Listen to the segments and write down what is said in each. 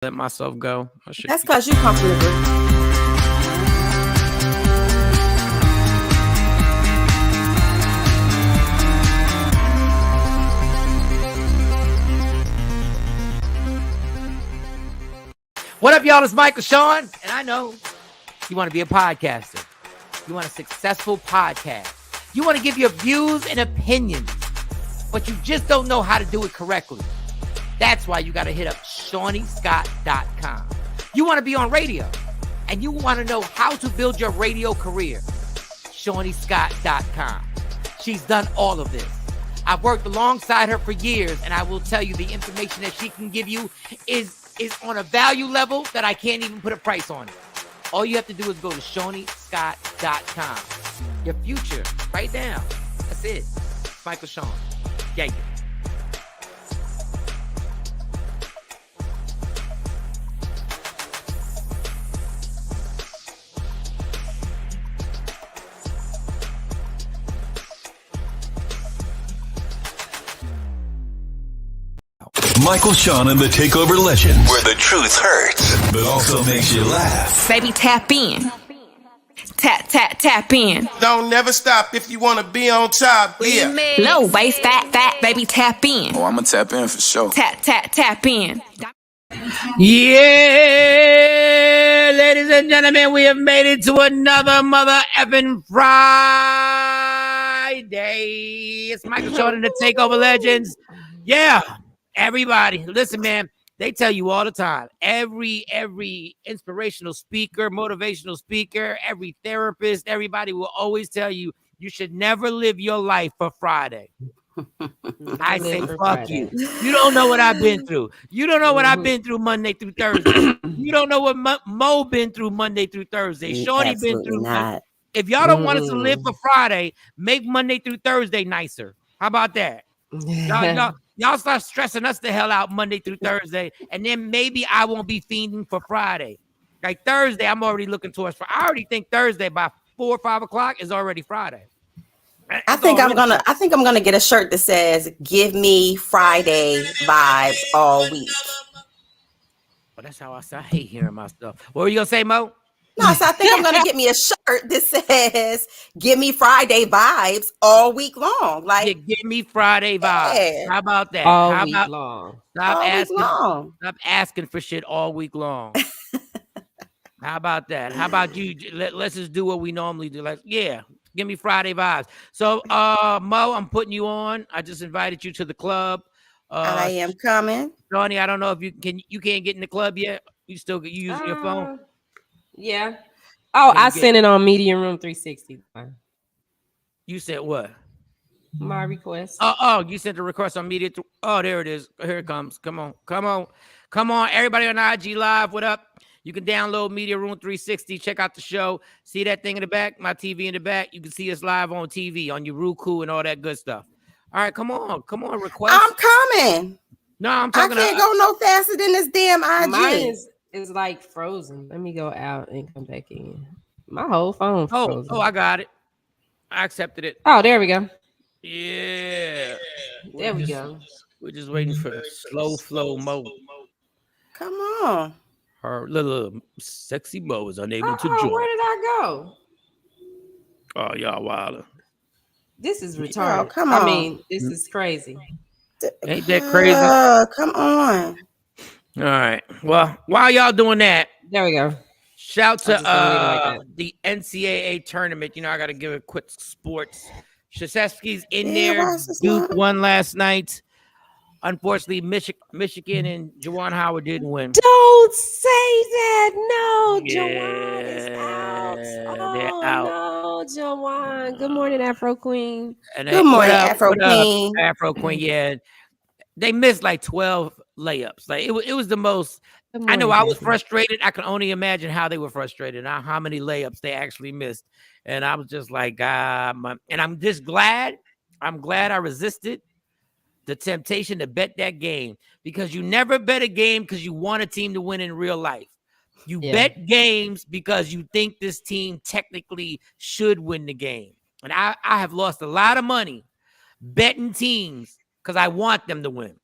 let myself go. That's because you comfortable. What up, y'all? It's Michael Shawn, and I know you want to be a podcaster. You want a successful podcast. You want to give your views and opinions, but you just don't know how to do it correctly. That's why you got to hit up ShawnnyScott.com. You want to be on radio, and you want to know how to build your radio career. ShawnnyScott.com. She's done all of this. I've worked alongside her for years, and I will tell you the information that she can give you is on a value level that I can't even put a price on it. All you have to do is go to ShawnnyScott.com. Your future, right now. That's it. Michael Shawn. Yeah. Michael Shawn and the Takeover Legends, where the truth hurts, but also makes you laugh. Baby, tap in. Tap in. Don't never stop if you want to be on top. Yeah. Low waist, fat, baby, tap in. Oh, I'm going to tap in for sure. Tap in. Yeah, ladies and gentlemen, we have made it to another mother effing Friday. It's Michael Shawn and the Takeover Legends. Yeah. Everybody, listen, man, they tell you all the time, every inspirational speaker, motivational speaker, every therapist, everybody will always tell you, you should never live your life for Friday. I say, fuck you. You don't know what I've been through. You don't know what I've been through Monday through Thursday. You don't know what Mo been through Monday through Thursday. Shorty been through. Not. If y'all don't want us to live for Friday, make Monday through Thursday nicer. How about that? Y'all start stressing us the hell out Monday through Thursday, and then maybe I won't be fiending for Friday. Like Thursday, I'm already looking towards. I already think Thursday by 4 or 5 o'clock is already Friday. I think I'm gonna get a shirt that says "Give me Friday vibes all week." Well, that's how I say. I hate hearing myself. What were you gonna say, Mo? No, so I think I'm gonna get me a shirt that says "Give me Friday vibes all week long." Like, give me Friday vibes. Yeah. How about that? All week long. Stop asking for shit all week long. How about that? How about you? Let's just do what we normally do. Like, yeah, give me Friday vibes. So, Mo, I'm putting you on. I just invited you to the club. I am coming. Johnny, I don't know if you can't get in the club yet. You still using your phone? Yeah. Oh, I sent it on Media Room 360. You said what? My request. Oh, you sent the request on Media. Oh, there it is. Here it comes. Come on. Everybody on IG Live, what up? You can download Media Room 360. Check out the show. See that thing in the back? My TV in the back. You can see us live on TV, on your Roku and all that good stuff. All right, come on. Request. I'm coming. No, I'm talking. I can't go no faster than this damn IG. Mine is like frozen. Let me go out and come back in. My whole phone frozen. Oh, I got it. I accepted it. Oh, there we go. Yeah. There we go. We're just waiting for the slow flow Mo. Come on. Her little sexy Mo is unable to join. Where did I go? Oh, y'all wilder. This is retarded. Oh, come on. I mean, this is crazy. Ain't that crazy? Come on. All right. Well, while y'all doing that, there we go. Shout to the NCAA tournament. You know, I got to give a quick sports. Krzyzewski's in there. Duke won last night. Unfortunately, Michigan and Juwan Howard didn't win. Don't say that. No, Juwan is out. They're out. No, Juwan. Good morning, Afro Queen. Good morning, Afro Queen. Afro Queen, yeah. They missed like 12 layups. Like it was the most. I know I was frustrated. I can only imagine how they were frustrated. How many layups they actually missed. And I was just like, and I'm just glad. I'm glad I resisted the temptation to bet that game, because you never bet a game because you want a team to win in real life. You bet games because you think this team technically should win the game. And I have lost a lot of money betting teams because I want them to win.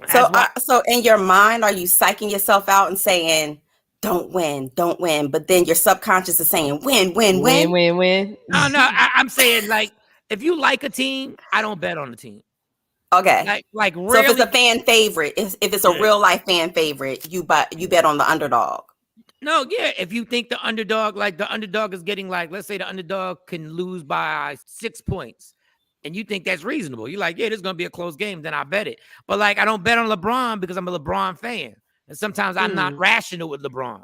So in your mind, are you psyching yourself out and saying, "Don't win, don't win," but then your subconscious is saying, "Win, win, win." Win. No, I'm saying like if you like a team, I don't bet on the team. Okay. Like So if it's really, a fan favorite, if it's a real life fan favorite, you bet on the underdog. no, yeah. If you think the underdog is getting like, let's say the underdog can lose by 6 points, and you think that's reasonable, you're like, yeah, this is gonna be a close game, then I bet it. But like, I don't bet on LeBron because I'm a LeBron fan, and sometimes I'm not rational with LeBron.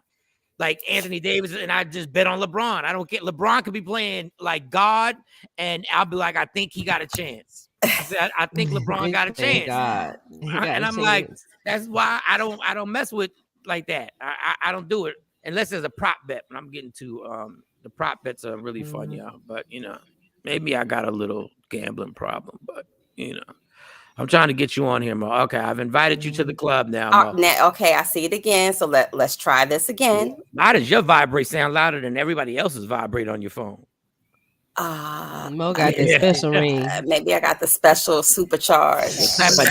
Like Anthony Davis, and I just bet on LeBron. I don't get LeBron could be playing like God, and I'll be like, I think he got a chance. I said, I think LeBron got a chance. God. And I'm like, that's why I don't mess with like that. I don't do it unless there's a prop bet. And I'm getting to the prop bets are really fun, y'all. But maybe I got a little gambling problem, but I'm trying to get you on here, Mo. Okay, I've invited you to the club now, Mo. Okay, I see it again. So let's try this again. Why does your vibrate sound louder than everybody else's vibrate on your phone? Mo got that special ring. Maybe I got the special supercharged. Type of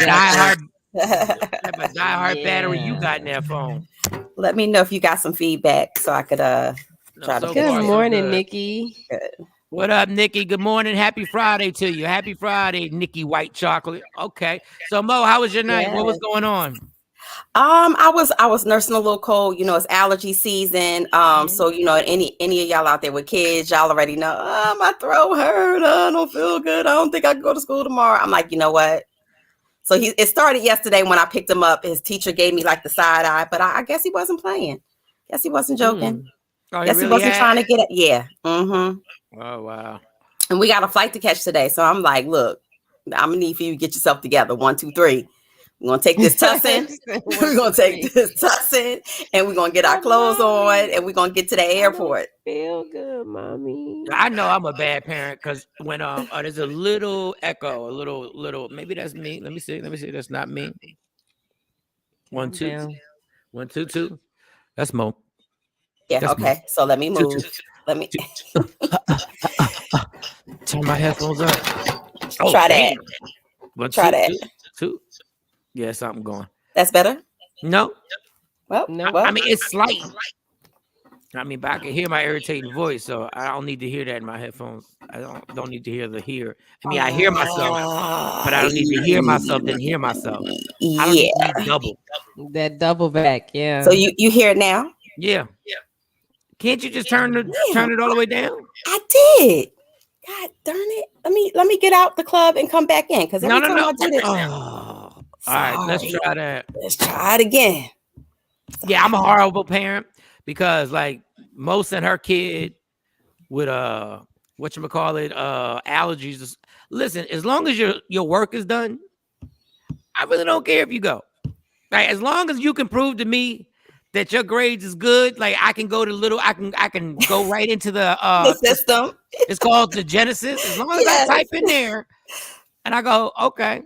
diehard battery you got in that phone. Let me know if you got some feedback so I could try to. Good morning, Nikki. Good. What up, Nikki? Good morning. Happy Friday to you. Happy Friday, Nikki White Chocolate. Okay. So Mo, how was your night? What was going on? I was nursing a little cold. It's allergy season. So any of y'all out there with kids, y'all already know. My throat hurt. I don't feel good. I don't think I can go to school tomorrow. I'm like, you know what? So it started yesterday when I picked him up. His teacher gave me like the side eye, but I guess he wasn't playing. Guess he wasn't joking. Oh, guess he wasn't trying to get it. Yeah. Mm-hmm. Oh wow. And we got a flight to catch today. So I'm like, look, I'm gonna need for you to get yourself together. 1, 2, 3. We're gonna take this tussin. We're gonna take this tussin, and we're gonna get our clothes on, and we're gonna get to the airport. Feel good, mommy. I know I'm a bad parent because when there's a little echo, a little. Maybe that's me. Let me see. That's not me. 1, 2, 1, 2, 2. That's Mo. Yeah. That's okay. Mo. So let me move. Let me turn my headphones up. Try that. 1, 2, Try that. 2. Yeah, something going. That's better. No. Well, I mean, it's slight. I mean, but I can hear my irritating voice, so I don't need to hear that in my headphones. I don't need to hear the hear. I mean, I hear myself, but I don't need to hear myself then hear myself. I don't need double. That double back, yeah. So you hear it now? Yeah. Can't you just turn it all the way down? I did. God darn it. Let me get out the club and come back in because every time I do this. All right, let's try that. Let's try it again. Yeah, I'm a horrible parent because like Mo sent her kid with allergies. Listen, as long as your work is done, I really don't care if you go. Like as long as you can prove to me that your grades is good, like I can go to I can go right into the system. It's called the Genesis. As long as I type in there and I go, okay.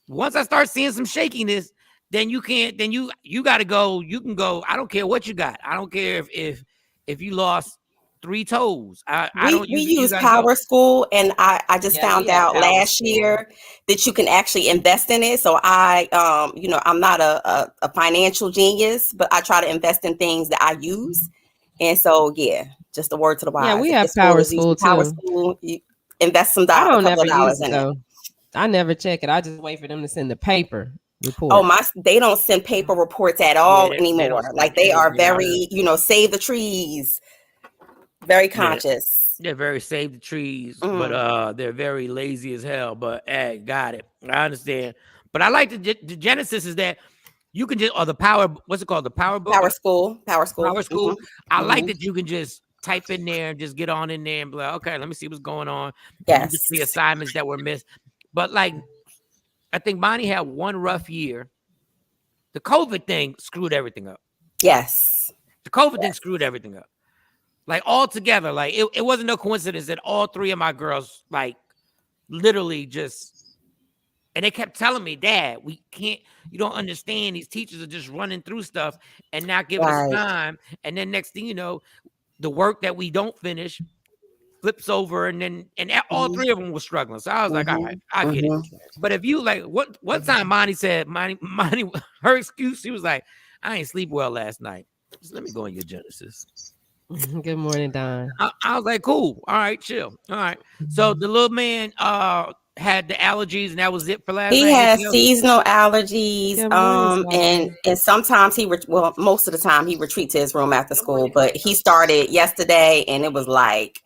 Once I start seeing some shakiness, then you can't. Then you got to go. You can go. I don't care what you got. I don't care if you lost 3 toes. We use Power School, and I just found out last year that you can actually invest in it. So I'm not a financial genius, but I try to invest in things that I use. And so just a word to the wise. Yeah, we have Power School too. Power School, you invest some dollars. I don't never use it though. I never check it. I just wait for them to send the paper report. They don't send paper reports at all anymore. Like they are very, save the trees. Very conscious. They're very save the trees, but they're very lazy as hell. But hey, got it. I understand. But I like the Genesis is that you can just the power. What's it called? The Power Book. Power School. Mm-hmm. I like that you can just type in there and just get on in there and be like, okay, let me see what's going on. Yes. The assignments that were missed. But like, I think Bonnie had one rough year. The COVID thing screwed everything up. Yes. The COVID thing screwed everything up. Like all together, like it wasn't no coincidence that all 3 of my girls, like literally just, and they kept telling me, Dad, we can't, you don't understand. These teachers are just running through stuff and not giving us time. And then next thing you know, the work that we don't finish, flips over, and all three of them were struggling. So I was like, all right, I get it. But if you like, one time Monty said, Monty, her excuse, she was like, I ain't sleep well last night. Just let me go in your Genesis. Good morning, Don. I was like, cool. All right, chill. All right. So the little man had the allergies, and that was it for last night. He has Anything else? seasonal allergies, Good morning, and sometimes well, most of the time he retreats to his room after school. But he started yesterday, and it was like,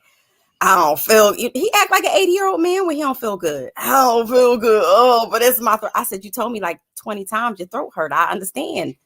I don't feel. He act like an 80-year-old man when he don't feel good. I don't feel good. Oh, but it's my throat. I said, you told me like 20 times your throat hurt. I understand.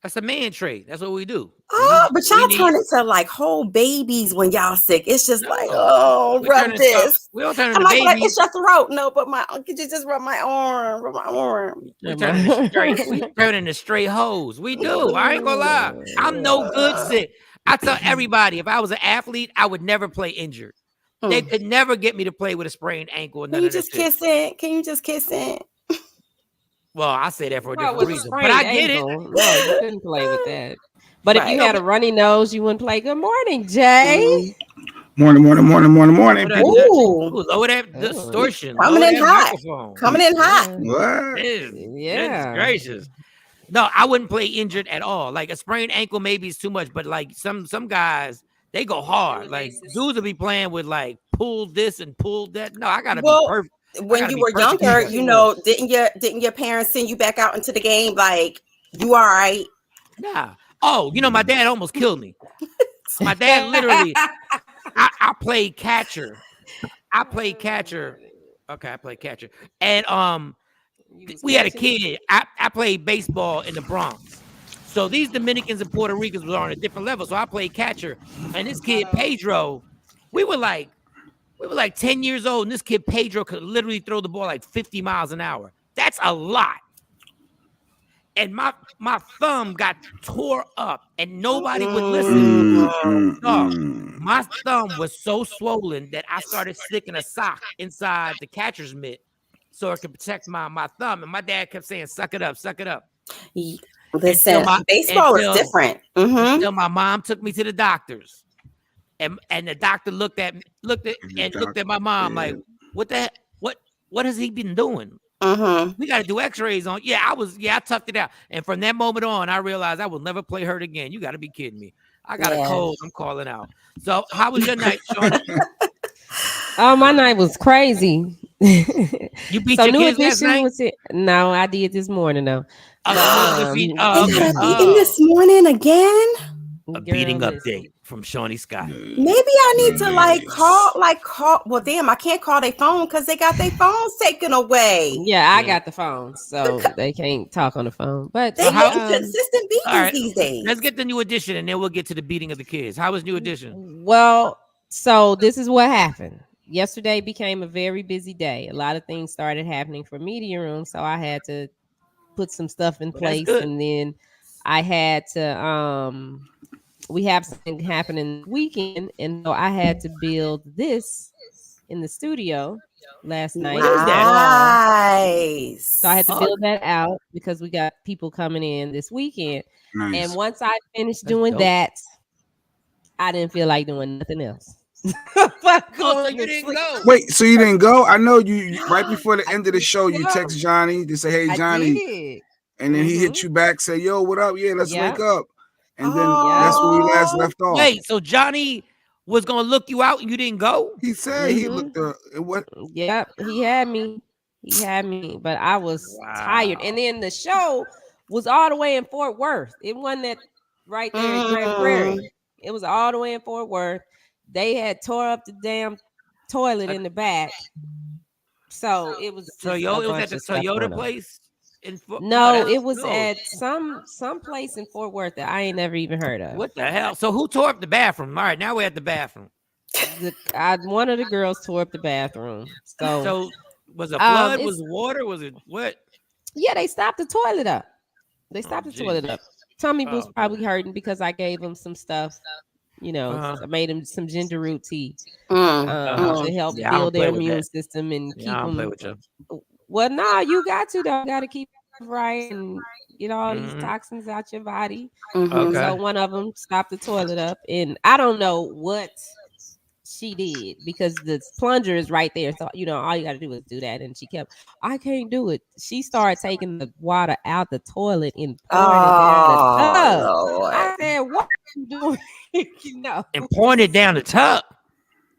That's a man trait. That's what we do. Oh, but y'all turn into like whole babies when y'all sick. It's just like, oh, rub this. We don't turn I'm into like, babies. it's your throat. No, but could you just rub my arm? Rub my arm. We turn into straight hoes. We do. I ain't gonna lie. I'm no good sick. I tell everybody, if I was an athlete, I would never play injured. They could never get me to play with a sprained ankle. Or Can you just kiss it? Can you just kiss it? Well, I say that for a different reason, but I get it. No, you couldn't play with that. But if you had a runny nose, you wouldn't play. Good morning, Jay. Morning. Ooh, lower that distortion. Coming Lower in that hot. microphone. Coming in hot. What? Yeah. Goodness gracious. No, I wouldn't play injured at all. Like a sprained ankle maybe is too much, but like some guys, they go hard. Like dudes will be playing with like pull this and pull that. No, I gotta be perfect. When you were younger, didn't your parents send you back out into the game like, you all right? Nah. Oh, my dad almost killed me. My dad literally, I played catcher. Okay, I played catcher. And we had a kid. I played baseball in the Bronx. So these Dominicans and Puerto Ricans were on a different level. So I played catcher. And this kid, Pedro, we were like 10 years old, and this kid, Pedro, could literally throw the ball like 50 miles an hour. That's a lot. And my thumb got tore up, and nobody would listen. My thumb was so swollen that I started sticking a sock inside the catcher's mitt so it could protect my thumb. And my dad kept saying, suck it up, suck it up. Listen, baseball is different. Until my mom took me to the doctors. And the doctor looked at my mom like, what has he been doing? We got to do x-rays on. I toughed it out. And from that moment on, I realized I will never play hurt again. You got to be kidding me. I got a cold. I'm calling out. So how was your night, Shawn? Oh, my night was crazy. You beat your kids last night? No, I did this morning though. Beating this morning again? A beating update from Shawnee Scott. Maybe I need to call. Well, damn, I can't call their phone because they got their phones taken away. Yeah, I got the phone, so they can't talk on the phone. But they get consistent beatings these days. Let's get the new edition, and then we'll get to the beating of the kids. How was new edition? Well, so this is what happened. Yesterday became a very busy day. A lot of things started happening for Media Room, so I had to put some stuff in place, and then I had to we have something happening this weekend, and so I had to build this in the studio last night. Nice. So I had to build that out because we got people coming in this weekend. Nice. And once I finished doing that, I didn't feel like doing nothing else. So you didn't go. Wait, so you didn't go? I know you right before the end of the show, you text Johnny to say, hey, Johnny. And then he hit you back, say, yo, what up? Yeah, let's link up. And then that's where we last left off. Wait, so Johnny was gonna look you out and you didn't go? He said he looked what? Yep, he had me. But I was tired. And then the show was all the way in Fort Worth. It wasn't that right there in Grand Prairie. It was all the way in Fort Worth. They had tore up the damn toilet in the back. So it was it was at the Toyota place? No, it was at some place in Fort Worth that I ain't never even heard of. What the hell? So who tore up the bathroom? All right, now we're at the bathroom. One of the girls tore up the bathroom. So was it flood? Was it water? Was it what? Yeah, they stopped the toilet up. Tommy was probably hurting because I gave him some stuff. I made him some ginger root tea to help build their immune system and keep them. Play with you. Well, no, you got to though. Got to keep it right and get all these toxins out your body. So one of them stopped the toilet up, and I don't know what she did, because the plunger is right there. So, all you got to do is do that. And she kept, I can't do it. She started taking the water out the toilet and pouring it down the tub. Lord. I said, what are you doing? And pouring it down the tub.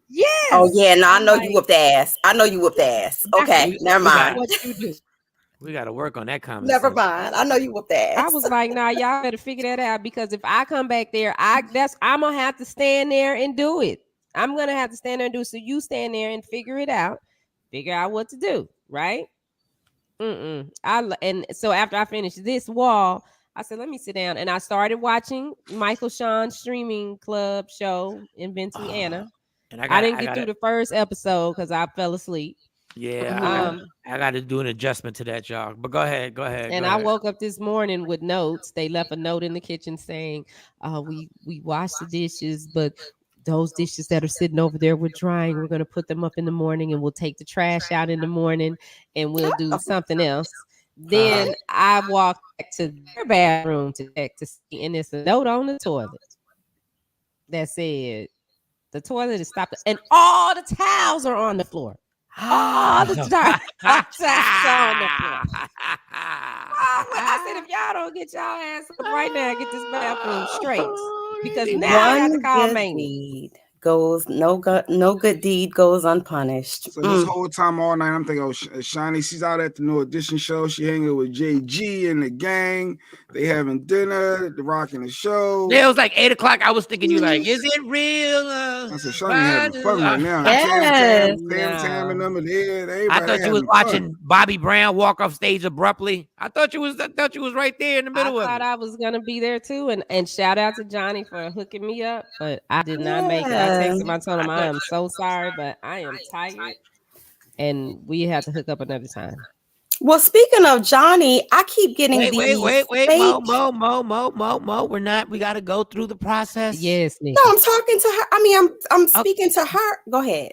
Yes. Oh, yeah. No, I know you whooped ass. I know you whooped ass. Okay. Never mind. What you do. We got to work on that comment. Never mind. I know you whooped ass. I was like, nah, y'all better figure that out, because if I come back there, I'm gonna have to stand there and do it. I'm gonna have to stand there and do it. So you stand there and figure out what to do, right? And so after I finished this wall, I said, let me sit down, and I started watching Michael Shawn streaming club show, Inventing Anna. And I didn't get through the first episode because I fell asleep. Yeah, I got to do an adjustment to that, y'all. But go ahead. And I woke up this morning with notes. They left a note in the kitchen saying, we washed the dishes, but those dishes that are sitting over there were drying. We're going to put them up in the morning, and we'll take the trash out in the morning, and we'll do something else. Then I walked back to their bathroom to check to see, and there's a note on the toilet that said the toilet is stopped, and all the towels are on the floor. All the towels are on the floor. I said, if y'all don't get y'all ass up right now, get this bathroom straight, because now I have to call maintenance. No good deed goes unpunished. So this whole time, all night, I'm thinking, oh, Shani, she's out at the New Edition show. She hanging with JG and the gang. They having dinner. They're rocking the show. Yeah, it was like 8 o'clock. I was thinking, you like, is it real? I said, Shani having fun right now. Tam and them are there. I thought you was watching Bobby Brown walk off stage abruptly. I thought you was right there in the middle of it. I thought I was gonna be there too, and shout out to Johnny for hooking me up, but I did not make it. I texted him, I told him I am so sorry, but I am tired, and we had to hook up another time. Well, speaking of Johnny, I keep getting wait, Mo. We're not. We got to go through the process. Yes, Nick. No, I'm talking to her. I mean, I'm speaking to her. Go ahead.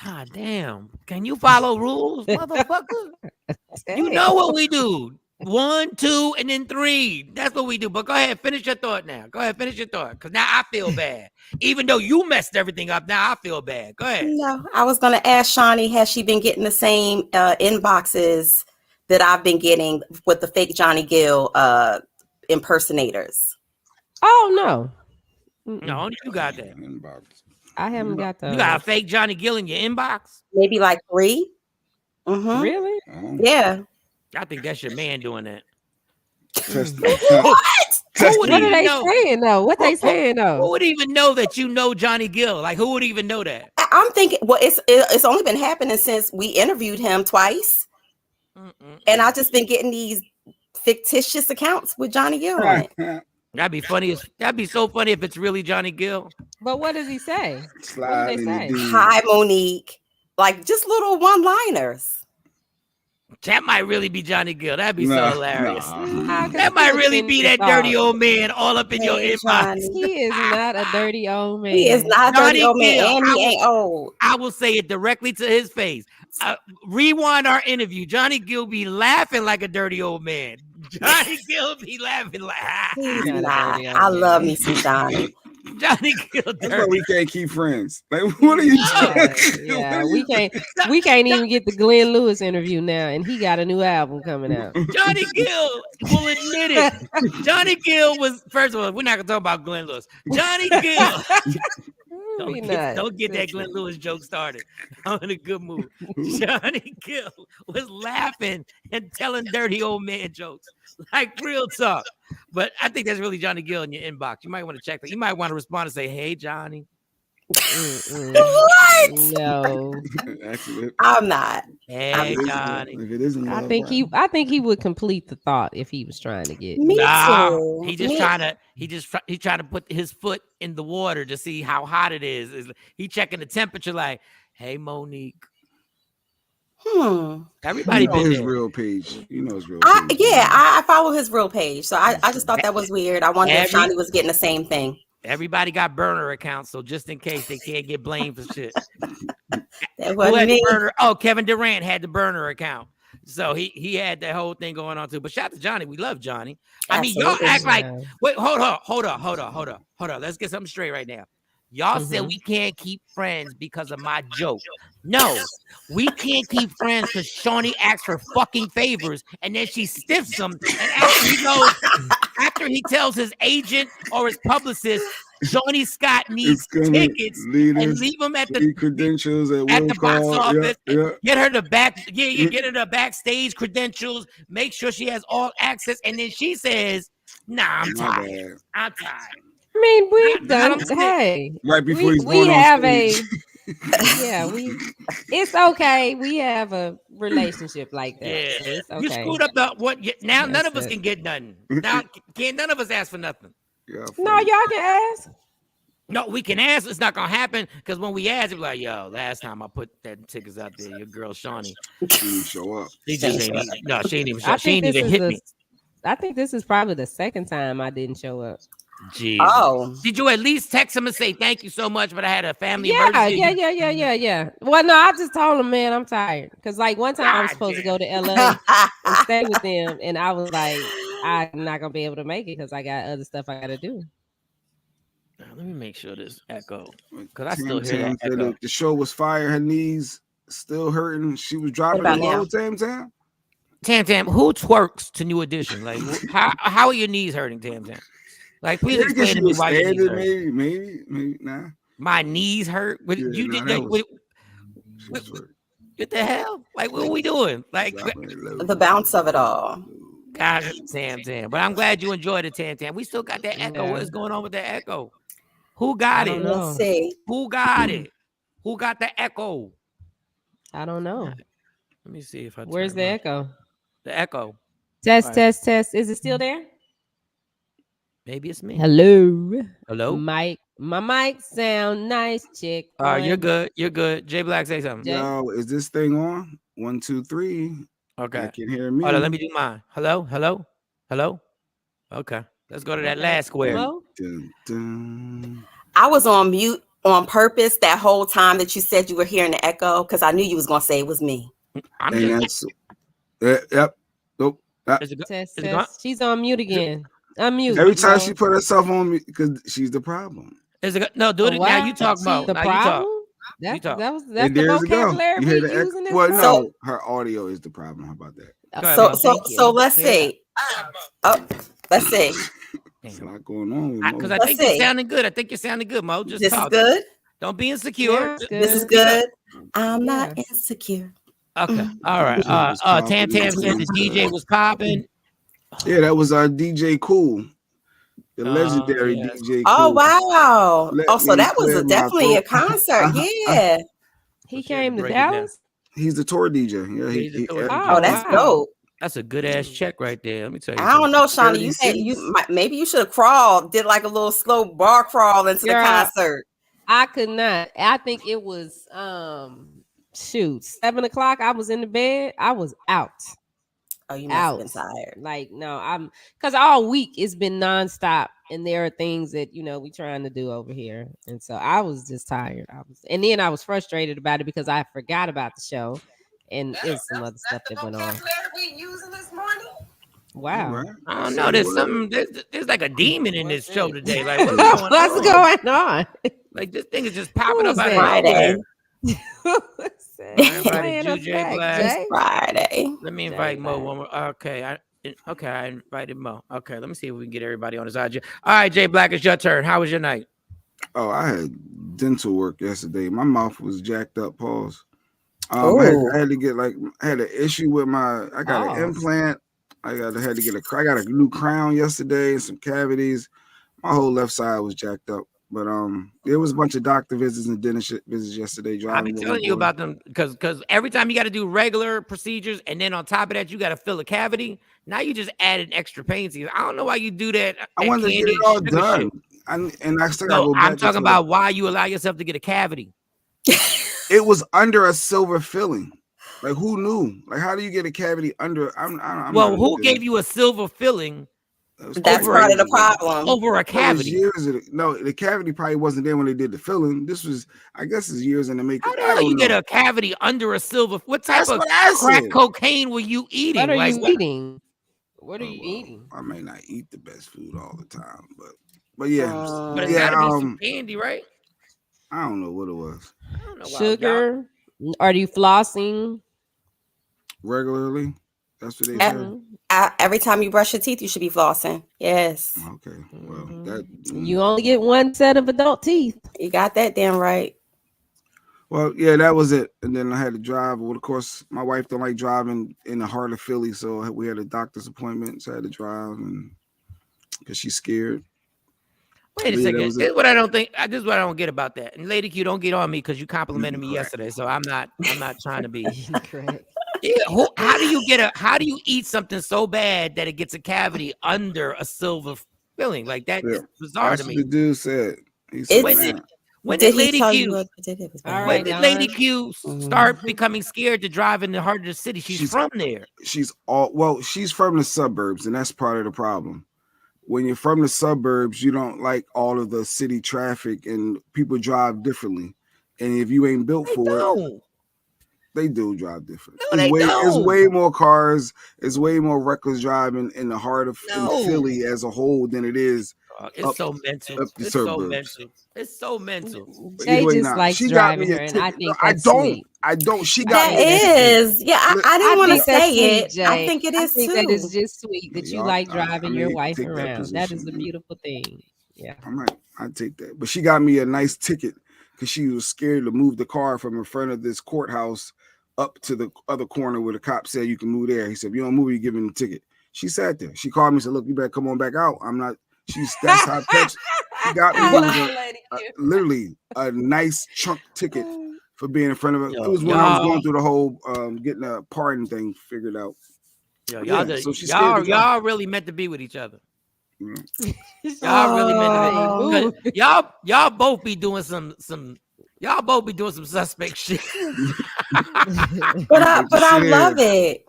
God damn! Can you follow rules, motherfucker? You know what we do. 1, 2, and then 3. That's what we do. But go ahead, finish your thought now. Go ahead, finish your thought. Because now I feel bad. Even though you messed everything up, now I feel bad. Go ahead. No, I was going to ask Shawnee, has she been getting the same inboxes that I've been getting with the fake Johnny Gill impersonators? Oh, no. No, you got that. I haven't got those. You got a fake Johnny Gill in your inbox? Maybe like 3. Mm-hmm. Really? Yeah. I think that's your man doing that. What? What are they saying though? What they saying though? Who would even know that you know Johnny Gill? Like, who would even know that? I'm thinking, well, it's only been happening since we interviewed him twice, and I've just been getting these fictitious accounts with Johnny Gill on it. That'd be funny. That'd be so funny if it's really Johnny Gill. But what does he say? What do they say? Hi, Monique. Like just little one-liners. That might really be Johnny Gill. That'd be so hilarious. That might really be that dirty old man all up in your inbox. He is not a dirty old man. He is not a dirty old man, and he ain't old. I will say it directly to his face. Rewind our interview. Johnny Gill be laughing like a dirty old man. Johnny Gill be laughing like he's not. I love me some Johnny. Johnny Gill. That's why we can't keep friends. Like, what are you doing? Yeah, we can't even get the Glenn Lewis interview now, and he got a new album coming out. Johnny Gill will admit it. Johnny Gill was, first of all, we're not gonna talk about Glenn Lewis. Johnny Gill. Don't get that Glenn Lewis joke started. I'm in a good mood. Johnny Gill was laughing and telling dirty old man jokes. Like real talk. But I think that's really Johnny Gill in your inbox. You might want to check that. You might want to respond and say, hey, Johnny. What? No. I'm not. Hey, Johnny. I think he would complete the thought if he was trying to get me too. He's trying to put his foot in the water to see how hot it is. He checking the temperature like, hey, Monique. Everybody knows his real page. You know his real page. I follow his real page. So I just thought that was weird. I wonder if Johnny was getting the same thing. Everybody got burner accounts, so just in case they can't get blamed for shit. That wasn't me. Kevin Durant had the burner account. So he had that whole thing going on too. But shout out to Johnny. We love Johnny. I mean, y'all act like, wait, hold on. Let's get something straight right now. Y'all said we can't keep friends because of my joke. No, we can't keep friends because Shawnee asks for fucking favors and then she stiffs him. And after he tells his agent or his publicist, Shawnee Scott needs tickets and leave them at the credentials at the box office. Yeah. Get her the get her the backstage credentials. Make sure she has all access. And then she says, "Nah, I'm tired. I'm tired." I mean, we've done. Hey, right before we have stage. It's okay. We have a relationship like that. Yeah, so it's okay. You screwed up the what? Now none of us can get nothing. Now can't none of us ask for nothing. Yeah, no, y'all can ask. No, we can ask. It's not gonna happen because when we ask, it's like, "Yo, last time I put that tickets out there, your girl Shawnee didn't show up. She just ain't. No, she ain't even show. She ain't even hit me. I think this is probably the second time I didn't show up. Jesus. Oh, did you at least text him and say thank you so much? But I had a family emergency. Yeah. Well, no, I just told him, man, I'm tired. Because like one time I was supposed to go to LA and stay with them, and I was like, I'm not gonna be able to make it because I got other stuff I gotta do. Now, let me make sure this echo because I still hear that echo. The show was fire. Her knees still hurting. She was dropping low. Tam, who twerks to New Edition? Like, how are your knees hurting, Tam? Like, please explain to me why your knees hurt. Maybe, nah. My knees hurt. What you did? What the hell? Like, what are we doing? Like, the bounce of it all. Gosh, Tam. But I'm glad you enjoyed it, Tam. We still got that echo. Yeah. What is going on with that echo? Who got it? Let's see. Who got it? Who got the echo? I don't know. Let me see if I. Where's the echo? The echo. Test. Is it still there? Maybe it's me. Hello. Mike. My mic sound nice, chick. You're good. Jay Black, say something. Yo, is this thing on? 1, 2, 3. Okay. I can hear me. Hold on, let me do mine. Hello. Okay. Let's go to that last square. Dun, dun. I was on mute on purpose that whole time that you said you were hearing the echo because I knew you was gonna say it was me. Yep. Nope. Test. She's on mute again. Unmute. Every time she put herself on me because she's the problem. No, do it now. You talk about the problem. That's the vocabulary we're using. No, her audio is the problem. How about that? So let's see. Let's see. There's a lot going on. Because I think you're sounding good. Mo. Just this talk. Is good. Don't be insecure. Yeah, this is good. I'm not insecure. Okay. All right. Tam said the DJ was popping. Yeah, that was our DJ Cool. The legendary DJ Cool. Oh, wow. So that was definitely a concert. Yeah. He came to Dallas? He's the tour DJ. Yeah. That's dope. That's a good ass check right there. Let me tell you. I don't know, Shawnee. Maybe you should have crawled, did like a little slow bar crawl into the concert. I could not. I think it was 7 o'clock. I was in the bed. I was out. Oh, you must have been tired. Like, no, because all week it's been nonstop, and there are things that we trying to do over here, and so I was just tired. And then I was frustrated about it because I forgot about the show, and there's some other stuff that went on. Using this morning? Wow, I don't know. There's something. There's like a demon in this show today. Like, what's going on? Like, this thing is just popping up out of Friday. It's Friday. Let me invite Mo one more. Okay, I invited Mo. Okay, let me see if we can get everybody on his side. All right, Jay Black, it's your turn. How was your night? Oh, I had dental work yesterday. My mouth was jacked up. Pause. I had to get I had an issue with I got an implant. I got a new crown yesterday and some cavities. My whole left side was jacked up. But there was a bunch of doctor visits and dentist visits yesterday. I've been telling you about them because every time you got to do regular procedures and then on top of that you got to fill a cavity. Now you just added extra pain to you. I don't know why you do that. I wanted to get it all done, and I still got to go back. I'm talking about why you allow yourself to get a cavity. It was under a silver filling. Like, who knew? Like, how do you get a cavity under? Who gave you a silver filling? That's part of the problem. Over a cavity. The cavity probably wasn't there when they did the filling. This was, I guess, it's years in the making. How do you get a cavity under a silver? What type of crack cocaine were you eating? What are you eating? What are you eating? I may not eat the best food all the time, but yeah. But it's gotta be some candy, right? I don't know what it was. I don't know why I was Sugar? Are you flossing? Regularly, that's what they said. Mhm. Every time you brush your teeth, you should be flossing. Yes. Okay, well that. You only get one set of adult teeth. You got that damn right. Well, yeah, that was it. And then I had to drive. Well, of course, my wife don't like driving in the heart of Philly, so we had a doctor's appointment, so I had to drive, and because she's scared. Wait a second. This is what I don't think. This is what I don't get about that. And Lady Q, don't get on me because you complimented me yesterday. So I'm not trying to be Correct. Yeah, how do you eat something so bad that it gets a cavity under a silver filling? Like that is bizarre That's to what me. the dude said. He said, when did Lady Q start Mm-hmm. becoming scared to drive in the heart of the city? She's from there. She's from the suburbs, and that's part of the problem. When you're from the suburbs, you don't like all of the city traffic, and people drive differently. And if you ain't built for it, they do drive different. No, It's way more cars. It's way more reckless driving in the heart of in Philly as a whole than it is. It's so mental. It's so mental. It's so mental. Jay just likes driving her, and I think that's sweet. I don't. She got that me. is. Yeah, I didn't want to say it. Jay. I think it is too. That is just sweet that you like driving your wife around. That is a position. beautiful thing. Yeah, I'd take that. But she got me a nice ticket because she was scared to move the car from in front of this courthouse up to the other corner where the cop said you can move there. He said, if you don't move, you give him the ticket. She sat there. She called me and said, look, you better come on back out. I'm not. That's how text. She got me literally a nice chunk ticket for being in front of it. It was when I was going through the whole getting a pardon thing figured out. Y'all really meant to be with each other. Y'all really meant to be. Y'all both be doing some suspect shit. but I love it.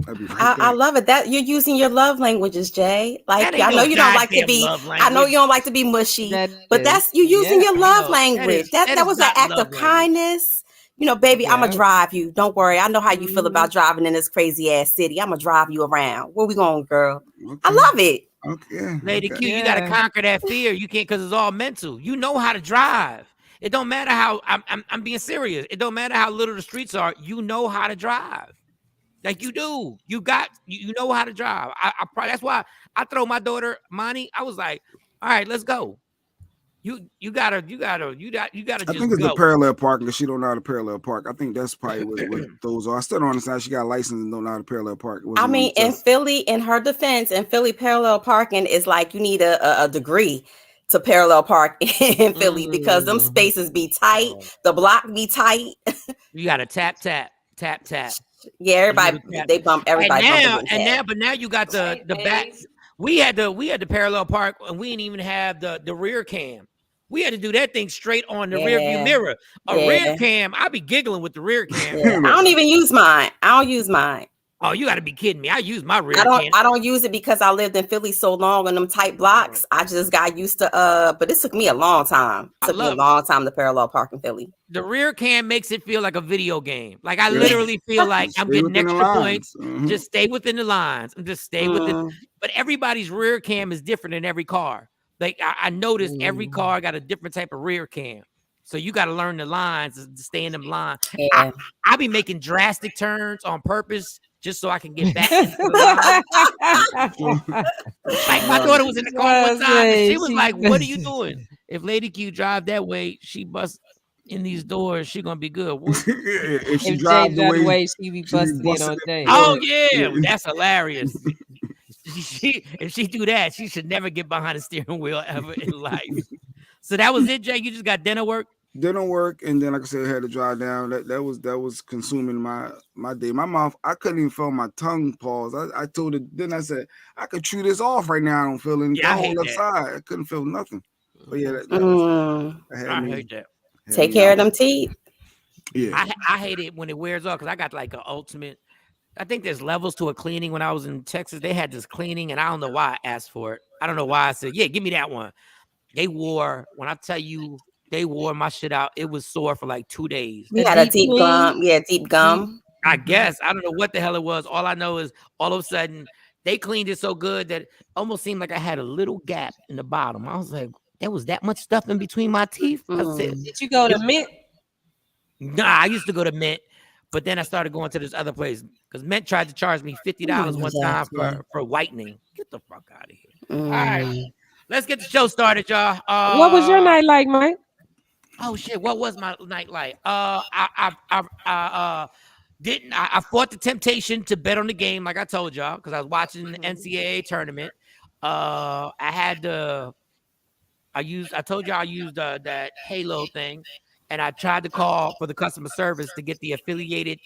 I love it that you're using your love languages, Jay. Like I know you don't like to be. I know you don't like to be mushy, but that's you using your love language. That was an act of kindness. You know, baby, I'm gonna drive you. Don't worry. I know how you feel about driving in this crazy ass city. I'm gonna drive you around. Where we going, girl? Okay. I love it. Okay, Lady Q, you gotta conquer that fear. You can't because it's all mental. You know how to drive. It don't matter how I'm being serious. It don't matter how little the streets are. You know how to drive. Like you do. You know how to drive. I probably that's why I throw my daughter Monty. I was like, all right, let's go. You gotta. I think it's the parallel parking because she don't know how to parallel park. I think that's probably what those are. I still don't understand. She got a license and don't know how to parallel park. I mean, in Philly, in her defense, in Philly, parallel parking is like you need a degree to parallel park in Philly because them spaces be tight, the block be tight. You gotta tap. Yeah, everybody they bump everybody. But now you got the back. We had the parallel park and we didn't even have the rear cam. We had to do that thing straight on the rear view mirror. Rear cam, I be giggling with the rear cam. Yeah. I don't even use mine. I don't use mine. Oh, you got to be kidding me! I use my rear cam. I don't use it because I lived in Philly so long in them tight blocks. I just got used to. But it took me a long time. It took me a long time to parallel park in Philly. The rear cam makes it feel like a video game. Like I literally feel like I'm getting extra points. Just stay within the lines and just stay within. But everybody's rear cam is different in every car. Like I noticed every car got a different type of rear cam. So you got to learn the lines to stay in them lines. Yeah. I be making drastic turns on purpose just so I can get back into the line. Like my daughter was in the car one time and she was like, what are you doing? If Lady Q drive that way, she busts in these doors, she gonna be good. If she drives the way, she be busting it on day. Oh yeah, that's hilarious. If she do that, she should never get behind a steering wheel ever in life. So that was it, Jay. You just got dinner work. And then like I said, I had to drive down. That was consuming my day. My mouth, I couldn't even feel my tongue pause. I told her, then I said, I could chew this off right now. I don't feel anything. I hate left that. side. I couldn't feel nothing. But yeah, I hate that. Take care of them teeth. Yeah, I hate it when it wears off because I got like an ultimate. I think there's levels to a cleaning. When I was in Texas, they had this cleaning, and I don't know why I asked for it. I don't know why I said, yeah, give me that one. They wore my shit out. It was sore for like 2 days. We had a deep gum. Yeah, deep gum. I guess. I don't know what the hell it was. All I know is all of a sudden they cleaned it so good that it almost seemed like I had a little gap in the bottom. I was like, there was that much stuff in between my teeth. I said, Did you go to Mint? nah, I used to go to Mint, but then I started going to this other place because Mint tried to charge me $50 one time for whitening. Get the fuck out of here. All right, let's get the show started, y'all. What was your night like, Mike? Oh shit, what was my night like? I fought the temptation to bet on the game, like I told y'all, because I was watching the NCAA tournament. I told y'all I used that Halo thing, and I tried to call for the customer service to get the affiliated,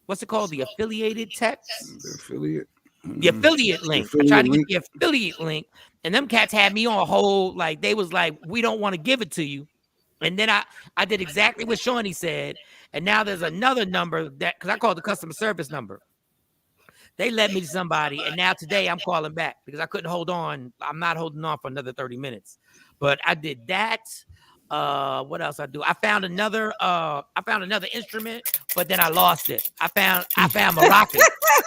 what's it called? The affiliated text? The affiliate? The affiliate link. I tried to get the affiliate link, and them cats had me on hold. Like, they was like, we don't want to give it to you. And then I did exactly what Shawnee said. And now there's another number because I called the customer service number. They led me to somebody. And now today I'm calling back because I couldn't hold on. I'm not holding on for another 30 minutes. But I did that. What else I do? I found another instrument, but then I lost it. I found maracas.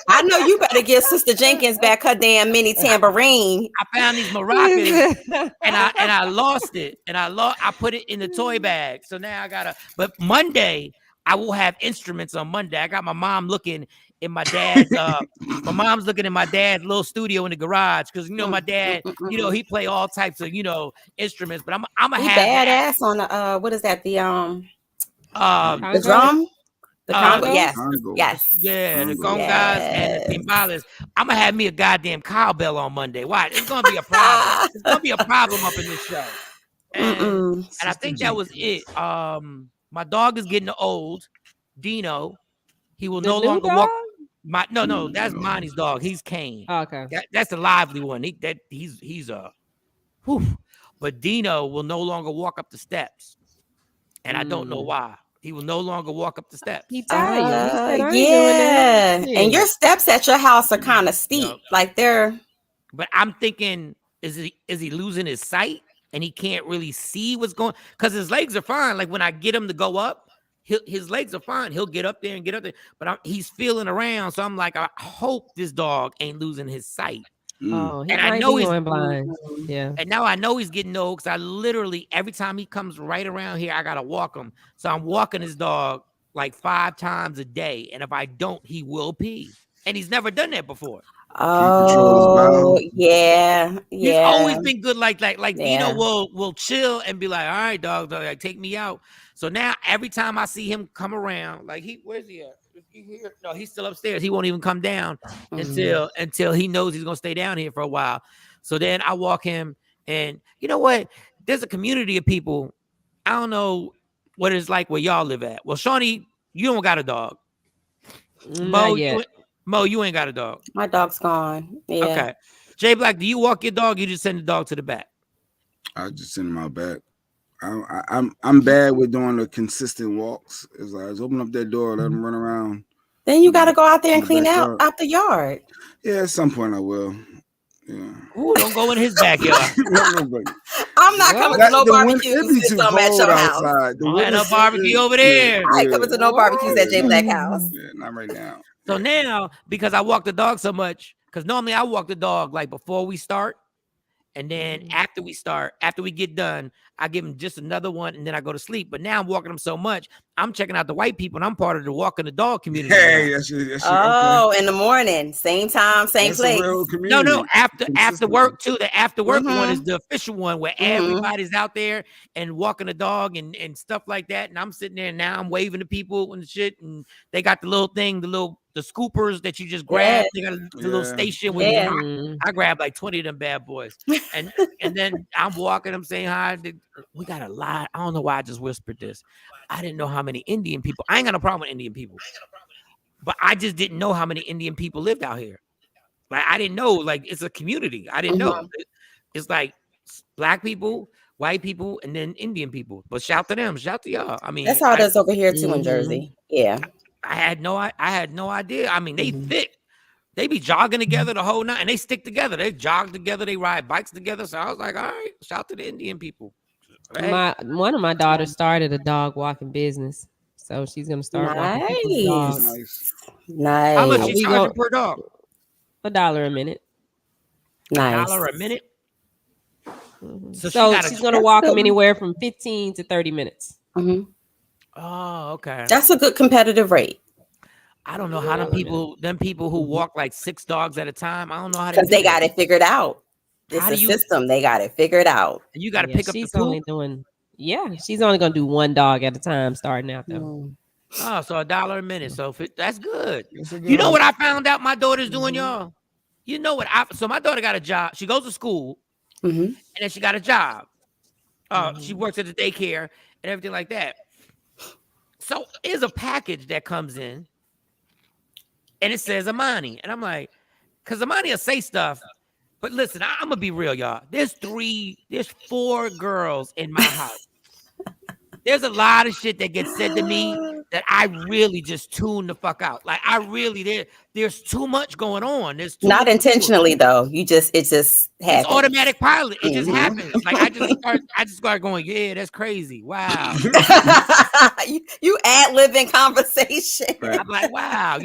I know you better give Sister Jenkins back her damn mini tambourine. I found these maracas and I lost it. And I put it in the toy bag. So now I gotta, but Monday I will have instruments on Monday. I got my mom looking in my dad's my mom's looking in my dad's little studio in the garage because my dad, he play all types of instruments, but I'm gonna have badass on the what is that, the drum, the congo? Yes. Yeah, the congas and the timbales. I'm gonna have me a goddamn cowbell on Monday. Why? It's gonna be a problem. It's gonna be a problem up in this show. And I think that was it. My dog is getting old. Dino, he will no longer walk. No, that's Monty's dog. He's Kane. Oh, okay. That's the lively one. He's but Dino will no longer walk up the steps. And I don't know why. He will no longer walk up the steps. He tired. Yeah. And your steps at your house are kind of steep. Like they're. But I'm thinking, is he losing his sight and he can't really see what's going? Because his legs are fine. Like when I get him to go up, his legs are fine. He'll get up there and get up there. But he's feeling around. So I'm like, I hope this dog ain't losing his sight. Oh, and I know he's going blind. Yeah. And now I know he's getting old because I literally, every time he comes right around here, I got to walk him. So I'm walking his dog like 5 times a day. And if I don't, he will pee. And he's never done that before. Oh, yeah. He's always been good like that. Like, Dino will chill and be like, all right, dog, like, take me out. So now every time I see him come around, like, where's he at? Is he here? No, he's still upstairs. He won't even come down until he knows he's going to stay down here for a while. So then I walk him, and you know what? There's a community of people. I don't know what it's like where y'all live at. Well, Shawnee, you don't got a dog. Not yet. Mo, you ain't got a dog. My dog's gone. Yeah. Okay. Jay Black, do you walk your dog? You just send the dog to the back? I just send him out back. I'm bad with doing the consistent walks. It's like, just open up that door, let him run around. Then you got to go out there and clean out the yard. Yeah, at some point I will. Yeah. Ooh, don't go in his backyard. I'm not coming to no barbecues. It'd be too cold outside. And a barbecue over there. I ain't coming to no barbecues at Jay Black house. Yeah, not right now. So now, because I walk the dog so much, because normally I walk the dog like before we start, and then after we get done, I give him just another one, and then I go to sleep. But now I'm walking him so much, I'm checking out the white people, and I'm part of the walking the dog community. Hey, okay. In the morning, same time, same place. No, after work too. The after work one is the official one where everybody's out there and walking the dog and stuff like that. And I'm sitting there, and now I'm waving to people and shit, and they got the little thing, the scoopers that you just grab. They got the little station where I grab like 20 of them bad boys. And then I'm walking, I'm saying hi. We got a lot. I don't know why I just whispered this. I didn't know how many Indian people. I ain't got no problem with Indian people. But I just didn't know how many Indian people lived out here. Like, I didn't know. Like, it's a community. I didn't know. It's like black people, white people, and then Indian people. But shout to them. Shout to y'all. I mean, that's how it is over here too in Jersey. Yeah. I had no idea. I mean, they thick. They be jogging together the whole night, and they stick together. They jog together. They ride bikes together. So I was like, all right, shout to the Indian people. Hey. One of my daughters started a dog walking business, so she's gonna start walking people's dogs. Nice. How much you charging per dog? $1 a minute. Nice. $1 a minute. So she's going to walk them anywhere from 15 to 30 minutes. Mm-hmm. Oh, okay. That's a good competitive rate. I don't know how them people who walk like 6 dogs at a time. I don't know how because they got it figured out. It's a system. They got it figured out. You got to pick up the poop. She's only going to do 1 dog at a time starting out though. Oh, so $1 a minute. So that's good. You know what I found out my daughter's doing, y'all? You know what? So my daughter got a job. She goes to school, and then she got a job. She works at the daycare and everything like that. So there's a package that comes in, and it says Amani, and I'm like, because Amani will say stuff. But listen, I'm gonna be real, y'all. There's 4 girls in my house. There's a lot of shit that gets said to me that I really just tune the fuck out. Like I really there's too much going on. There's too not intentionally though. It just happens. It's automatic pilot. It just happens. Like I just start going, yeah, that's crazy. Wow. you ad-libbing conversation. I'm like, wow,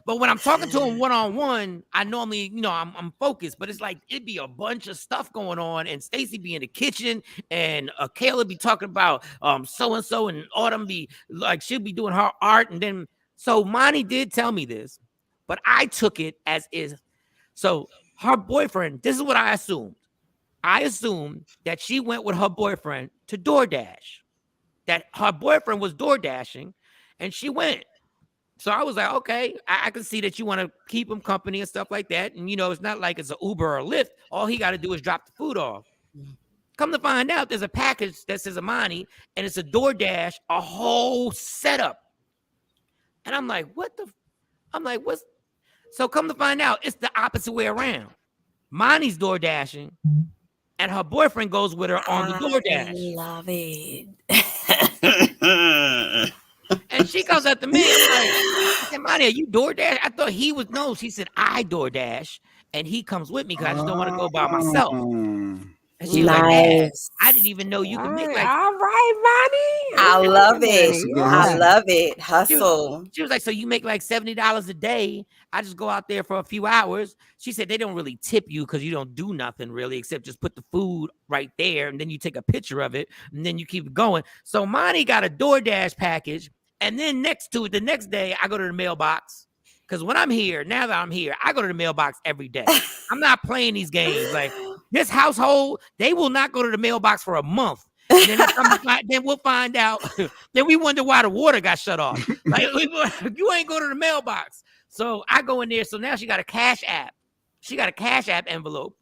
but when I'm talking to him one-on-one, I normally, I'm focused, but it's like it'd be a bunch of stuff going on, and Stacy be in the kitchen, and Kayla be talking about so-and-so, and Autumn be like, she'll be doing her art, and then so Monty did tell me this, but I took it as is. So her boyfriend, this is what I assumed. I assumed that she went with her boyfriend to DoorDash. That her boyfriend was door dashing, and she went. So I was like, okay, I can see that you want to keep him company and stuff like that. And, it's not like it's an Uber or a Lyft. All he got to do is drop the food off. Come to find out, there's a package that says Amani, and it's a DoorDash, a whole setup. And I'm like, what's? So come to find out, it's the opposite way around. Monty's door dashing, and her boyfriend goes with her on the DoorDash. I love it. And she comes up to me. I'm like, Monty, are you DoorDash? I thought he was. No, she said, I DoorDash, and he comes with me because I just don't want to go by myself. And she was like, Dad, I didn't even know you could make like. All right, Monty. I love it. I love it. Hustle. She was like, so you make like $70 a day. I just go out there for a few hours. She said they don't really tip you because you don't do nothing really except just put the food right there, and then you take a picture of it, and then you keep it going. So Monty got a DoorDash package, and then next to it, the next day, I go to the mailbox. Because when I'm here, now that I'm here, I go to the mailbox every day. I'm not playing these games. Like this household, they will not go to the mailbox for a month. And then we'll find out. Then we wonder why the water got shut off. Like you ain't go to the mailbox. So I go in there. So now she got a Cash App. She got a Cash App envelope.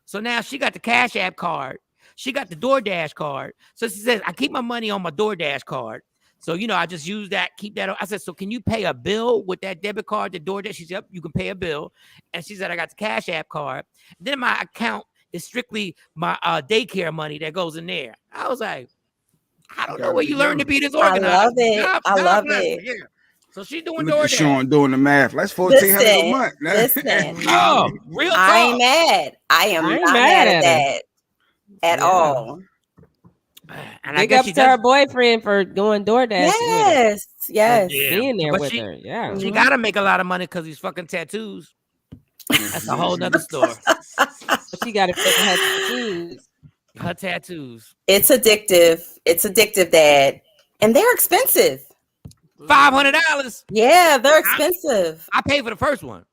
So now she got the Cash App card. She got the DoorDash card. So she says, I keep my money on my DoorDash card. So, I just use that, keep that. I said, so can you pay a bill with that debit card, the DoorDash? She said, yep, you can pay a bill. And she said, I got the Cash App card. Then my account is strictly my daycare money that goes in there. I was like, I don't know where you learned to be this organized. I love it. I love it. Yeah. So she's doing DoorDash. Sean doing the math. That's $1,400 a month. Listen. Oh, real talk. I ain't mad. I am not mad at that at all. And Big up to her boyfriend for going DoorDash. Yes, yes. Being there with her. Yeah. She got to make a lot of money because these fucking tattoos. That's a whole nother story. She got to fit her tattoos. Her tattoos. It's addictive. It's addictive, Dad. And they're expensive. $500. Yeah, they're expensive. I paid for the first one.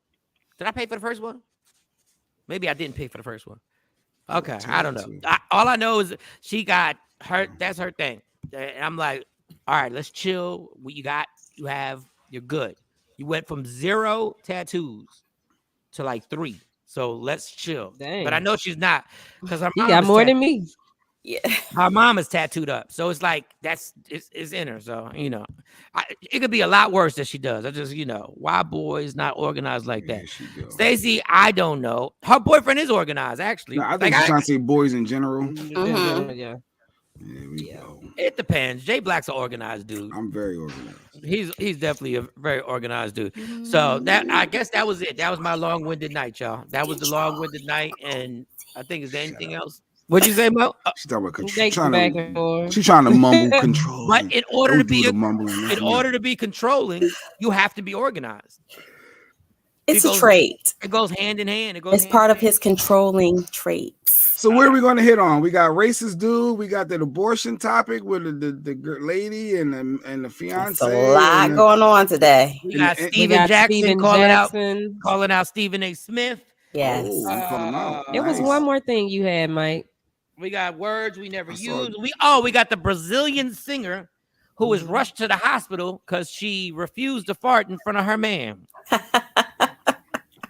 Did I pay for the first one? Maybe I didn't pay for the first one. Okay, I don't know. All I know is she got her. That's her thing. And I'm like, all right, let's chill. What you got? You're good. You went from 0 tattoos to like 3. So let's chill. Dang. But I know she's not because her mom got more than me. Yeah, her mom is tattooed up, so it's like it's in her. So it could be a lot worse that she does. I just why boys not organized like that. Stacey, I don't know. Her boyfriend is organized actually. No, I think she's trying to say boys in general. Mm-hmm. Yeah. There we go. It depends. Jay Black's an organized dude. I'm very organized. He's definitely a very organized dude. So that I guess that was it. That was my long-winded night, y'all. That was the long-winded night, and I think is there anything else? What'd you say, Mo? She's talking about control. She's trying to mumble control. But in order to be controlling, you have to be organized. It's a trait. It goes hand in hand. It goes. It's part of his controlling traits. So where are we going to hit on? We got racist dude. We got the abortion topic with the lady and the fiance. It's a lot going on today. We got Steven Jackson calling out Stephen A. Smith. Yes. There was one more thing you had, Mike. We got words we never use. We got the Brazilian singer who was rushed to the hospital because she refused to fart in front of her man.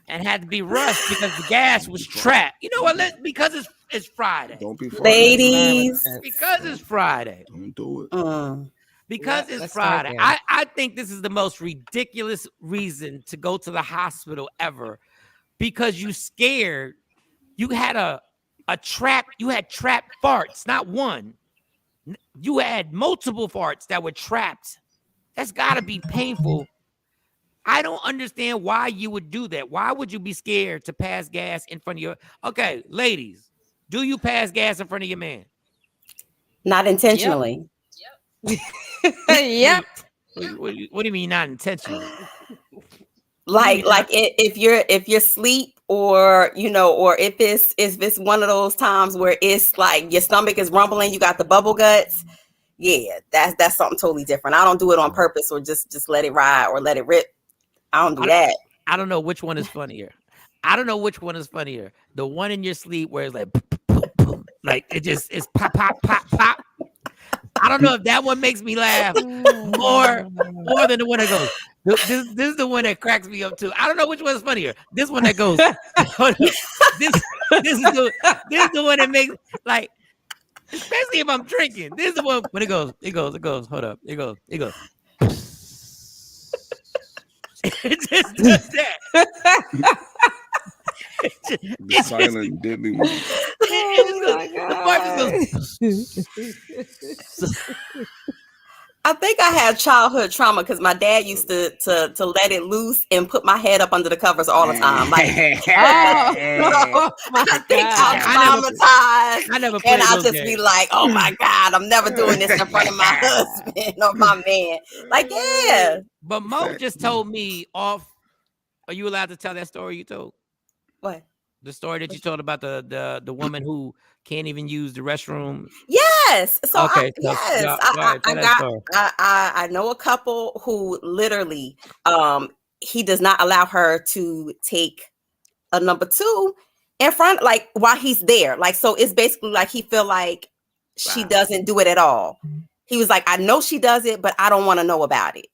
And had to be rushed because the gas was trapped. You know what? Because it's Friday. Don't be ladies. Because it's Friday. Don't do it. Because it's Friday. I think this is the most ridiculous reason to go to the hospital ever. Because you scared. You had a trap. You had trapped farts, not one. You had multiple farts that were trapped. That's got to be painful. I don't understand why you would do that. Why would you be scared to pass gas in front of your... Okay, ladies, do you pass gas in front of your man? Not intentionally. Yep. What do you mean not intentionally? Like if you're asleep or or if it's one of those times where it's like your stomach is rumbling, you got the bubble guts. Yeah, that's something totally different. I don't do it on purpose or just let it ride or let it rip. I don't do that. I don't know which one is funnier. The one in your sleep where it's like, like it's pop, pop, pop, pop. I don't know if that one makes me laugh more than the one that goes. This is the one that cracks me up too. I don't know which one is funnier. This one that goes. this is the one that makes like, especially if I'm drinking. This is the one when it goes. Hold up. It goes. It just does that. The silent deadly one. I think I had childhood trauma because my dad used to let it loose and put my head up under the covers all the time. Like, I think I'm traumatized. And I'll just be like, oh my God, I'm never doing this in front of my husband or my man. Like, yeah. But Mo just told me off. Are you allowed to tell that story you told? What? The story that you told about the woman who can't even use the restroom. Yes. So okay. I know a couple who literally he does not allow her to take a number two in front, like while he's there. Like, so it's basically like he feel like she doesn't do it at all. He was like, I know she does it, but I don't want to know about it.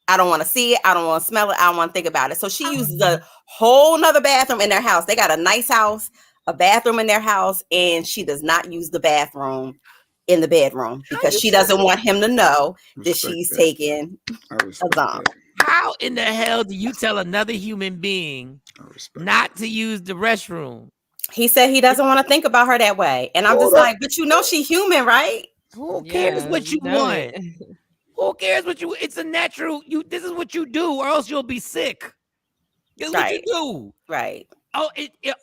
I don't want to see it. I don't want to smell it. I don't want to think about it. So she uses a whole nother bathroom in their house. They got a nice house, a bathroom in their house, and she does not use the bathroom in the bedroom because she doesn't want him to know that she's taking a dump. How in the hell do you tell another human being not to use the restroom? He said he doesn't want to think about her that way. And I'm just like, but she's human, right? Who cares what you want? Who cares what you? It's a natural. This is what you do, or else you'll be sick. This is what you do, right? Oh,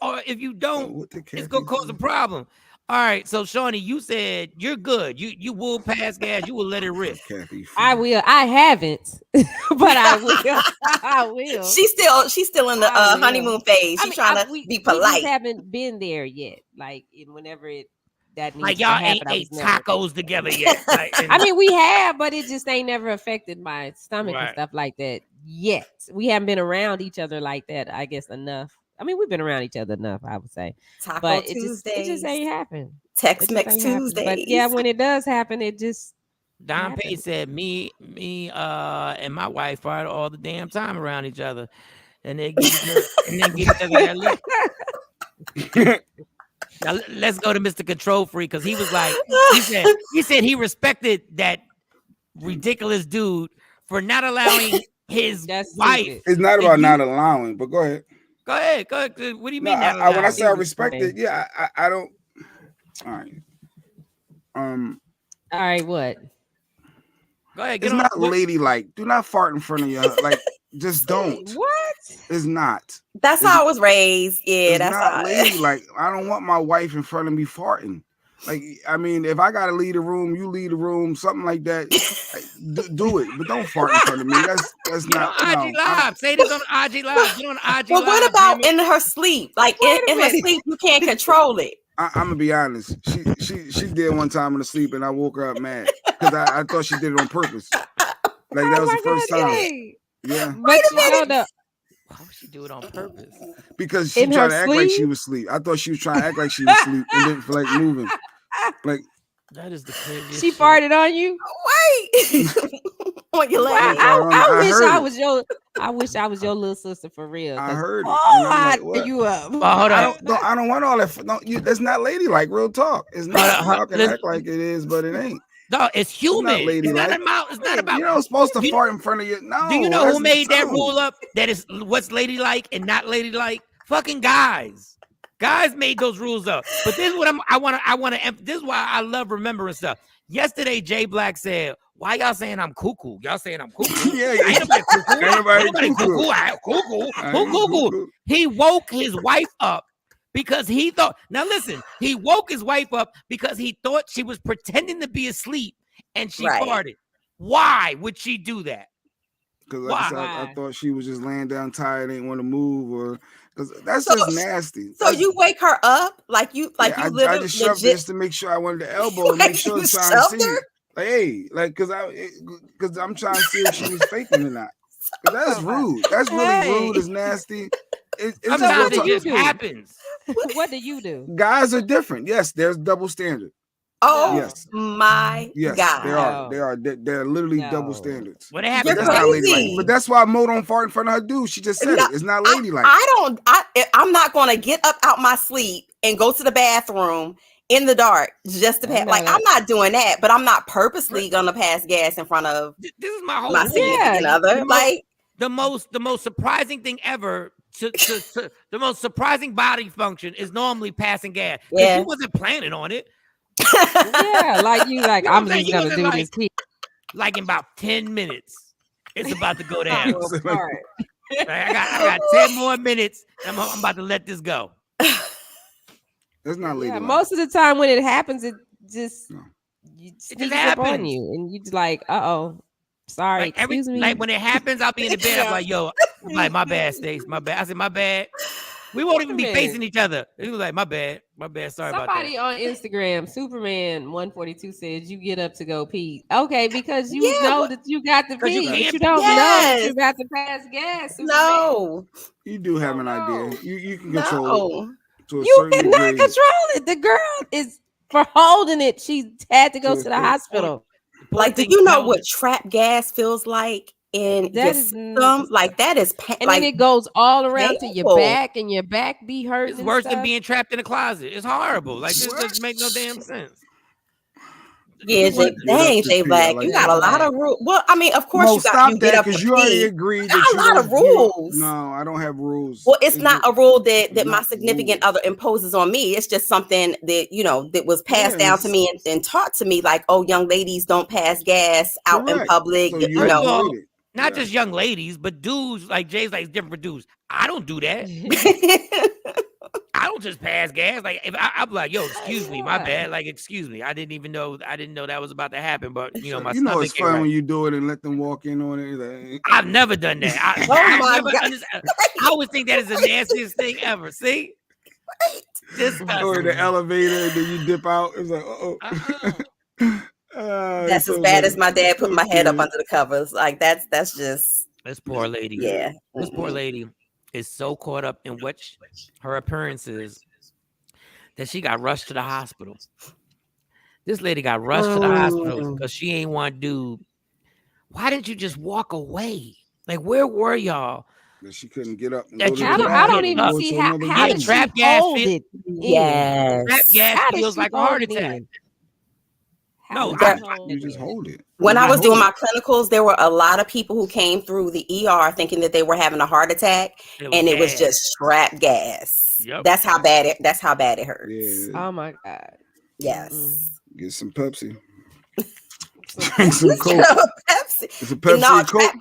or if you don't, it's gonna cause a problem. All right, so Shawnee, you said you're good. You will pass gas. You will let it rip. I will. I haven't, but I will. I will. She's still in the honeymoon phase. She's trying to be polite. We just haven't been there yet. Like, whenever that needs like to y'all happen, ain't ate tacos together yet. Like, I mean, we have, but it just ain't never affected my stomach and stuff like that yet. We haven't been around each other like that, I guess, enough. I mean, we've been around each other enough, I would say. But it just ain't happened. Tex-Mex Tuesdays. But yeah, when it does happen, it just Don Payne said me and my wife fight all the damn time around each other. And they give each other that look. Now let's go to Mr. Control Freak because he was like, he said he respected that ridiculous dude for not allowing his wife. It's not about not allowing, but go ahead. Go ahead. What do you mean? When I say I respect it, yeah, I don't. All right. All right. What? Go ahead. It's not ladylike. Do not fart in front of your like. Just don't. What? It's not. That's how I was raised. Yeah, that's not ladylike. I don't want my wife in front of me farting. Like, I mean, if I gotta leave the room, you leave the room, something like that. Do it, but don't fart in front of me. That's Get not. on IG Live. Say this on IG Live. Get on IG But Live. what about in her sleep? Like in her minute. sleep, you can't control it. I'm gonna be honest. She did one time in the sleep, and I woke her up mad because I thought she did it on purpose. Like that was the first time. Yeah. But you know, Why would she do it on purpose? Because she In tried her to act like she sleep? was asleep. I thought she was trying to act like she was asleep and didn't feel like moving. Like That is the craziest. she shit. farted on you. Wait. On your leg. I wish heard I it. was your. I wish I was your little sister for real. I 'cause, heard it. Oh, And I'm I like, what? you up. Oh, hold I up. don't want all that. No, that's not ladylike. Real talk. It's not. Hold Y'all up. can act like it is, but it ain't. No, it's human. not It's ladylike. not about. It's not about. You're not supposed to You- fart in front of you. No. Do you know who made that no. rule up? That is what's ladylike and not ladylike. Fucking guys. Guys made those rules up. But this is what I want to. This is why I love remembering stuff. Yesterday, Jay Black said, "Why y'all saying I'm cuckoo? Y'all saying I'm cuckoo? Yeah, I ain't nobody cuckoo. Ain't nobody Ain't nobody cuckoo. cuckoo. I cuckoo. I Who ain't cuckoo? cuckoo. He woke his wife up because he thought. Now listen, he woke his wife up because he thought she was pretending to be asleep and she Right. farted. Why would she do that? Because like I said, I thought she was just laying down tired, ain't want to move, or because that's just nasty. So you wake her up like you I literally just shoved legit. this to make sure I wanted the elbow and make sure You I'm trying to shoved see. her? Like, hey, like because I'm trying to see if she was faking or not. 'Cause that's rude. That's really rude. It's nasty. It's just real Sometimes it talk. just happens. What do you do? Guys are different. Yes, there's double standard. Oh Yes. my Yes, God. they are. They're literally No. double standards. What But happened? that's not ladylike. crazy. But that's why Mo don't fart in front of her dude. She just said No, it. It's not ladylike. I'm not gonna get up out my sleep and go to the bathroom in the dark just to pass. Like, I'm not doing that, but I'm not purposely gonna pass gas in front of This is my whole my rule. significant other. Like, the most surprising thing ever to the most surprising body function is normally passing gas. Yeah. He wasn't planning on it. Yeah, like you, like You know what I'm I'm saying? just You gonna wasn't do like- this. Here. Like in about 10 minutes, it's about to go down. Well, Like- part. Like, I got 10 more minutes. I'm about to let this go. That's not Yeah, ladylike. most of the time when it happens, it just No. sneaks up on happens. you, and you just like, sorry, Like excuse me. like when it happens, I'll be in the bed. I'm like, yo, I'm like, my bad, Stace, my bad. I said, my bad. We won't even be Man. facing each other. He was like, my bad, sorry about Somebody that. on Instagram, Superman 142 says you get up to go pee. Okay, because you Yeah, know that you got to 'Cause you pee, but can't- you don't know that Yes. you got to pass gas. Superman. no, You do have an No. idea. You can control it no. to a You certain cannot degree. control it. The girl is for holding it. She had to go to the hospital. Like, do you know what trap gas feels like in That your is system? Like, that is And like then it goes all around to your painful. back, and your back be hurt. It's worse than being trapped in a closet. It's horrible. Like this doesn't make no damn sense. Yeah, You want to get up dang, to Jay pee. Black, I like you that. got a lot of rules. Well, I mean, of course Mo, you stop get that up because to you already pee. agreed Got that a you lot don't. of rules. No, I don't have rules. Well, it's not a rule that my not significant rules. other imposes on me. It's just something that, that was passed down to Yes. me and taught to me, like, oh, young ladies don't pass gas out in Correct. public. So you you know. avoid it. Not Yeah. just young ladies, but dudes like Jay's like different for dudes. I don't do that. I don't just pass gas. Like if I'm like, yo, excuse me, my bad. Like, excuse me. I didn't know that was about to happen. But my You know stomach it's ain't fun right. when you do it and let them walk in on it. Like, I've never done that. Oh my never God. understand. I always think that is the nastiest thing ever. See? Disgusting. or the elevator, and then you dip out. It's like, That's as bad as my dad put my head up under the covers. Like that's just This poor lady. yeah. This poor lady is so caught up in what her appearance is that she got rushed to the hospital. This lady got rushed to the hospital because she ain't want to do. Why didn't you just walk away? Like, where were y'all? That she couldn't get up. And That go to you the I don't bathroom even and go see to how another how room. did trap she gas hold fit- it. Yes. Trap gas How did feels she like a hold heart it attack. in? No, How did I- she hold You it just in? hold it. When I I was doing hold my clinicals, there were a lot of people who came through the ER thinking that they were having a heart attack, and it was gas. just trap gas. Yep. That's how bad it hurts. Yeah, Oh my God. Yes. get some Pepsi. Drink some Coke. Pepsi. It's a Pepsi No, and Coke.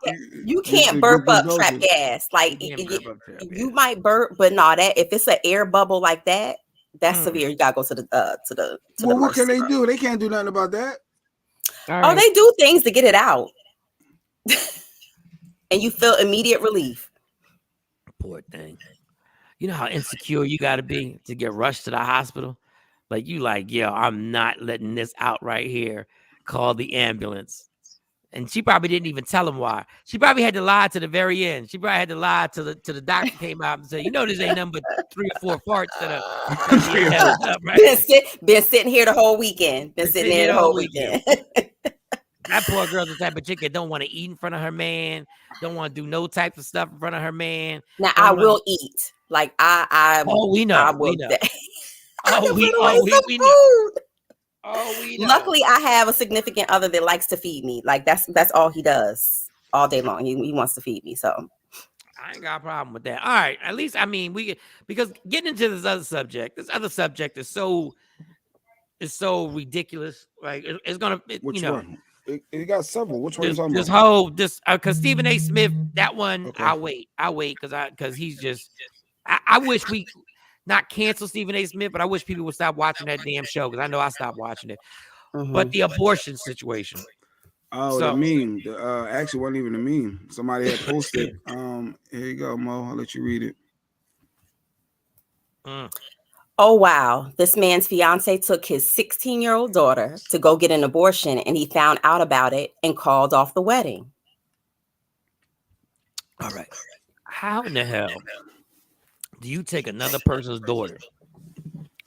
You Get can't the burp good up trap doses. gas. Like You can't burp up trap you gas. might burp, but no, that if it's an air bubble like that, That's severe. You gotta go to the Well, what mercy can they room. do? They can't do nothing about that. Oh, they do things to get it out, and you feel immediate relief. Poor thing. You know how insecure you got to be to get rushed to the hospital? Like, you like, yo, I'm not letting this out right here. Call the ambulance. And she probably didn't even tell him why. She probably had to lie to the very end. She probably had to lie to the doctor came out and said, you know, this ain't nothing but 3 or 4 farts that are being held up, right? Been sitting here the whole weekend. Been sitting here the whole weekend. That poor girl's the type of chick that don't want to eat in front of her man, don't want to do no type of stuff in front of her man. Now I will eat. Like I we know. I will. We know. We know. Luckily, I have a significant other that likes to feed me. Like that's all he does all day long. He wants to feed me. So I ain't got a problem with that. All right, at least I mean because getting into this other subject is so ridiculous. Like it's gonna, Which one? It got several. Which one? Because Stephen A. Smith, that one, okay. I'll wait because he's just. I wish we not cancel Stephen A. Smith, but I wish people would stop watching that damn show because I know I stopped watching it. Mm-hmm. But the abortion situation. Oh, the meme. Actually, wasn't even a meme. Somebody had posted. Here you go, Mo. I'll let you read it. Oh, wow. This man's fiance took his 16-year-old daughter to go get an abortion, and he found out about it and called off the wedding. All right. How in the hell do you take another person's daughter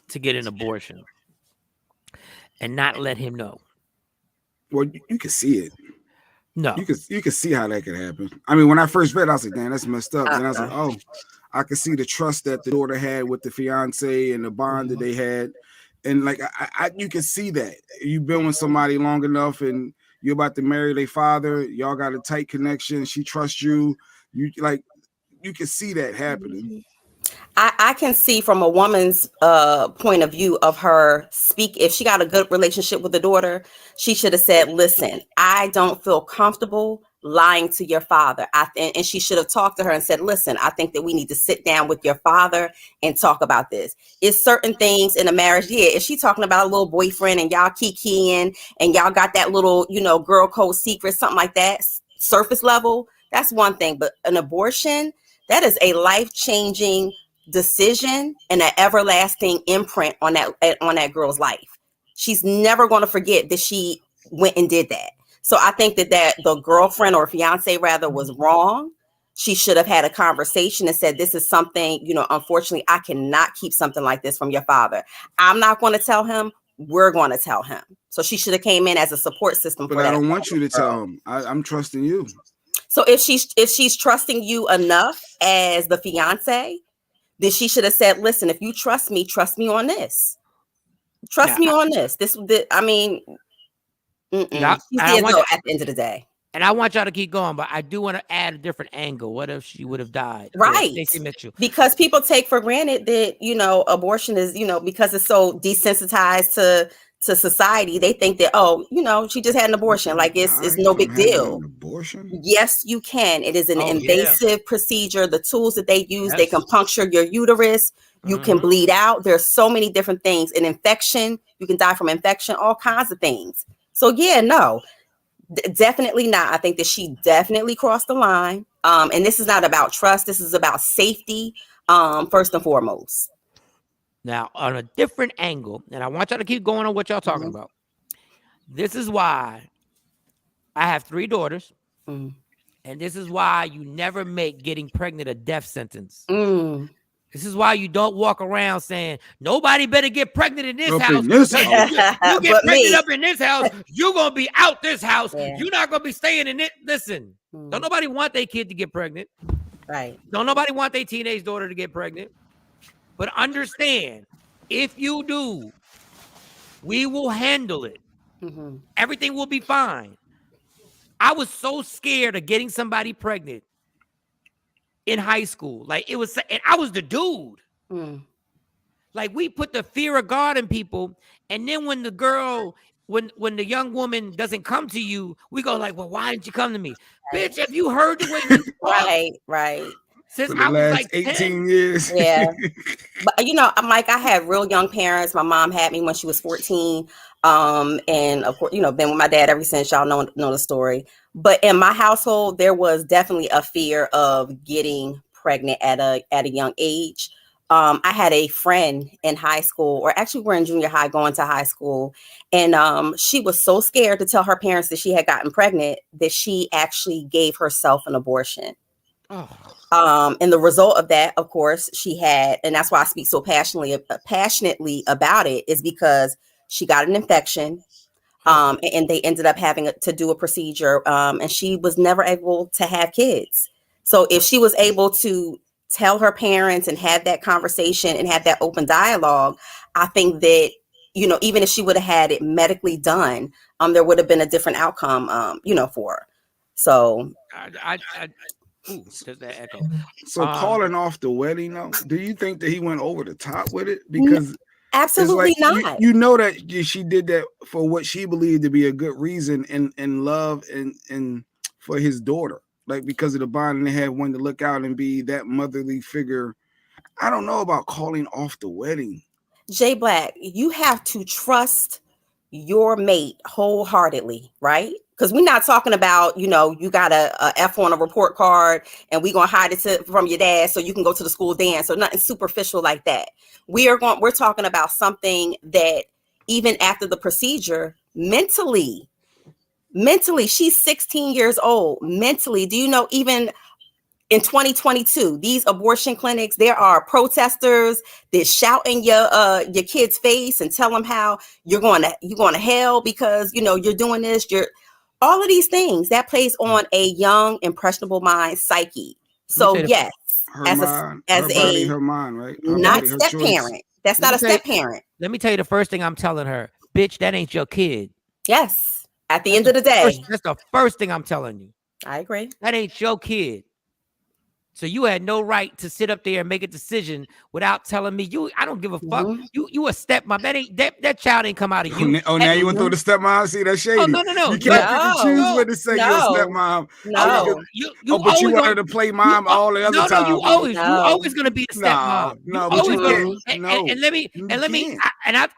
to get an abortion and not let him know? Well, you can see it. No. You can see how that could happen. I mean, when I first read it, I was like, damn, that's messed up. And I was like, oh, I could see the trust that the daughter had with the fiance and the bond that they had. And like, you can see that. You've been with somebody long enough and you're about to marry their father. Y'all got a tight connection. She trusts you. You can see that happening. I can see from a woman's point of view of her speak. If she got a good relationship with the daughter, she should have said, listen, I don't feel comfortable lying to your father. And she should have talked to her and said, listen, I think that we need to sit down with your father and talk about this. It's certain things in a marriage. Yeah, if she's talking about a little boyfriend and y'all kikiing and y'all got that little, girl code secret, something like that, surface level, that's one thing. But an abortion, that is a life-changing decision and an everlasting imprint on that girl's life. She's never going to forget that she went and did that. So I think that the girlfriend or fiance rather was wrong. She should have had a conversation and said, this is something, unfortunately, I cannot keep something like this from your father. I'm not going to tell him. We're going to tell him. So she should have came in as a support system. But I don't want you to tell him. I'm trusting you. So if she's trusting you enough as the fiance, then she should have said, listen, if you trust me on this. Trust me on this. I mean, she's the adult at the end of the day. And I want y'all to keep going, but I do want to add a different angle. What if she would have died? Right. Stacey Mitchell. Because people take for granted that, abortion is, because it's so desensitized to society, they think that, she just had an abortion. Like it's no big deal. Abortion? Yes, you can. It is an invasive procedure. The tools that they use, they can puncture your uterus. You can bleed out. There's so many different things. An infection, you can die from infection, all kinds of things. So yeah, no, definitely not. I think that she definitely crossed the line. And this is not about trust. This is about safety, first and foremost. Now, on a different angle, and I want y'all to keep going on what y'all talking about. This is why I have 3 daughters, and this is why you never make getting pregnant a death sentence. This is why you don't walk around saying, nobody better get pregnant in this house. You get pregnant up in this house, you're going to be out this house. Yeah. You're not going to be staying in it. Listen, don't nobody want their kid to get pregnant. Right. Don't nobody want their teenage daughter to get pregnant. But understand, if you do, we will handle it. Everything will be fine. I was so scared of getting somebody pregnant in high school. Like it was, and I was the dude. Like we put the fear of God in people. And then when when the young woman doesn't come to you, we go like, well, why didn't you come to me? Bitch, have you heard the way you talk? Right. Since for the I was last like 18 10. years. Yeah. But I'm like, I had real young parents. My mom had me when she was 14. And of course, been with my dad ever since. Y'all know the story. But in my household, there was definitely a fear of getting pregnant at a young age. I had a friend in high school, or actually we're in junior high going to high school. And she was so scared to tell her parents that she had gotten pregnant that she actually gave herself an abortion. And the result of that, of course, she had, and that's why I speak so passionately about it, is because she got an infection, and they ended up having to do a procedure, and she was never able to have kids. So if she was able to tell her parents and have that conversation and have that open dialogue, I think that, even if she would have had it medically done, there would have been a different outcome, for her. So Ooh, there's that echo. So calling off the wedding, though, do you think that he went over the top with it? Because absolutely not. You know that she did that for what she believed to be a good reason and love and for his daughter, like because of the bond they had, wanted to look out and be that motherly figure. I don't know about calling off the wedding. Jay Black, you have to trust your mate wholeheartedly, right? Because we're not talking about, you got a F on a report card and we're going to hide it from your dad so you can go to the school dance, or nothing superficial like that. We're talking about something that even after the procedure, mentally, she's 16 years old. Mentally, do you know, even in 2022, these abortion clinics, there are protesters that shout in your kid's face and tell them how you're going to hell because you're doing this. All of these things that plays on a young, impressionable mind psyche. So yes, her body, her mind, right? Her not body, her step choice. parent. That's not a step parent. Let me tell you the first thing I'm telling her, bitch. That ain't your kid. Yes. At the end of the day, that's the first thing I'm telling you. I agree. That ain't your kid. So you had no right to sit up there and make a decision without telling me. I don't give a fuck. Mm-hmm. You a stepmom. That child ain't come out of you. Now you want to throw the stepmom? See, that's shady. No. You can't pick and choose when to say you're a stepmom. No. But you want her to play mom all the other time. You always gonna be the stepmom. No, but you can't. And let me.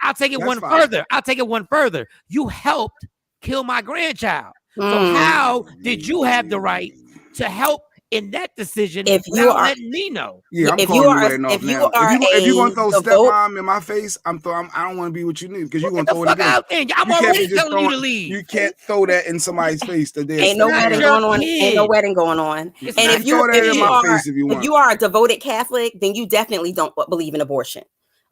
I'll take it one further. I'll take it one further. You helped kill my grandchild. So how did you have the right to help in that decision without letting me know? Yeah, I'm calling the wedding off now. If you're gonna throw stepmom in my face, I don't want to be what you need because you're gonna throw it again. Out there. I'm already telling you to leave. You can't throw that in somebody's face. Ain't no wedding going on. Ain't no wedding going on. And if you are a devoted Catholic, then you definitely don't believe in abortion.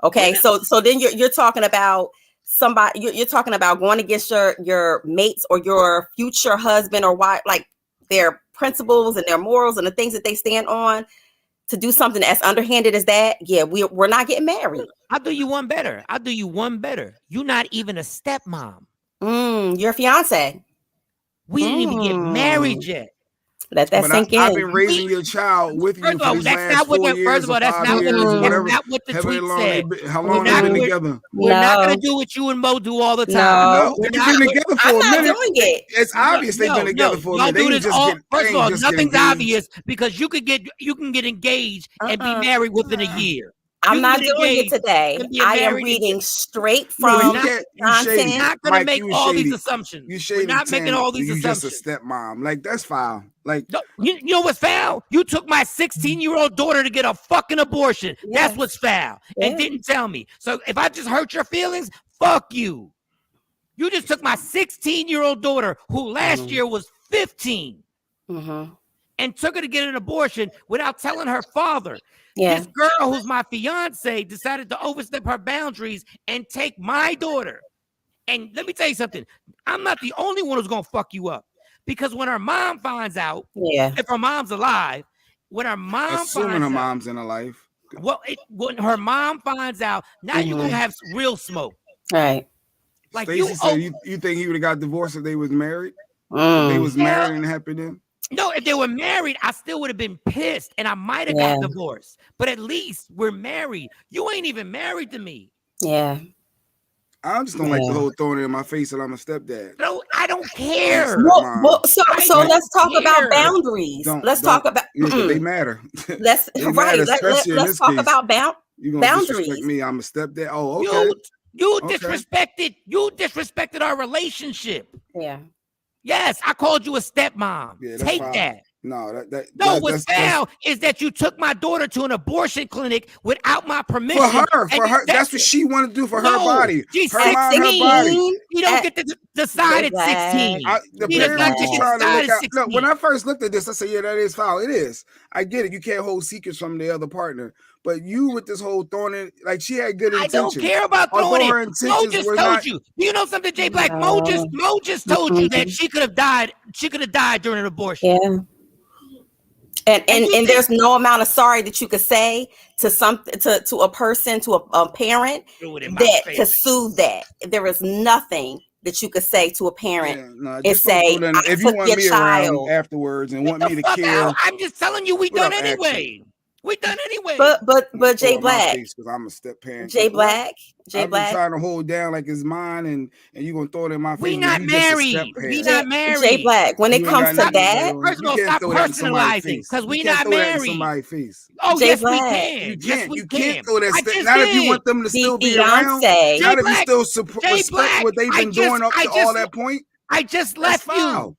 Okay, so then you're talking about somebody. You're talking about going against your mates or your future husband or wife, like their principles and their morals and the things that they stand on, to do something as underhanded as that. Yeah, we're not getting married. I'll do you one better. You're not even a stepmom. Your fiance. We didn't even get married yet. Let that sink in. I've been raising your child with you for these last 4 years. First of all, that's not what the tweet said. How long have they been together? We're not going to do what you and Mo do all the time. No, they've been together for a minute. It's obvious they've been together for a minute. First of all, nothing's obvious because you can get engaged and be married within a year. I'm not doing it today. I am reading straight from content. You're not going to make all these assumptions. We're not making all these assumptions. You just a stepmom. Like, that's foul. Like, no, you know what's foul? You took my 16-year-old daughter to get a fucking abortion. Yes. That's what's foul. Yeah. And didn't tell me. So if I just hurt your feelings, fuck you. You just took my 16-year-old daughter, who last year was 15, and took her to get an abortion without telling her father. Yeah. This girl, who's my fiance, decided to overstep her boundaries and take my daughter. And let me tell you something. I'm not the only one who's going to fuck you up. Because when her mom finds out, if her mom's alive, when her mom assuming her mom's in her life. Well, when her mom finds out, now you're going to have real smoke. Right. Like Stacey said, you think he would have got divorced if they was married? If they was married and happy then? No, if they were married, I still would have been pissed and I might have got divorced. But at least we're married. You ain't even married to me. Yeah. I just don't like the whole throwing it in my face that I'm a stepdad. No, I I don't care. So let's talk about boundaries. Let's talk about they matter. Let's they right. Matter, Let's talk about you gonna boundaries. Disrespect me? I'm a stepdad. Oh, okay. You disrespected our relationship. Yeah. Yes, I called you a stepmom. Yeah, Take foul. that. No, what's foul is that you took my daughter to an abortion clinic without my permission. For her. That's what she wanted to do for her body. She's her 16. Mind, her body. You don't get to decide at 16. The parent was just trying to look out. Look, when I first looked at this, I said, yeah, that is foul. It is. I get it. You can't hold secrets from the other partner. But you with this whole throwing it, like she had good intentions. I don't care about throwing it. Mo just told you. You know something, Jay Black? Mo just told you that she could have died. She could have died during an abortion. Yeah. And there's no amount of sorry that you could say to a person, to a parent that could soothe that. There is nothing that you could say to a parent and say, if you want me around afterwards and want me to care. I'm just telling you, we done anyway. We done anyway. But Jay Black, because I'm a step parent. Jay Black, I've been trying to hold down like it's mine, and you gonna throw it in my face. We not married. We not married. Jay Black, when it comes to that, first of all, stop personalizing because we not married. Somebody's face. Oh, yes, we can. You can't throw that step. Not if you want them to still be around. Not if you still respect what they've been doing up to all that point. I just left you.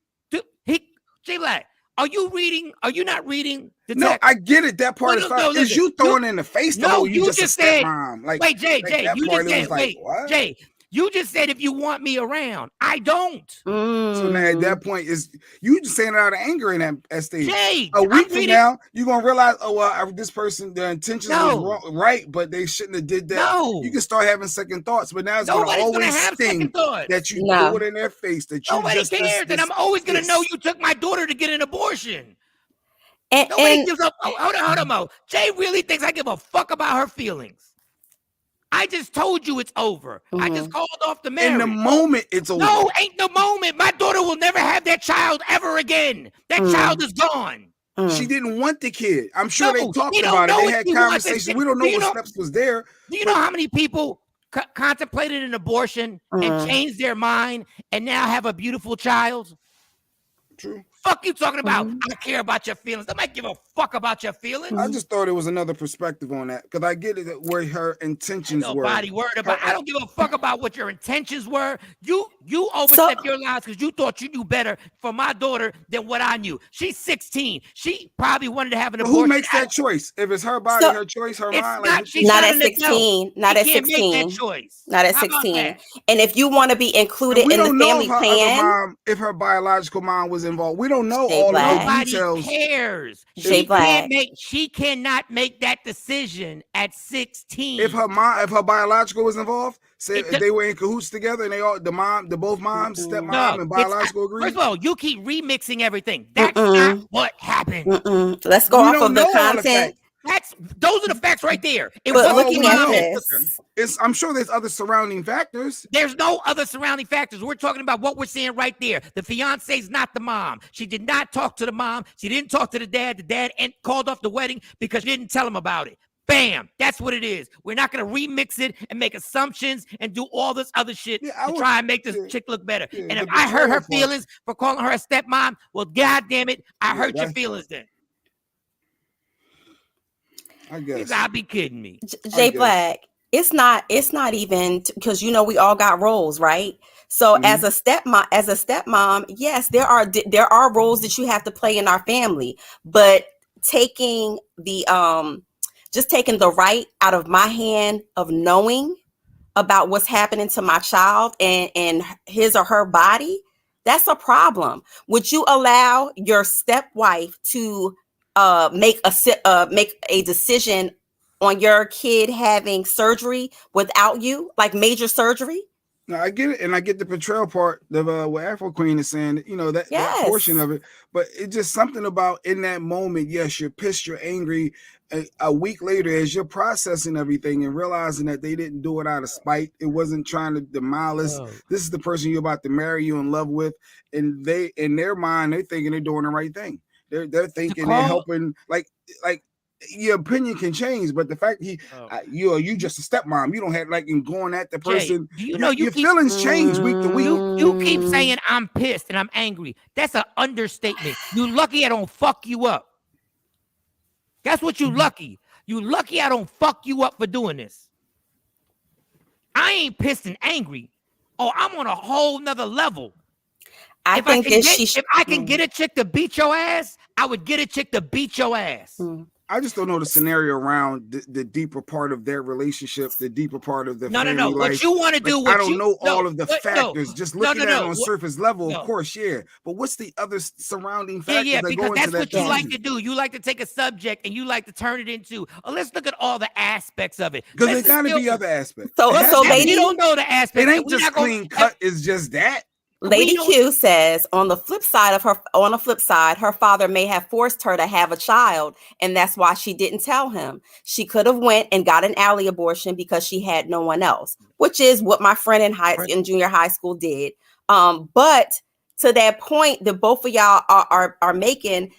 Jay Black, are you reading? Are you not reading? No, I get it. That part is fine. Is you throwing in the face? No, you just said. Wait, Jay, you just said. Wait, Jay, you just said if you want me around, I don't. So now at that point, is you just saying it out of anger in that stage? Jay, a week from now, you're gonna realize, oh well, this person, their intentions was wrong, right, but they shouldn't have did that. No, you can start having second thoughts, but now it's gonna always sting that you throw it in their face. That you nobody cares, and I'm always gonna know you took my daughter to get an abortion. Nobody gives up. Hold on, Mo. Jay really thinks I give a fuck about her feelings. I just told you it's over. I just called off the marriage. In the moment, it's over. No, ain't the moment. My daughter will never have that child ever again. That child is gone. She didn't want the kid. I'm sure they talked about it. They had conversations. We don't know what steps was there. Do you know how many people contemplated an abortion and changed their mind and now have a beautiful child? True. Fuck you talking about? I care about your feelings. Nobody give a fuck about your feelings. I just thought it was another perspective on that because I get it where her intentions were. Nobody worried about. I don't give a fuck about what your intentions were. You overstepped your lines because you thought you knew better for my daughter than what I knew. She's 16. She probably wanted to have an abortion. Who makes that choice? If it's her body, her choice, her mind. Not at 16. Not at 16. Make that choice. Not at 16. And if you want to be included in the family plan, if her biological mom was involved, we don't know all Black. of the details. Nobody cares. She cannot make that decision at 16. If her biological was involved, say if they were in cahoots together and both moms, stepmom and biological agreed. First of all, you keep remixing everything. That's not what happened. Let's go off of the content. Those are the facts right there. Looking at this, I'm sure there's other surrounding factors. There's no other surrounding factors. We're talking about what we're seeing right there. The fiance's not the mom. She did not talk to the mom. She didn't talk to the dad. The dad called off the wedding because she didn't tell him about it. Bam. That's what it is. We're not going to remix it and make assumptions and do all this other shit to try and make this chick look better. And if I hurt her feelings for calling her a stepmom, well, God damn it, I hurt your feelings then. I guess. You gotta be kidding me. Jay Black, it's not even because we all got roles, right? So as a stepmom, yes, there are roles that you have to play in our family, but taking the right out of my hand of knowing about what's happening to my child and his or her body, that's a problem. Would you allow your stepwife to make a decision on your kid having surgery without you, like major surgery? No, I get it, and I get the portrayal part of what Afro Queen is saying. That portion of it, but it's just something about in that moment. Yes, you're pissed, you're angry. A week later, as you're processing everything and realizing that they didn't do it out of spite, it wasn't trying to demolish. This is the person you're about to marry, you in love with, and they, in their mind, they're thinking they're doing the right thing. They're thinking they're helping, like your opinion can change, but the fact you just a stepmom, you don't have like in going at the person. Jay, do you know your feelings change week to week. You keep saying I'm pissed and I'm angry. That's an understatement. You lucky I don't fuck you up. That's what you lucky. You lucky I don't fuck you up for doing this. I ain't pissed and angry. Oh, I'm on a whole nother level. If I can get a chick to beat your ass, I would get a chick to beat your ass. I just don't know the scenario around the deeper part of their relationship, the deeper part of the family life. What you want to do? I don't know all of the factors. Just looking at it on surface level, of course, yeah. But what's the other surrounding factors? Yeah, because that's what you like to do. You like to take a subject and you like to turn it into. Oh, let's look at all the aspects of it. Because there got to be other aspects. So lady, you don't know the aspects. It ain't just clean cut. It's just that. Lady Q says on the flip side, her father may have forced her to have a child, and that's why she didn't tell him. She could have went and got an alley abortion because she had no one else, which is what my friend in junior high school did. But to that point that both of y'all are making,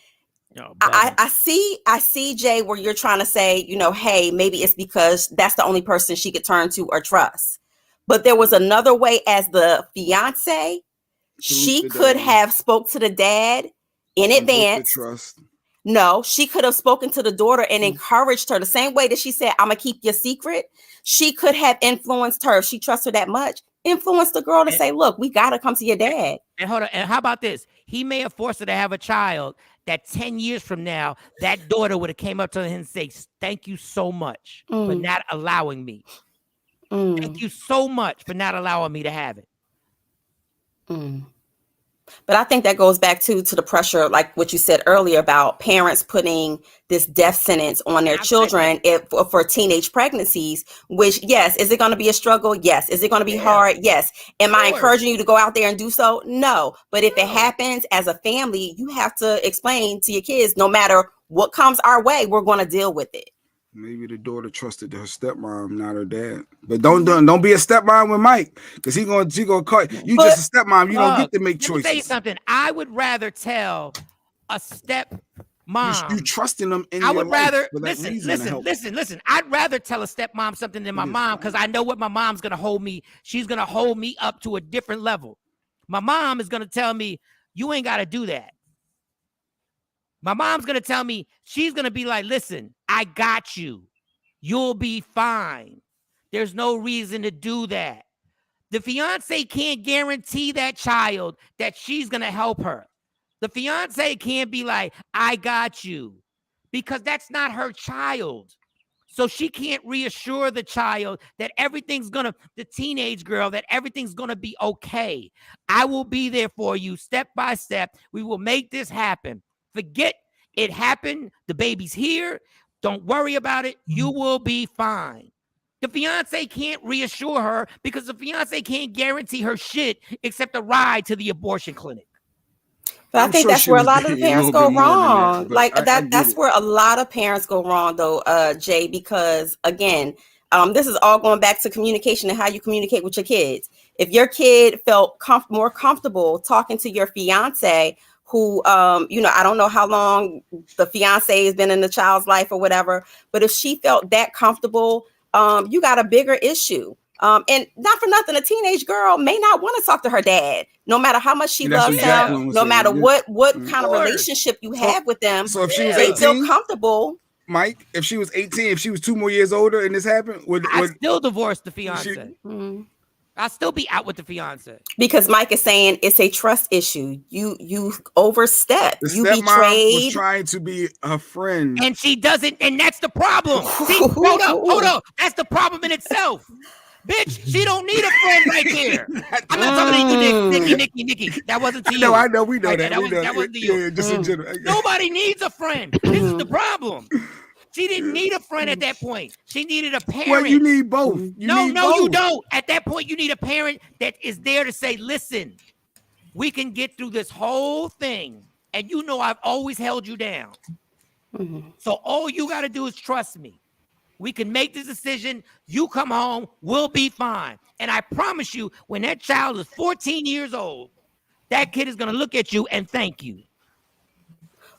I see Jay, where you're trying to say, hey, maybe it's because that's the only person she could turn to or trust. But there was another way as the fiance. She could have spoke to the dad in advance. No, she could have spoken to the daughter and encouraged her the same way that she said, I'm going to keep your secret. She could have influenced her. If she trusts her that much, influence the girl to say, look, we got to come to your dad. And hold on. And how about this? He may have forced her to have a child that 10 years from now, that daughter would have came up to him and say, thank you so much for not allowing me. Thank you so much for not allowing me to have it. But I think that goes back to the pressure, like what you said earlier about parents putting this death sentence on their children for teenage pregnancies, which, yes, is it going to be a struggle? Yes. Is it going to be hard? Yes. Am I encouraging you to go out there and do so? No. But if it happens as a family, you have to explain to your kids, no matter what comes our way, we're going to deal with it. Maybe the daughter trusted her stepmom, not her dad. But don't be a stepmom with Mike, because she gonna call you just a stepmom. You don't get to make choices. Let me tell you something. I would rather tell a stepmom. You trusting them in I your would rather life listen. I'd rather tell a stepmom something than my mom, because I know what my mom's gonna hold me. She's gonna hold me up to a different level. My mom is gonna tell me, you ain't gotta do that. My mom's going to tell me, she's going to be like, listen, I got you. You'll be fine. There's no reason to do that. The fiance can't guarantee that child that she's going to help her. The fiance can't be like, I got you, because that's not her child. So she can't reassure the child that the teenage girl, that everything's going to be okay. I will be there for you step by step. We will make this happen. Forget it happened. The baby's here. Don't worry about it. You will be fine. The fiance can't reassure her, because the fiance can't guarantee her shit except a ride to the abortion clinic. But I think that's where a lot of the parents go wrong. That's where a lot of parents go wrong, though, Jay, because, again, this is all going back to communication and how you communicate with your kids. If your kid felt more comfortable talking to your fiance, who, I don't know how long the fiance has been in the child's life or whatever, but if she felt that comfortable, you got a bigger issue. And not for nothing, a teenage girl may not want to talk to her dad, no matter how much she loves him, no matter what kind of relationship you have with them. So if she was they 18, feel comfortable. Mike, if she was 18, if she was 2 more years older and this happened, would still divorce the fiance. I'll still be out with the fiance. Because Mike is saying it's a trust issue. You overstep. The you betrayed. Was trying to be a friend, and she doesn't, and that's the problem. See, hold up. That's the problem in itself. Bitch, she don't need a friend right there. I'm not talking to you, Nikki. That wasn't to you. No, I know. We know that. That wasn't to you. Yeah, just in general. Nobody needs a friend. This is the problem. She didn't need a friend at that point. She needed a parent. Well, you need both. You don't. At that point, you need a parent that is there to say, listen, we can get through this whole thing. And I've always held you down. So all you got to do is trust me. We can make this decision. You come home, we'll be fine. And I promise you, when that child is 14 years old, that kid is going to look at you and thank you.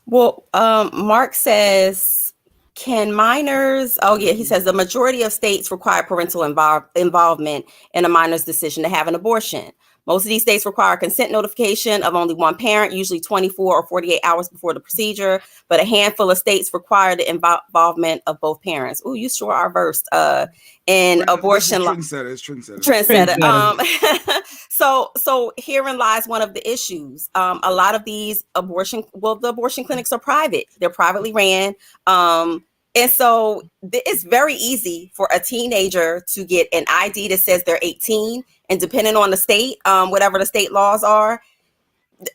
Well, Mark says, Can minors? Oh yeah, he says the majority of states require parental involvement in a minor's decision to have an abortion. Most of these states require consent notification of only one parent, usually 24 or 48 hours before the procedure, but a handful of states require the involvement of both parents. Ooh, you sure are versed in abortion law. Trendsetter. So herein lies one of the issues. A lot of these the abortion clinics are private. They're privately ran. And so it's very easy for a teenager to get an ID that says they're 18, and depending on the state, whatever the state laws are,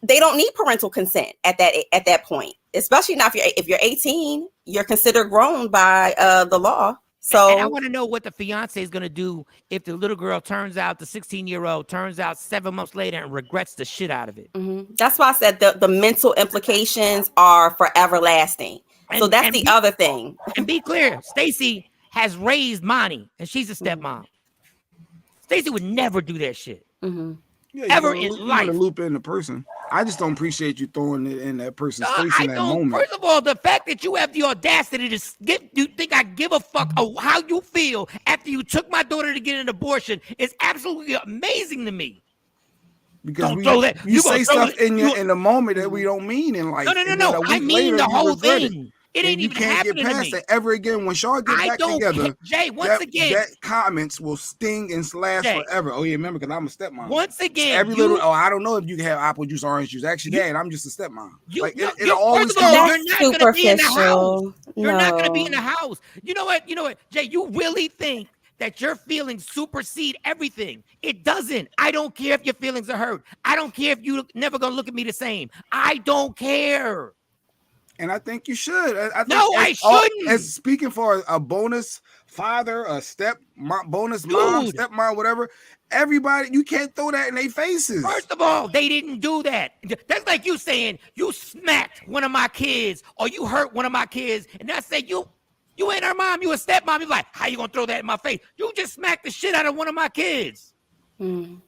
they don't need parental consent at that point. Especially now, if you're 18, you're considered grown by the law. So and I want to know what the fiance is going to do if the little girl the 16-year-old turns out 7 months later and regrets the shit out of it. Mm-hmm. That's why I said the mental implications are forever lasting. So that's the other thing. And be clear, Stacey has raised Monty, and she's a stepmom. Stacey would never do that shit. Mm-hmm. Yeah, ever in life. You want to loop in the person. I just don't appreciate you throwing it in that person's face in that moment. First of all, the fact that you have the audacity to you think I give a fuck how you feel after you took my daughter to get an abortion is absolutely amazing to me. Because you say stuff in the moment that we don't mean in life. No. I mean the whole thing. It ain't even happening to me. You can't get past it ever again. When Shawn get back together, Jay, that comments will sting and slash forever. Oh yeah, remember, because I'm a stepmom. Once again, I don't know if you can have apple juice, orange juice. Actually, Dad, I'm just a stepmom. It'll first always of all, you're not going to be in the house. You're not going to be in the house. You know what, Jay? You really think that your feelings supersede everything? It doesn't. I don't care if your feelings are hurt. I don't care if you're never going to look at me the same. I don't care. And I think you should. I shouldn't. As speaking for a bonus father, a bonus mom, stepmom, whatever, everybody, you can't throw that in their faces. First of all, they didn't do that. That's like you saying you smacked one of my kids or you hurt one of my kids. And I say, you ain't her mom, you a stepmom. You're like, how you going to throw that in my face? You just smacked the shit out of one of my kids.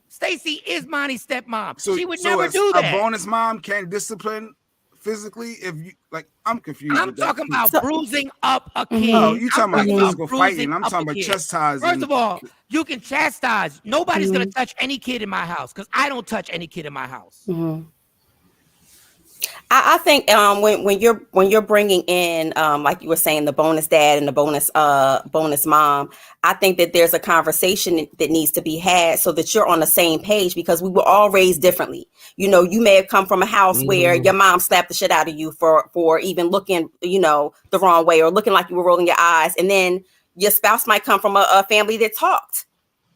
Stacey is Monty's stepmom. She would never do that. A bonus mom can discipline physically, if you like, I'm confused. I'm talking about bruising up a kid. No, you talking about physical fighting. I'm talking about chastising. First of all, you can chastise. Nobody's gonna touch any kid in my house because I don't touch any kid in my house. Mm-hmm. I think when you're bringing in like you were saying, the bonus dad and the bonus mom, I think that there's a conversation that needs to be had so that you're on the same page, because we were all raised differently. You may have come from a house where your mom slapped the shit out of you for even looking the wrong way or looking like you were rolling your eyes, and then your spouse might come from a family that talked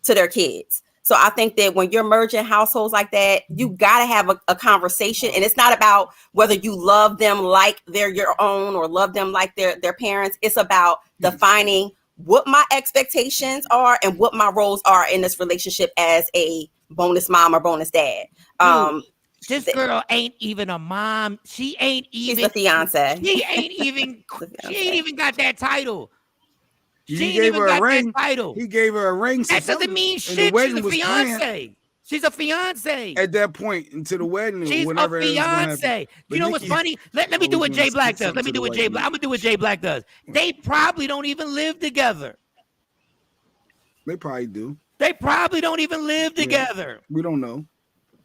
to their kids. So I think that when you're merging households like that, you got to have a conversation. And it's not about whether you love them like they're your own or love them like their parents. It's about defining what my expectations are and what my roles are in this relationship as a bonus mom or bonus dad. This girl ain't even a mom. She ain't even. She's the fiance. She ain't even got that title. He gave her a ring. He gave her a ring. That doesn't mean shit. She's a fiance. She's a fiance. At that point, into the wedding, she's a fiance. You know what's funny? Let me do what Jay Black does. Let me do what Jay Black. I'm gonna do what Jay Black does. They probably don't even live together. They probably do. They probably don't even live together. We don't know.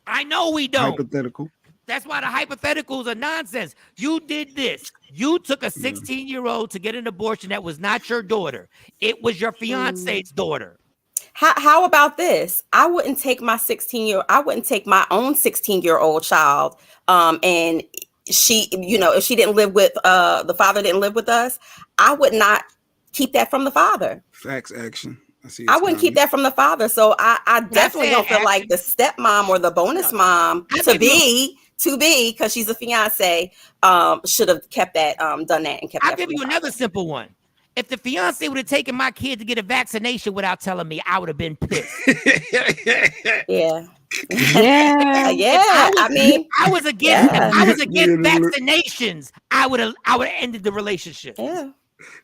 I know we don't. Hypothetical. That's why the hypotheticals are nonsense. You did this. You took a 16-year-old to get an abortion that was not your daughter. It was your fiance's daughter. How about this? I wouldn't take my own 16-year-old child. And she, if she didn't live with the father didn't live with us, I would not keep that from the father. Facts, action. I wouldn't keep that from the father. So I definitely don't feel like the stepmom or the bonus mom to be, because she's a fiance, should have kept that, done that and kept that. I'll give you another simple one. If the fiance would have taken my kid to get a vaccination without telling me, I would have been pissed. Yeah. I was against vaccinations, I would have ended the relationship. Yeah.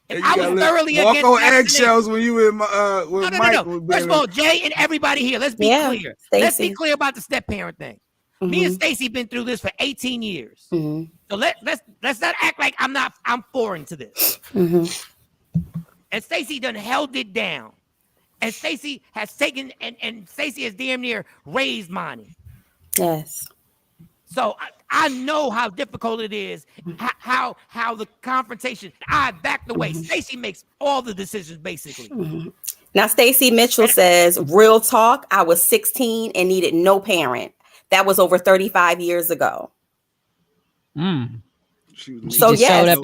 If I was thoroughly against on eggshells when you with Mike. No. First of all, Jay and everybody here, let's be clear. Let's be clear about the step parent thing. Me and Stacey been through this for 18 years. So let's not act like I'm foreign to this. And Stacey done held it down. And Stacey has taken and Stacey has damn near raised money. Yes. So I know how difficult it is, how the confrontation. I backed away. Stacey makes all the decisions basically. Now, Stacey Mitchell says, real talk, I was 16 and needed no parent. That was over 35 years ago. So yes,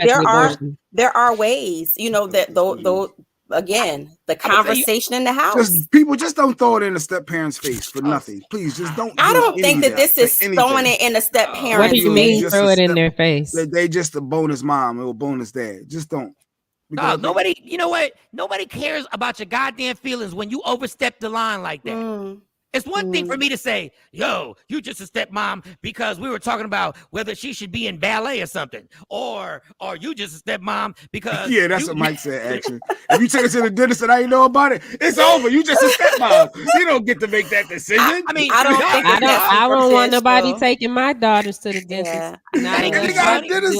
there are ways, you know, that though again, the conversation in the house. People just don't throw it in a step parent's face for nothing. Please, just don't. I don't think that this is throwing it in a step parent's What do you mean face. throw it in their face? They just a bonus mom or a bonus dad. Just don't. No, nobody, you know what? Nobody cares about your goddamn feelings when you overstep the line like that. It's one thing for me to say, yo, you just a stepmom because we were talking about whether she should be in ballet or something. Or you just a stepmom because that's what Mike said, actually. If you take us to the dentist and I didn't know about it, it's over. You just a stepmom. You don't get to make that decision. I don't want nobody taking my daughters to the dentist. Yeah.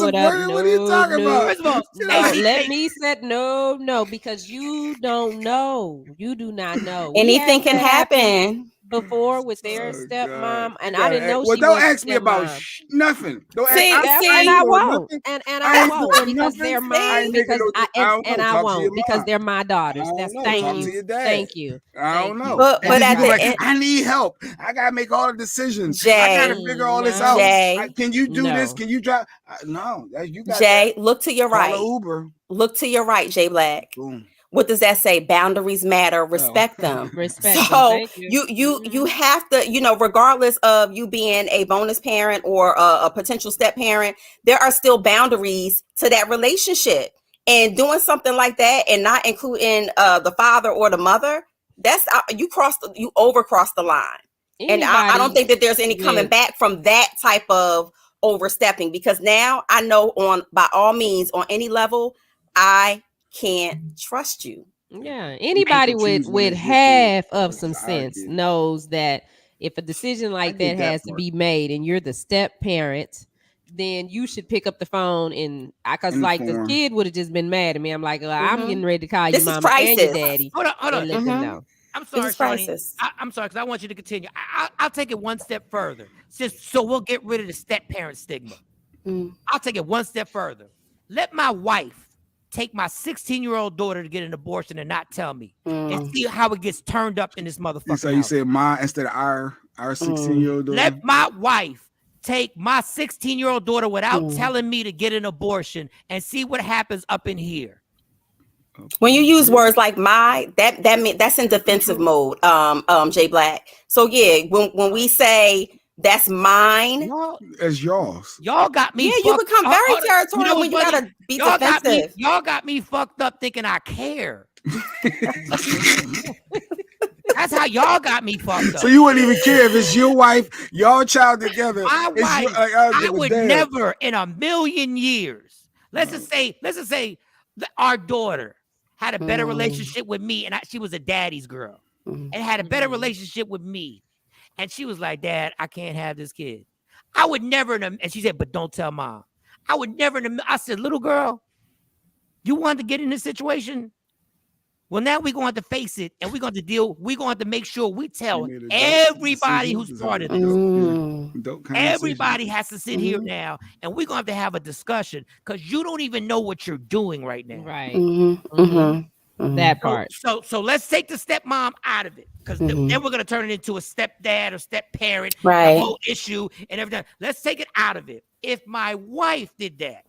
What are you talking about? First of all, let me set no, because you don't know. You do not know. Anything can happen. Before with their stepmom, and I didn't know she don't was ask me about nothing. Don't and I won't, and I won't because they're mine. Because I won't because they're my daughters. That's thank you. I don't know. But at the end, I need help. I gotta make all the decisions. I gotta figure all this out. Can you do this? Can you drive? No, you got Jay. Look to your right. Uber. Look to your right, Jay Black. Boom. What does that say? Boundaries matter. Respect them. So you have to, you know, regardless of you being a bonus parent or a potential step parent, there are still boundaries to that relationship. And doing something like that and not including the father or the mother, that's you overcross the line. And I don't think that there's any coming back from that type of overstepping, because now I know by all means on any level I can't trust you. Yeah, anybody with half of some sense knows that if a decision like that has to be made and you're the step parent, then you should pick up the phone and because like the kid would have just been mad at me. I'm like, I'm getting ready to call your mama and your daddy. Hold on. Let them know. I'm sorry, Shawnee. I'm sorry because I want you to continue. I'll take it one step further, so we'll get rid of the step parent stigma. I'll take it one step further. Let my wife take my 16-year-old daughter to get an abortion and not tell me, and see how it gets turned up in this motherfucker. So you said my instead of our 16-year-old daughter. Let my wife take my 16-year-old daughter without telling me to get an abortion and see what happens up in here. When you use words like that's in defensive mode, Jay Black. So yeah, when we say that's mine, as yours. Y'all got me. Yeah, you become very territorial when you gotta be defensive. Y'all got me fucked up thinking I care. That's how y'all got me fucked up. So you wouldn't even care if it's your wife, your child together. My wife, I would never in a million years. Let's just say our daughter had a better relationship with me, and she was a daddy's girl, and had a better relationship with me. And she was like, Dad, I can't have this kid. I would never, and she said, but don't tell mom. I would never, I said, little girl, you wanted to get in this situation? Well, now we're going to face it, and we're going to make sure we tell everybody who's part of this. Everybody has to sit here now, and we're going to have a discussion, because you don't even know what you're doing right now. Right. That part. So let's take the stepmom out of it, because then we're going to turn it into a stepdad or step parent, right? The whole issue and everything. Let's take it out of it. If my wife did that,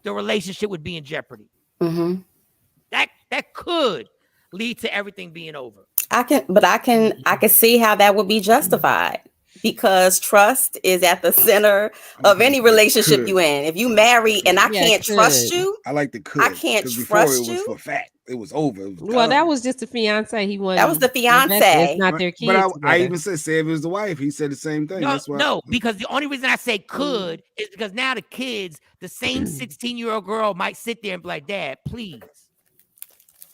the relationship would be in jeopardy. That could lead to everything being over. I can see how that would be justified, because trust is at the center of any relationship you in. If you marry and I can't trust you, I like the could. I can't trust you. It was for fact. It was over. That was just the fiance. That was the fiance. It's not their kids. But I even said if it was the wife. He said the same thing. No, because the only reason I say could is because now the kids, the same 16-year-old girl might sit there and be like, Dad, please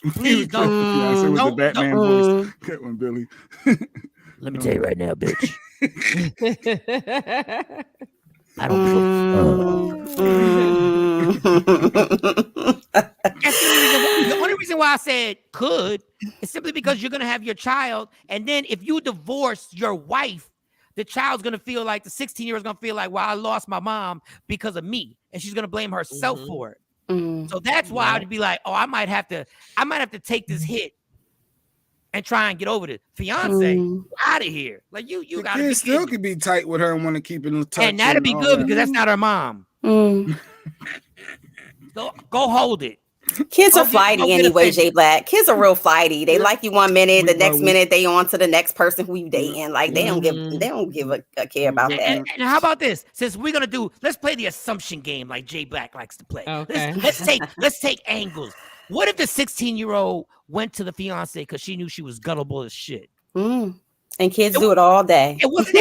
don't. The Batman voice. Cut one, Billy. Let me tell you right now, bitch. I don't give That's the only reason. The only reason why I said could is simply because you're gonna have your child, and then if you divorce your wife, the child's gonna feel like the 16-year-old's gonna feel like, well, I lost my mom because of me, and she's gonna blame herself for it. So that's why I'd be like, oh, I might have to take this hit and try and get over the fiance out of here. Like you The gotta kids still could be tight with her and want to keep it in touch, and that'd be good because that's not her mom. Go hold it. Kids are flighty anyway, J Black. Kids are real flighty. They like you one minute, the next minute they on to the next person who you dating. Like they don't give a care about that. And how about this? Since we're gonna let's play the assumption game like J Black likes to play. Okay. Let's take angles. What if the 16-year-old went to the fiance because she knew she was gullible as shit? And kids do it all day. It wasn't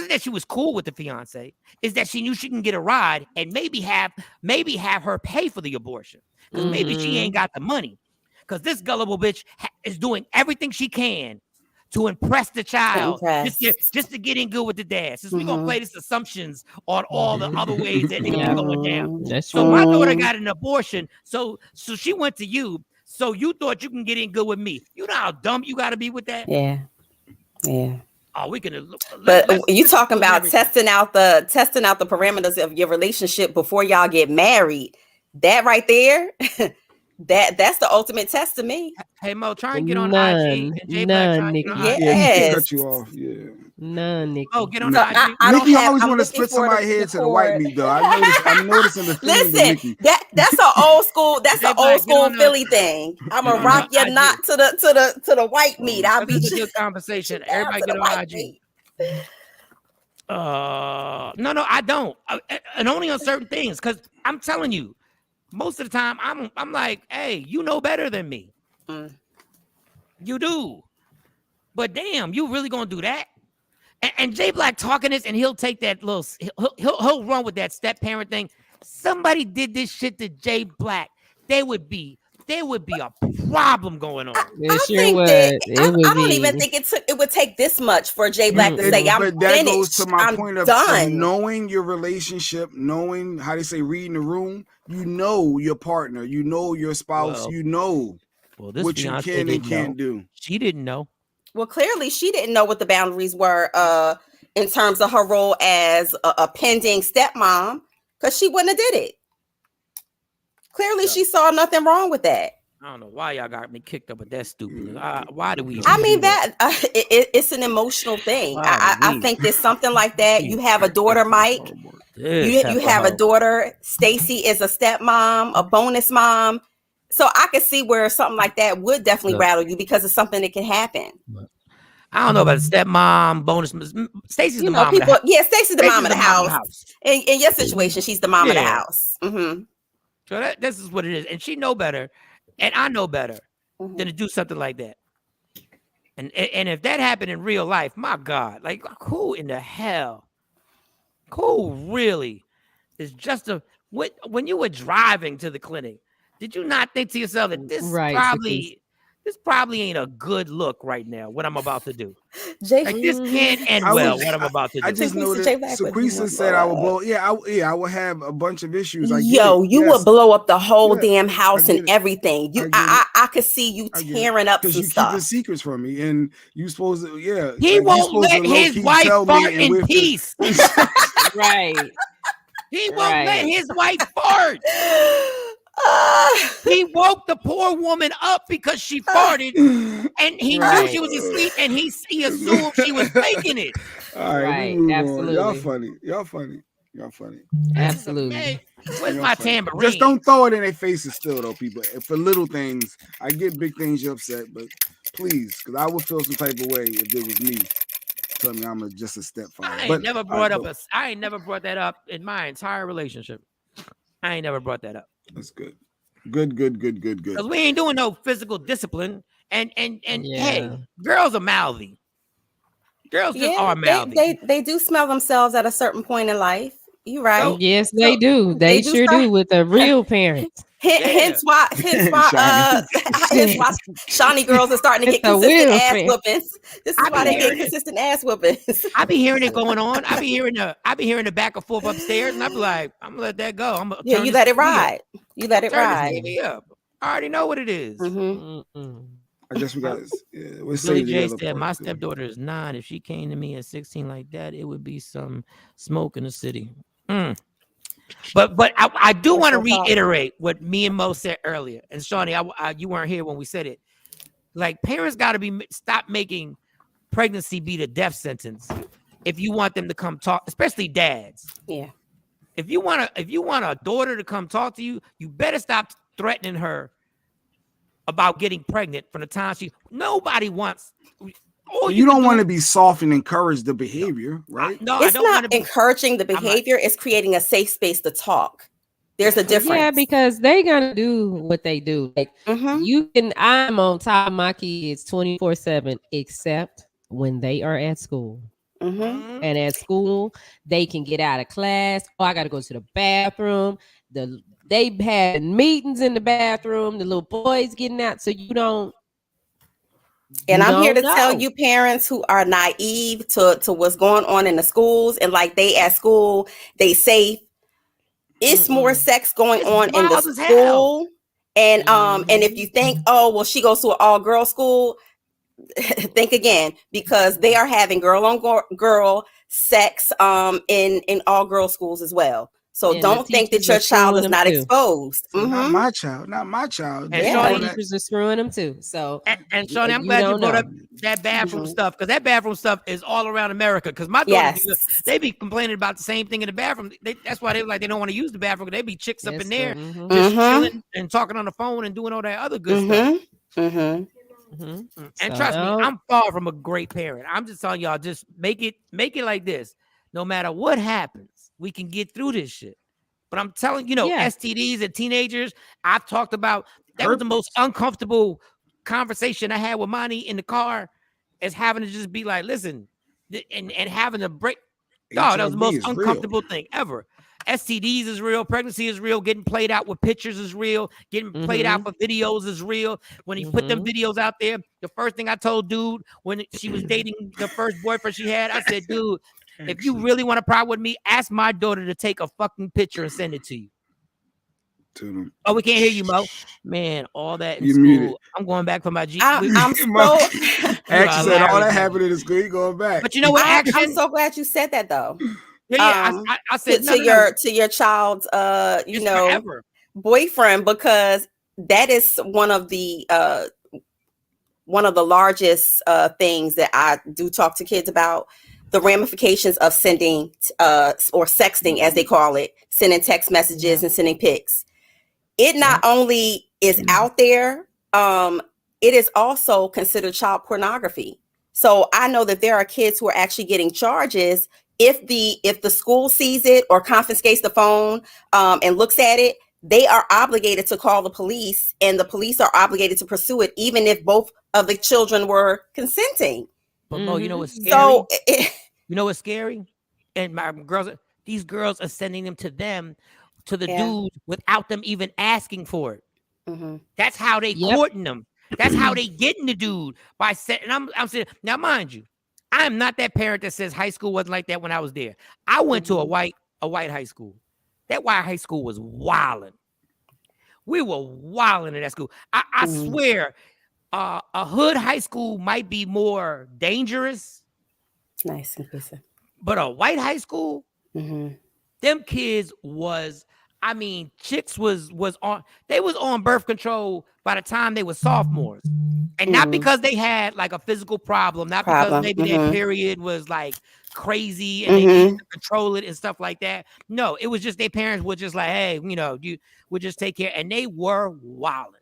that she was cool with the fiance. It's that she knew she can get a ride and maybe have her pay for the abortion. Because maybe she ain't got the money. Because this gullible bitch is doing everything she can to impress the child, just to get in good with the dad. Since we're gonna play this assumptions on all the other ways that they're going down. So my daughter got an abortion. So she went to you. So you thought you can get in good with me. You know how dumb you got to be with that. Yeah. Oh, we can. But you talking about testing out the parameters of your relationship before y'all get married? That right there, that's the ultimate test to me. Hey Mo, try and get on IG. None, Nikki. Yes. Cut you off. Yeah. None, Nikki. Oh, get on IG. Nikki always want to split somebody's head to the white meat, though. I'm noticing the thing. Listen, that's an old school. That's an old school Philly thing. I'm gonna rock your knot to the white meat. I'll be a good conversation. Everybody get on IG. No, I don't, and only on certain things. Because I'm telling you, most of the time I'm like, hey, you know better than me. You do, but damn, you really gonna do that? And J Black talking this, and he'll take that little, he'll run with that step parent thing. Somebody did this shit to J Black, there would be a problem going on. I don't even think it would take this much for J Black to say, I'm but that finished. goes to my point of done. Knowing your relationship, knowing how they say reading the room. You know your partner, you know your spouse, you know what you can and can't do. She didn't know. Well, clearly she didn't know what the boundaries were in terms of her role as a pending stepmom, because she wouldn't have did it. Clearly, she saw nothing wrong with that. I don't know why y'all got me kicked up, but that's stupid. Why do we? I mean, it's an emotional thing. I think there's something like that. You have a daughter, Mike. You have a daughter. Stacy is a stepmom, a bonus mom. So I could see where something like that would definitely rattle you because it's something that can happen. I don't know about stepmom, bonus. Stacy's the mom of the house. Yeah, Stacy's the mom of the house. In your situation, she's the mom of the house. Mm-hmm. So this is what it is. And she know better. And I know better than to do something like that. And if that happened in real life, my God, like who in the hell? Who really is just when you were driving to the clinic, did you not think to yourself that this probably ain't a good look right now, what I'm about to do? Like this can't end well, what I'm about to do. I just know that Sequisa said I would blow. I will have a bunch of issues. You would blow up the whole damn house and everything. I could see you tearing up some stuff. Because you keeping secrets from me, and you supposed to, He won't let his wife fart in peace. Right. He won't let his wife fart. He woke the poor woman up because she farted, and he knew she was asleep, and he assumed she was faking it. All right, absolutely. Y'all funny. Absolutely. Hey, where's my tambourine? Just don't throw it in their faces still, though, people. For little things, I get big things, you're upset, but please, because I would feel some type of way if it was me. Tell me I'm just a stepfather. I ain't never brought that up in my entire relationship. I ain't never brought that up. That's good. Good. Because we ain't doing no physical discipline. And hey, girls are mouthy. Girls just are mouthy. They do smell themselves at a certain point in life. You right? Yes, they do. They sure do with a real parent. Hence why Shawnee girls are starting to get It's a consistent ass Wilfred. whoopings. This is why they get consistent ass whoopings. I be hearing it going on. I be hearing the back and forth upstairs, and I be like, I'm gonna let that go. I'm gonna turn you this let it TV up. ride. You let it Turn this ride. TV up. I already know what it is. I guess we got. We'll Billy say the J other said, part, "My too. stepdaughter is 9. If she came to me at 16 like that, it would be some smoke in the city." But I do want to reiterate what me and Mo said earlier. And Shawnee, you weren't here when we said it. Like, parents got to stop making pregnancy be the death sentence if you want them to come talk, especially dads. Yeah. If you want a daughter to come talk to you, you better stop threatening her about getting pregnant from the time nobody wants. You don't want to be soft and encourage the behavior, right? It's not encouraging the behavior. It's creating a safe space to talk. There's a difference. Yeah, because they're gonna do what they do. Like I'm on top of my kids 24/7, except when they are at school. And at school, they can get out of class. Oh, I got to go to the bathroom. They had meetings in the bathroom. The little boys getting out, so you don't. And I'm here to tell you, parents who are naive to what's going on in the schools, and like they at school, they safe. It's more sex going on in the school, and if you think, oh well, she goes to an all girl school, think again, because they are having girl on girl sex in all girl schools as well. So don't think that your child is not exposed. Not my child. Not my child. And Shawnee, teachers are screwing them too. So and Shawnee, I'm glad you brought up that bathroom stuff, because that bathroom stuff is all around America. Because my daughter, they be complaining about the same thing in the bathroom. That's why they don't want to use the bathroom. They be chicks up in there just chilling and talking on the phone and doing all that other good stuff. And trust me, I'm far from a great parent. I'm just telling y'all, just make it like this. No matter what happens, we can get through this shit. But I'm telling you, STDs and teenagers, I've talked about. That was the most uncomfortable conversation I had with Monty in the car, is having to just be like, listen, and having to break. Dog, that was the most uncomfortable thing ever. STDs is real. Pregnancy is real. Getting played out with pictures is real. Getting played out for videos is real. When he put them videos out there, the first thing I told dude when she was dating the first boyfriend she had, I said, dude, if you really want to problem with me, ask my daughter to take a fucking picture and send it to you. Oh, we can't hear you, Mo. Man, all that in school. Muted. I'm going back for my G. I'm so Action said all that happened in the school. You going back? But you know what? I'm so glad you said that though. Yeah, I said to your child's boyfriend, because that is one of the largest things that I do talk to kids about, the ramifications of sending or sexting, as they call it, sending text messages and sending pics. It not only is out there, it is also considered child pornography. So I know that there are kids who are actually getting charges if the school sees it or confiscates the phone and looks at it. They are obligated to call the police, and the police are obligated to pursue it, even if both of the children were consenting. But Mo, you know what's scary? So you know what's scary? And my girls, these girls are sending them to the dude without them even asking for it. That's how they courting them. That's how they getting the dude by setting. I'm saying, now, mind you, I am not that parent that says high school wasn't like that when I was there. I went to a white high school. That white high school was wilding. We were wilding in that school. I swear, a hood high school might be more dangerous. Nice and peaceful. But a white high school, them kids was, I mean, chicks was on birth control by the time they were sophomores. And not because they had like a physical problem, not because maybe their period was like crazy and they needed to control it and stuff like that. No, it was just their parents were just like, hey, you would just take care. And they were wilding.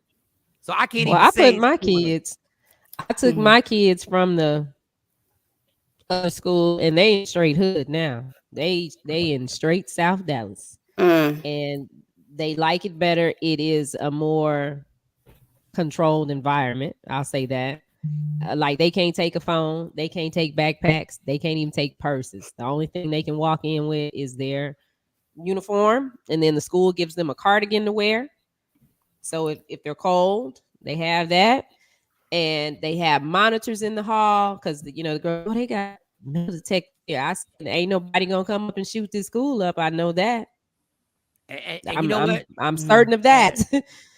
So I can't even say. I took my kids from the other school, and they in straight hood now. They in straight South Dallas. And they like it better. It is a more controlled environment. I'll say that. Like, they can't take a phone, they can't take backpacks, they can't even take purses. The only thing they can walk in with is their uniform, and then the school gives them a cardigan to wear, So if they're cold, they have that. And they have monitors in the hall because the girl, they got metal detector. I said, ain't nobody gonna come up and shoot this school up. I know that. And you know what? I'm certain of that.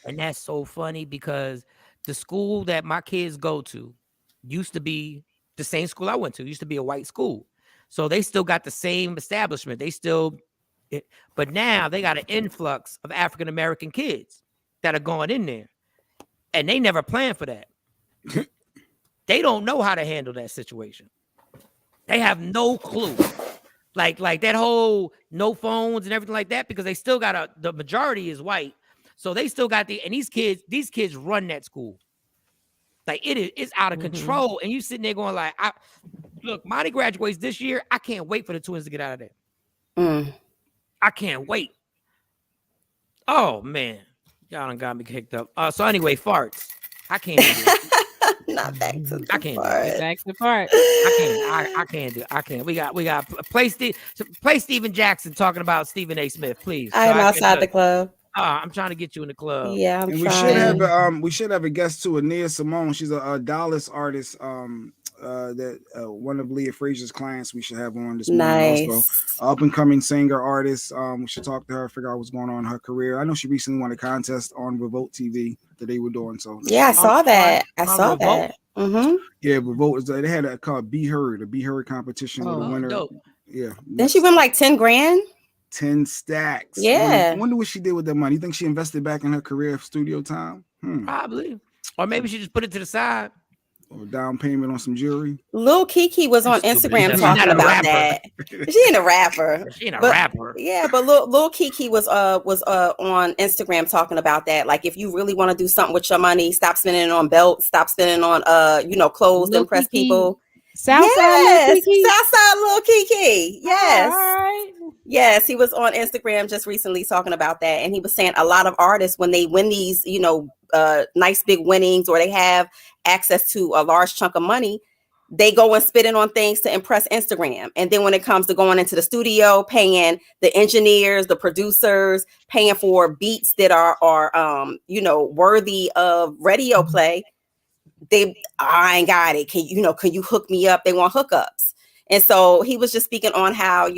And that's so funny because the school that my kids go to used to be the same school I went to. It used to be a white school. So they still got the same establishment. But now they got an influx of African American kids that are going in there. And they never planned for that. They don't know how to handle that situation. They have no clue. Like that whole no phones and everything like that, because they still got the majority is white. So they still got and these kids run that school. Like it's out of control. And you sitting there going like, look, Monty graduates this year. I can't wait for the twins to get out of there. I can't wait. Oh man. Y'all done got me kicked up. So anyway, farts. I can't do it. Not back to the I can't part. do it. Back to the part. I can't do it. I can't. We got play Steven Jackson talking about Stephen A. Smith, please. I am outside the club. I'm trying to get you in the club. Yeah, I'm and trying. we should have a guest too, Nia Simone. She's a Dallas artist. That one of Leah Frazier's clients we should have on this morning. Also, up and coming singer artist. We should talk to her, figure out what's going on in her career. I know she recently won a contest on Revolt TV that they were doing. So yeah, I saw that. I saw that. Yeah, Revolt. They had a called Be Heard, a Be Heard competition with the winner. Dope. Yeah. Then she won like 10 grand. 10 stacks. Yeah. I wonder what she did with that money. You think she invested back in her career of studio time? Probably. Or maybe she just put it to the side. Or down payment on some jewelry. Lil Kiki was on Instagram talking about that. She ain't a rapper. She ain't a rapper. Yeah, but Lil Kiki was on Instagram talking about that. Like, if you really want to do something with your money, stop spending it on belts, stop spending on clothes to impress people. Southside Lil Kiki. Yes. All right. Yes, he was on Instagram just recently talking about that. And he was saying a lot of artists, when they win these, nice big winnings, or they have access to a large chunk of money, they go and spit it on things to impress Instagram. And then when it comes to going into the studio, paying the engineers, the producers, paying for beats that are worthy of radio play, I ain't got it. Can you hook me up? They want hookups. And so he was just speaking on how,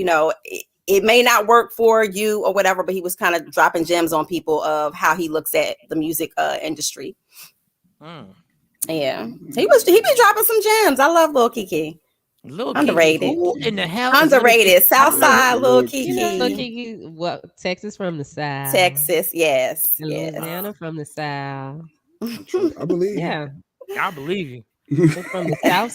it may not work for you or whatever, but he was kind of dropping gems on people of how he looks at the music industry. Yeah, he be dropping some gems. I love Lil Kiki. Underrated. Kiki. Who in the hell? Underrated. Southside Lil Kiki. Lil Kiki. What? Texas from the South. Texas, yes. Louisiana from the South. I believe. Yeah, I believe you. From the South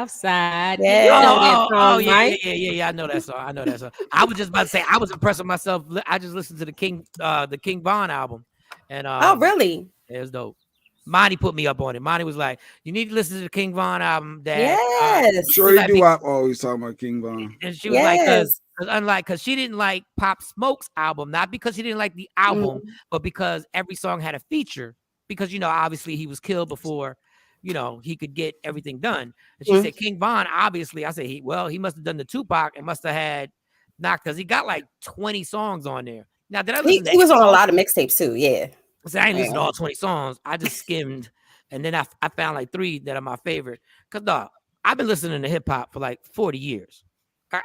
Side. Yeah. I know that song. I was just about to say, I was impressed with myself. I just listened to the King Von album, and oh, really? It was dope. Monty put me up on it. Monty was like, "You need to listen to the King Von album." That yes, sure you do. I always talking about King Von, and she was like, because she didn't like Pop Smoke's album, not because she didn't like the album, but because every song had a feature. Because obviously he was killed before. He could get everything done. And she said, King Von, obviously, I said, he must have done the Tupac and must have had, not because he got like 20 songs on there. Now, did I listen he was on a lot of mixtapes too, yeah. So I ain't listened to all 20 songs. I just skimmed, and then I found like 3 that are my favorite. Because, I've been listening to hip-hop for like 40 years. At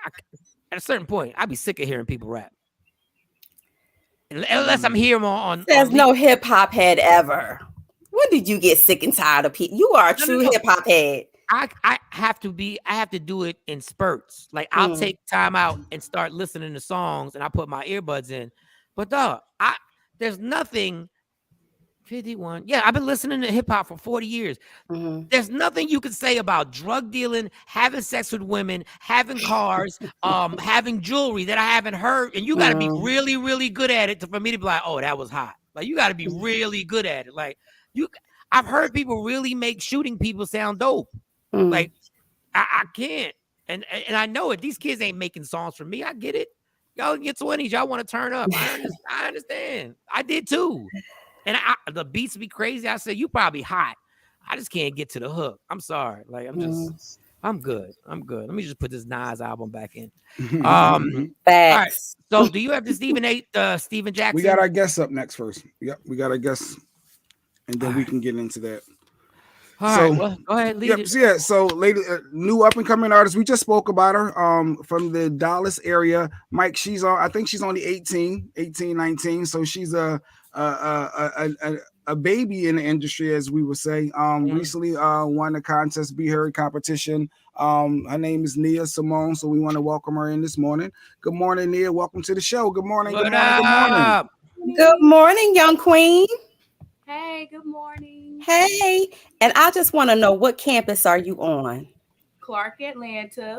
a certain point, I'd be sick of hearing people rap. Unless I'm hearing on There's no hip-hop head ever. When did you get sick and tired of people? You are a true hip-hop head. I have to do it in spurts. Like, I'll take time out and start listening to songs, and I put my earbuds in. But there's nothing. 51. Yeah, I've been listening to hip-hop for 40 years. There's nothing you can say about drug dealing, having sex with women, having cars, having jewelry that I haven't heard. And you got to be really, really good at it for me to be like, oh, that was hot. Like, you got to be really good at it. Like, I've heard people really make shooting people sound dope. Like, I can't. And I know it. These kids ain't making songs for me. I get it. Y'all in your 20s. Y'all want to turn up. I understand. I did too. And the beats be crazy. I said, you probably hot. I just can't get to the hook. I'm sorry. Like, I'm just, I'm good. I'm good. Let me just put this Nas album back in. All right. Facts. So, do you have the Stephen Jackson? We got our guests up next first. Yep, we got our guests, and then All we right. can get into that. All So, right. Well, go ahead. Lead yep. it. So yeah. So, lady, new up and coming artist. We just spoke about her. From the Dallas area. Mike, she's on. I think she's only 18, 19. So she's a baby in the industry, as we would say. Recently won the contest, Be Heard competition. Her name is Nia Simone. So we want to welcome her in this morning. Good morning, Nia. Welcome to the show. Good morning. What Good morning. Good morning. up? Good morning, young queen. Hey, good morning. Hey, and I just want to know, what campus are you on? Clark, Atlanta.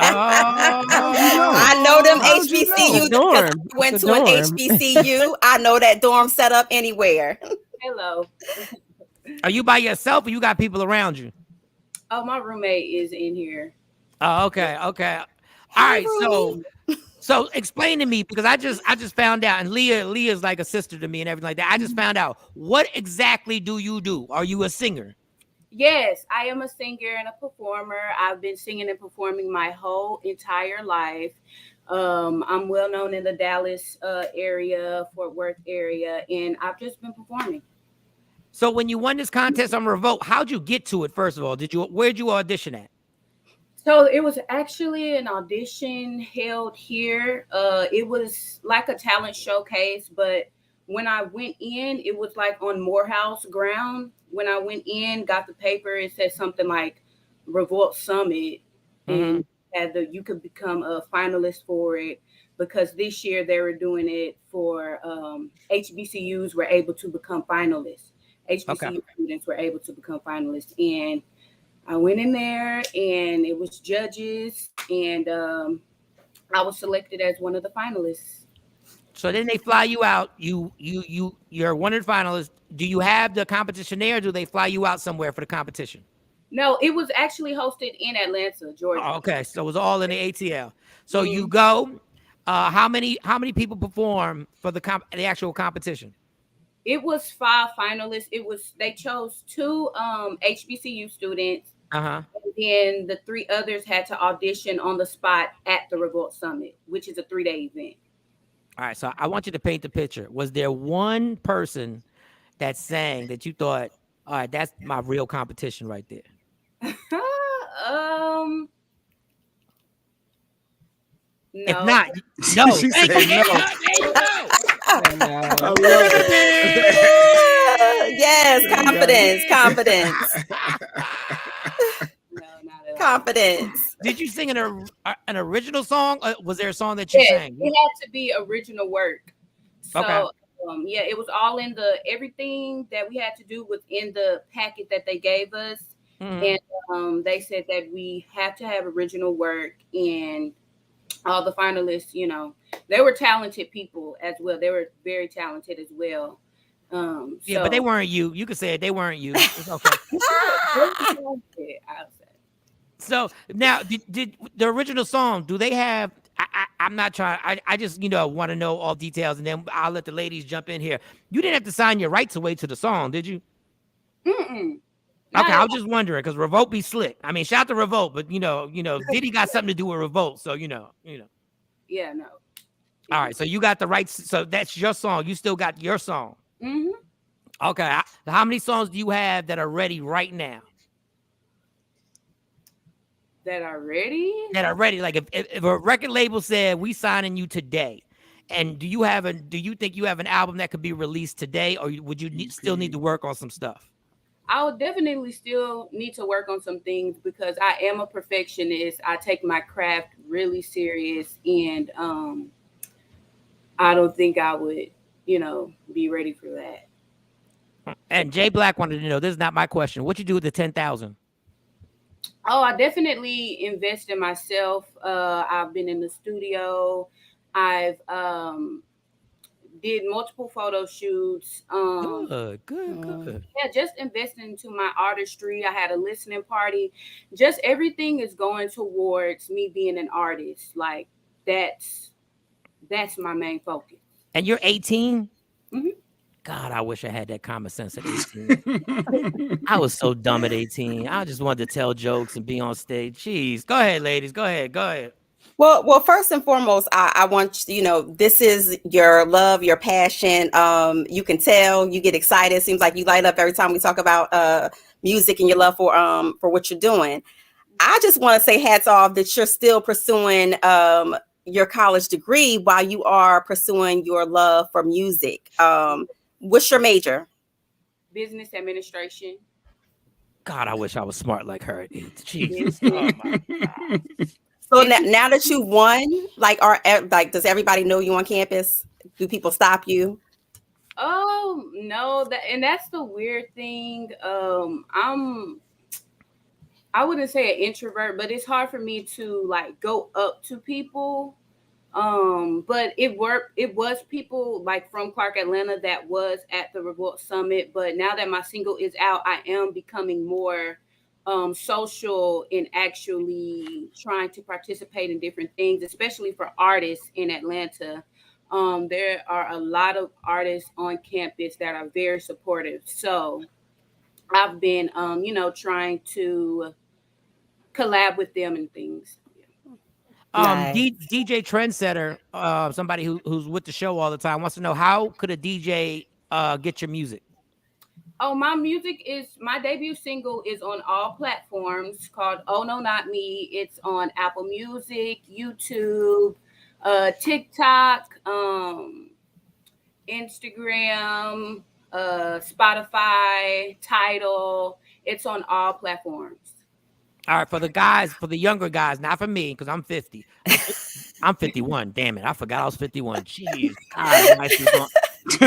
I know them How'd you know? HBCUs The because dorm. I went The to an dorm. HBCU. I know that dorm set up anywhere. Hello. Are you by yourself or you got people around you? Oh, my roommate is in here. Oh, okay. Okay. All right. So explain to me, because I just found out, and Leah's like a sister to me and everything like that. I just found out, what exactly do you do? Are you a singer? Yes, I am a singer and a performer. I've been singing and performing my whole entire life. I'm well known in the Dallas area, Fort Worth area, and I've just been performing. So when you won this contest on Revolt, how'd you get to it? First of all, where'd you audition at? So it was actually an audition held here. It was like a talent showcase, but when I went in, it was like on Morehouse ground. When I went in, got the paper, it said something like Revolt Summit, and you could become a finalist for it, because this year they were doing it for HBCUs were able to become finalists. HBCU students were able to become finalists, and I went in there, and it was judges, and I was selected as one of the finalists. So then they fly you out. You're one of the finalists. Do you have the competition there, or do they fly you out somewhere for the competition? No, it was actually hosted in Atlanta, Georgia. Oh, okay, so it was all in the ATL. So you go. How many people perform for the actual competition? It was 5 finalists. They chose 2 HBCU students. And then the 3 others had to audition on the spot at the Revolt Summit, which is a 3-day event. All right, so I want you to paint the picture. Was there one person that sang that you thought, all right, that's my real competition right there? No. If not, no. She said no. There you go. I love it. Yes, confidence. No, not at all. Confidence. Did you sing an original song? Was there a song that you sang? It had to be original work. So, Okay. It was all in everything that we had to do was in the packet that they gave us. And they said that we have to have original work, and all the finalists, they were talented people as well. They were very talented as well. Yeah, but they weren't you. You could say it. They weren't you. It's okay. So now, did the original song? Do they have? I'm not trying. I just want to know all details, and then I'll let the ladies jump in here. You didn't have to sign your rights away to the song, did you? Okay, I was just wondering, because Revolt be slick. I mean, shout out to Revolt, but Diddy got something to do with Revolt, so Yeah, no. All right, so you got the rights. So that's your song. You still got your song. Okay, how many songs do you have that are ready right now? That are ready? That are ready. Like if a record label said, we signing you today, and do you think you have an album that could be released today, or would you still need to work on some stuff? I would definitely still need to work on some things, because I am a perfectionist. I take my craft really serious, and I don't think I would, be ready for that. And Jay Black wanted to know, this is not my question, what you do with the 10,000? Oh, I definitely invest in myself. I've been in the studio. I've did multiple photo shoots. Good. Yeah, just investing into my artistry. I had a listening party. Just everything is going towards me being an artist. Like that's my main focus. And you're 18? God, I wish I had that common sense at 18. I was so dumb at 18. I just wanted to tell jokes and be on stage. Jeez. Go ahead, ladies. Go ahead. Go ahead. Well, first and foremost, I want this is your love, your passion. You can tell you get excited. It seems like you light up every time we talk about music and your love for what you're doing. I just want to say hats off that you're still pursuing your college degree while you are pursuing your love for music. What's your major? Business administration. God, I wish I was smart like her at 8. Jesus. Oh my God. So now that you won, does everybody know you on campus? Do people stop you? Oh no, that's the weird thing. I wouldn't say an introvert, but it's hard for me to like go up to people. But it worked. It was people like from Clark, Atlanta that was at the Revolt Summit. But now that my single is out, I am becoming more social and actually trying to participate in different things, especially for artists in Atlanta. There are a lot of artists on campus that are very supportive. So I've been, trying to collab with them and things. Nice. DJ Trendsetter, somebody who's with the show all the time, wants to know, how could a DJ get your music? Oh, my debut single is on all platforms called Oh No Not Me. It's on Apple Music, YouTube, TikTok, Instagram, Spotify, Tidal. It's on all platforms. All right, for the younger guys, not for me, because I'm 50. I'm 51. Damn it, I forgot I was 51. Jeez, God, my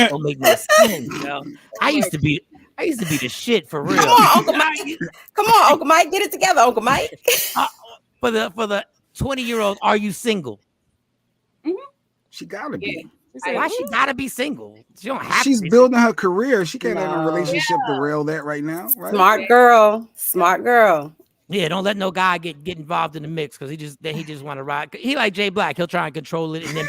don't make no sense, yo. I used to be the shit for real. Come on, Uncle Mike. Come on, Uncle Mike. Get it together, Uncle Mike. For the 20-year-old, are you single? Mm-hmm. She gotta be. Why she gotta be single? She don't have. She's to be building her career. She can't have a No. relationship to rail that right now. Right? Smart girl. Smart girl. Yeah, don't let no guy get involved in the mix, because he just want to ride. He like Jay Black. He'll try and control it, and then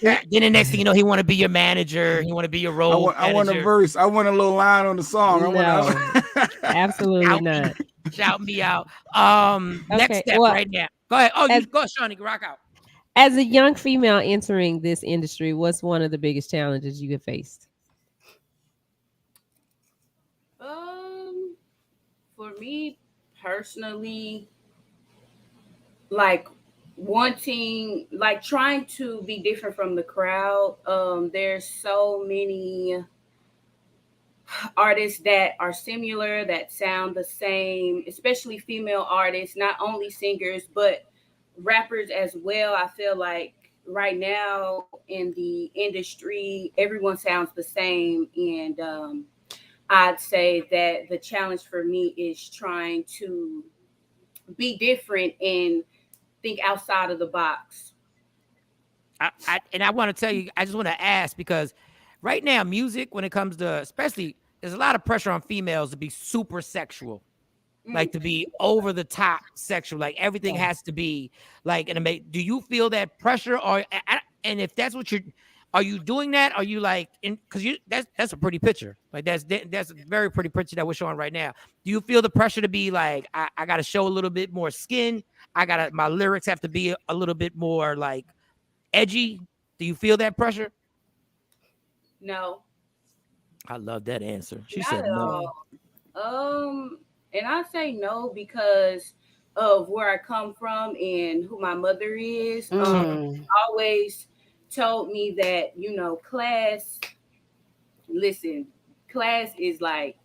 then the next thing you know, he want to be your manager. He want to be your role. I want a verse. I want a little line on the song. Absolutely not. Shout me out. Okay, Next step right now. Go ahead. Oh, you go, Shawn. You can rock out. As a young female entering this industry, what's one of the biggest challenges you have faced? For me personally, like trying to be different from the crowd. There's so many artists that are similar, that sound the same, especially female artists, not only singers, but rappers as well. I feel like right now in the industry, everyone sounds the same. And I'd say that the challenge for me is trying to be different and think outside of the box. I want to tell you, I just want to ask, because right now, music, when it comes to, especially, there's a lot of pressure on females to be super sexual, like to be over the top sexual, like everything has to be like do you feel that pressure, and if that's what are you doing that? Are you like, because that's a pretty picture, like that's a very pretty picture that we're showing right now. Do you feel the pressure to be like, I got to show a little bit more skin? My lyrics have to be a little bit more like edgy? Do you feel that pressure? No. I love that answer. She Not said at no. all. And I say no because of where I come from and who my mother is. Always told me that, class is like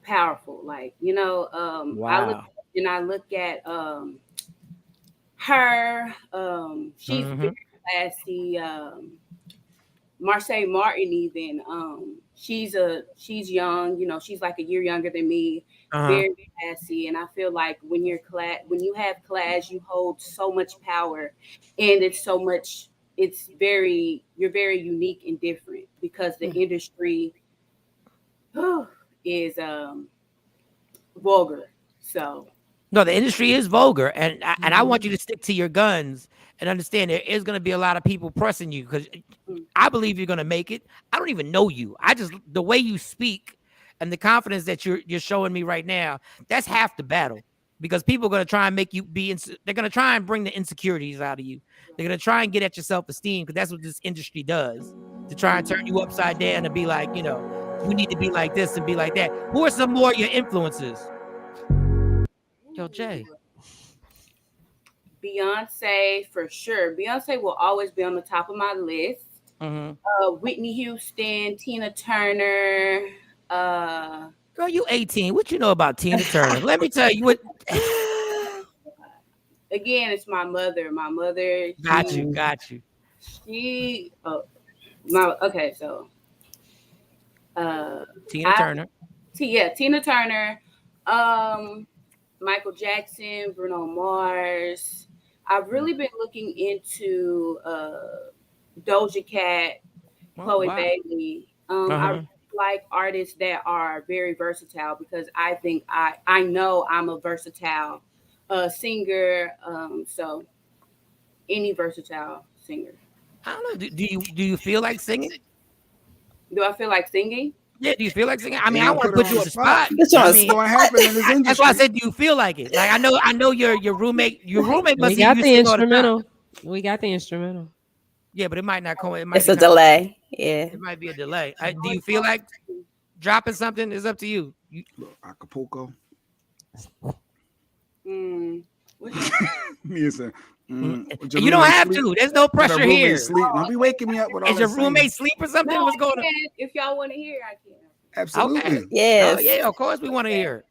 powerful. Like, Wow. I look at her. She's very classy. Marseille Martin, even she's young, she's like a year younger than me, very classy. And I feel like when you have class, you hold so much power, and you're very unique and different, because the industry is vulgar. So No, the industry is vulgar, and I want you to stick to your guns and understand there is going to be a lot of people pressing you because I believe you're going to make it. I don't even know you. The way you speak and the confidence that you're showing me right now, that's half the battle. Because people are going to try and make you they're going to try and bring the insecurities out of you. They're going to try and get at your self-esteem because that's what this industry does, to try and turn you upside down and be like, you need to be like this and be like that. Who are some more of your influences? Yo, Jay. Beyonce, for sure. Beyonce will always be on the top of my list. Whitney Houston, Tina Turner. Girl, you 18. What you know about Tina Turner? Let me tell you what. Again, it's my mother. My mother. Got you. She. So. Tina Turner. Tina Turner. Michael Jackson, Bruno Mars. I've really been looking into Doja Cat, Chloe Bailey. I like artists that are very versatile because I think I know I'm a versatile singer. So any versatile singer. I don't know. Do you feel like singing? Do I feel like singing? Yeah, do you feel like singing? I mean, I want to put you on the spot. I mean, what happened in this industry? That's why I said, do you feel like it? Like I know your roommate must got the instrumental. We got the instrumental. Yeah, but it might not come. It's a delay. Yeah, it might be a delay. Do you feel like dropping something? It's up to you. Acapulco. You don't have to. There's no pressure here. Don't be waking me up with all. Is your roommate sleep or something? No, What's going on? If y'all want to hear, I can. Absolutely. Okay. Yes. Oh, yeah, of course we want to hear.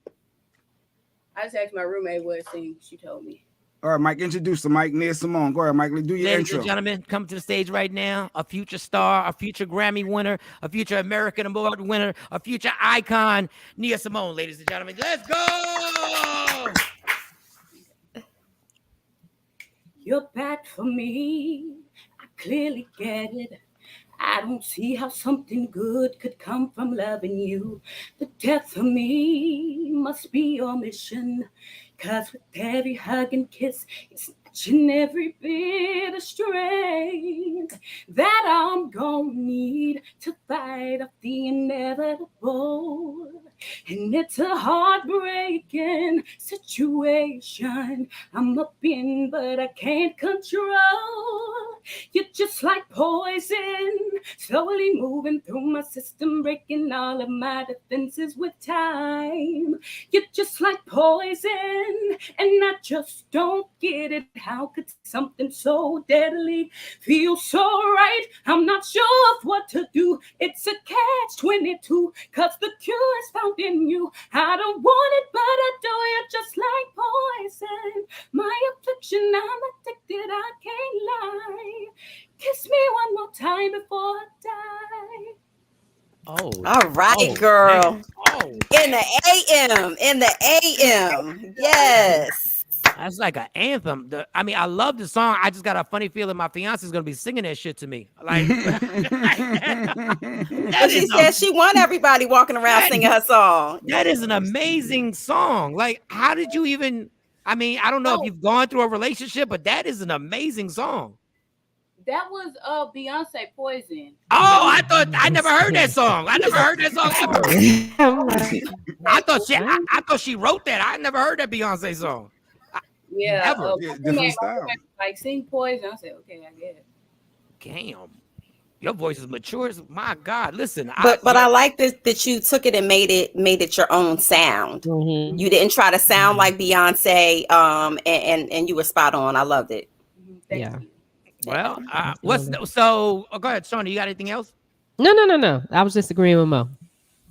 I just asked my roommate what sing. She told me. All right, Mike, introduce the Mike Nia Simone. Go ahead, Mike. Do your Ladies intro. and gentlemen, come to the stage right now. A future star, a future Grammy winner, a future American Award winner, a future icon, Nia Simone, ladies and gentlemen. Let's go! You're bad for me. I clearly get it. I don't see how something good could come from loving you. The death of me must be your mission. 'Cause with every hug and kiss, it's snatching every bit of strength that I'm gonna need to fight off the inevitable. And it's a heartbreaking situation I'm up in, but I can't control. You're just like poison, slowly moving through my system, breaking all of my defenses with time. You're just like poison, and I just don't get it. How could something so deadly feel so right? I'm not sure of what to do. It's a catch-22, 'cause the cure is found in you. I don't want it, but I do. You're just like poison, my affliction. I'm addicted, I can't lie. Kiss me one more time before I die. Oh, all right, girl. Oh. In the AM. Yes. That's like an anthem. I love the song. I just got a funny feeling my fiance is gonna be singing that shit to me. Like, she said she want everybody walking around singing her song. That is an amazing song. Like, how did you even? I mean, I don't know if you've gone through a relationship, but that is an amazing song. That was Beyonce Poison. Oh, I never heard that song. I never heard that song ever. I thought she wrote that. I never heard that Beyonce song. Yeah, different style. Like sing Poison. I said, okay, I get it. Damn, your voice is mature. My God, listen. But I like that you took it and made it your own sound. Mm-hmm. You didn't try to sound like Beyonce. And you were spot on. I loved it. Thank you. Well, go ahead, Shawn. You got anything else? No. I was just agreeing with Mo.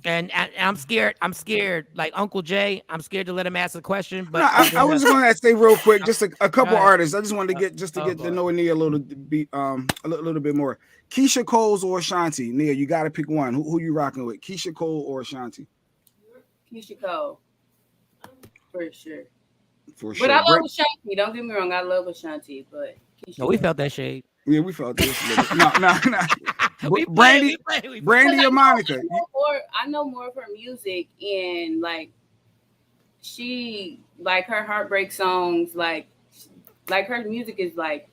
And I'm scared. Like Uncle Jay, I'm scared to let him ask a question. But I was going to say real quick, just a couple artists. I just wanted to get to know Nia a little bit more. Keisha Cole's or Ashanti. Nia, you got to pick one. Who you rocking with? Keisha Cole or Ashanti? Keisha Cole, for sure. For sure. But I love Ashanti. Don't get me wrong. I love Ashanti, but Keisha we felt that shade. Yeah, we felt this. No. Brandy or Monica? I know more of her music, and like she, like her heartbreak songs, like her music is like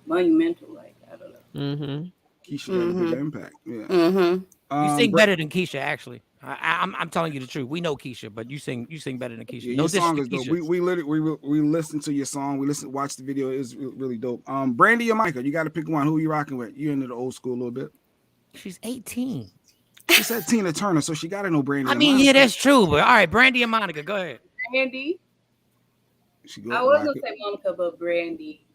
monumental. Like I don't know. Mm-hmm. Keisha got a big impact. Yeah. Mm-hmm. You sing better than Keisha, actually. I'm telling you the truth. We know Keisha, but you sing better than Keisha. Yeah, No your song disrespect, is dope. Keisha. We literally we listened to your song. We watched the video. It was really dope. Brandy or Micah, you got to pick one. Who you rocking with? You into the old school a little bit. She's 18. She said Tina Turner, so she got to know Brandy. I mean, Monica. yeah, that's true. But all right, Brandy and Monica, go ahead. Brandy. She I was gonna say Monica, but Brandy.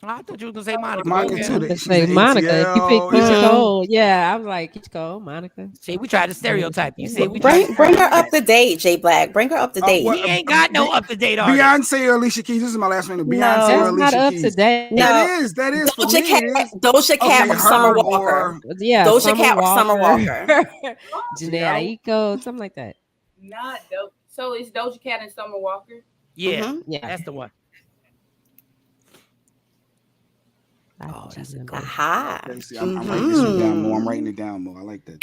Oh, I thought you were gonna say Monica. Monica Okay. too. She's say Monica. If you pick Keisha Cole, yeah, I was like Keisha Cole, Monica. See, we tried to stereotype you. See, we bring her up to date, J Black. Bring her up to date. He ain't got no up to date artist. Beyonce or Alicia Keys. This is my last one. Beyonce or Alicia not up Keys. to date. That is for Doja me. Cat, It is. Doja Cat Okay, or Summer her Walker. Yeah, Doja Cat or Summer Walker. Janae Aiko, something like that. Not Doja. So it's Doja Cat and Summer Walker. Yeah, Yeah, that's the one. Oh, that's a good. Aha. Okay, see, I'm writing this one down more. I'm writing it down more. I like that.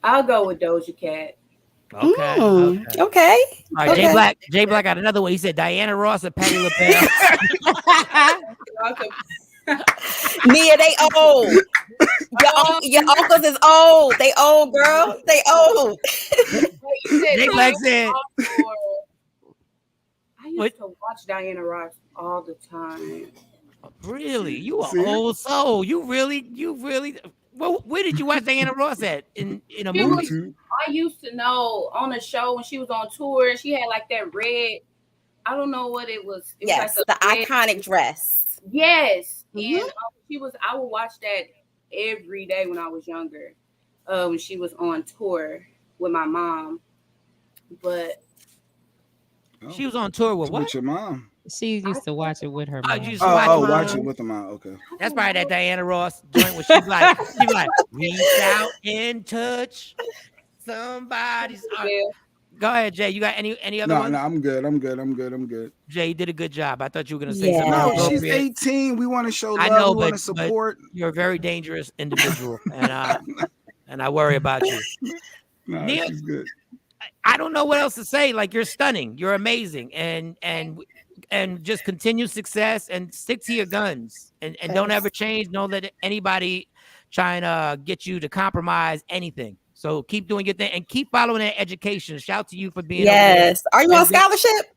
I'll go with Doja Cat. Okay. Okay. All right, J Black got another one. He said Diana Ross or Patti LaBelle. Nia, they old. Your uncles is old. They old, girl. They old. J Black said. I used to watch Diana Ross all the time. Really? You are old soul. You really. Well, where did you watch Diana Ross at? In a movie? I used to know on a show when she was on tour. She had like that red. I don't know what it was. It yes, was like the red iconic dress. Yes, and she was. I would watch that every day when I was younger. When she was on tour with my mom, but she was on tour with what? With your mom. She used to watch it with her mom. Watch it with the mom. Okay. That's probably that Diana Ross joint where she's like, reach out and touch somebody's arm. Go ahead, Jay. You got any other ones? No, I'm good. Jay, you did a good job. I thought you were gonna say something. No, she's 18. We want to show love. I know, we want to support. But you're a very dangerous individual, and I worry about you. No, Nia, she's good. I don't know what else to say. Like, you're stunning. You're amazing, and just continue success and stick to your guns and don't ever change. Don't let anybody trying to get you to compromise anything. So keep doing your thing and keep following that education. Shout to you for being. Yes. Are you on scholarship?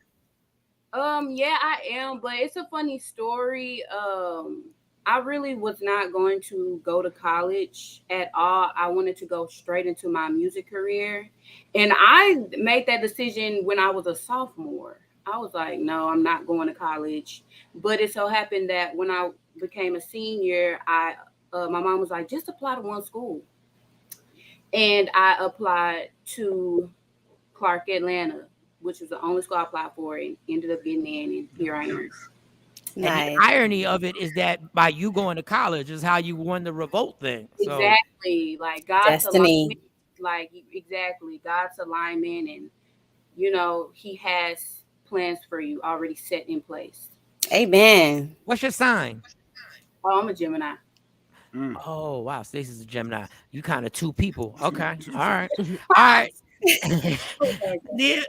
Yeah, I am, but it's a funny story. I really was not going to go to college at all. I wanted to go straight into my music career. And I made that decision when I was a sophomore. I was like, no, I'm not going to college. But it so happened that when I became a senior, my mom was like, just apply to one school. And I applied to Clark Atlanta, which was the only school I applied for, and ended up getting in, and here I am. Nice. And the irony of it is that by you going to college is how you won the revolt thing. So. Exactly. Like God's destiny. Alignment, like exactly God's alignment, and He has plans for you already set in place. Amen. What's your sign? Oh, I'm a Gemini. Oh wow, Stacey's a Gemini. You kind of two people. Okay. All right.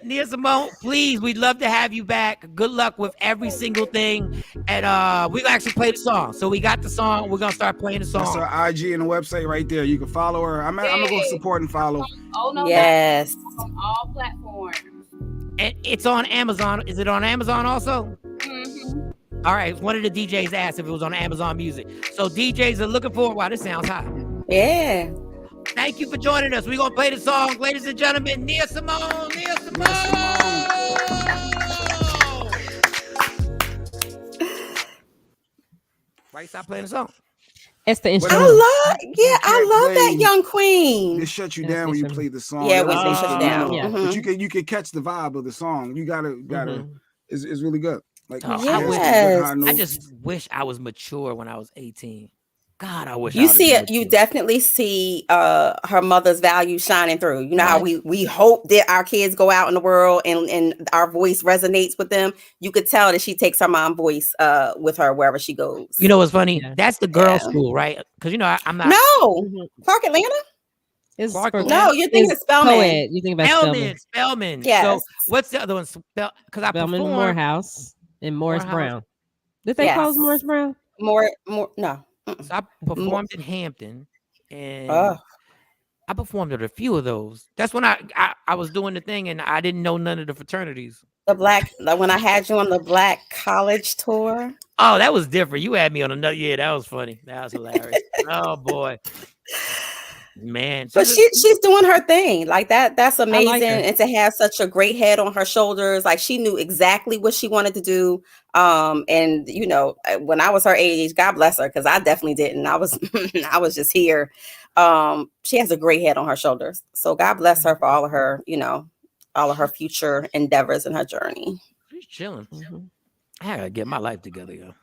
Nia Simone, please, we'd love to have you back. Good luck with every single thing. And we'll actually play the song. So we got the song. We're gonna start playing the song. That's her IG and the website right there. You can follow her. I'm gonna go support and follow. Oh no, yes, on all platforms. And it's on Amazon. Is it on Amazon also? Mm-hmm. All right. One of the DJs asked if it was on Amazon Music. So DJs are looking for. Wow, this sounds hot. Yeah. Thank you for joining us. We're going to play the song. Ladies and gentlemen, Nia Simone. Why you stop playing the song? It's the I love that young queen. They shut you down when you play the song. Yeah, when they shut you down. Yeah. But you can catch the vibe of the song. You gotta it's really good. Like I just wish I was mature when I was 18. God, I wish you see it. You definitely see her mother's value shining through. You know how we hope that our kids go out in the world and our voice resonates with them. You could tell that she takes her mom's voice with her wherever she goes. You know what's funny? That's the girls' school, right? Because I'm not. No, Clark Atlanta. It's Clark for, No, you're thinking it's Spellman. co-ed. You think about Spellman. Spellman. Yes. So what's the other one? Because I Spellman, performed Morehouse, and Morris Morehouse. Brown. Did they Yes. close Morris Brown? More, no. So I performed in Hampton, and Oh. I performed at a few of those. That's when I was doing the thing, and I didn't know none of the fraternities. When I had you on the Black College tour. Oh, that was different. You had me on another. Yeah, that was funny. That was hilarious. Oh boy, man. But she's doing her thing. Like that's amazing. like her. And to have such a great head on her shoulders, like she knew exactly what she wanted to do. And you know, when I was her age, God bless her, because I definitely didn't. I was I was just here. She has a great head on her shoulders. So God bless her for all of her, you know, all of her future endeavors and her journey. She's chilling. I gotta get my life together, yo.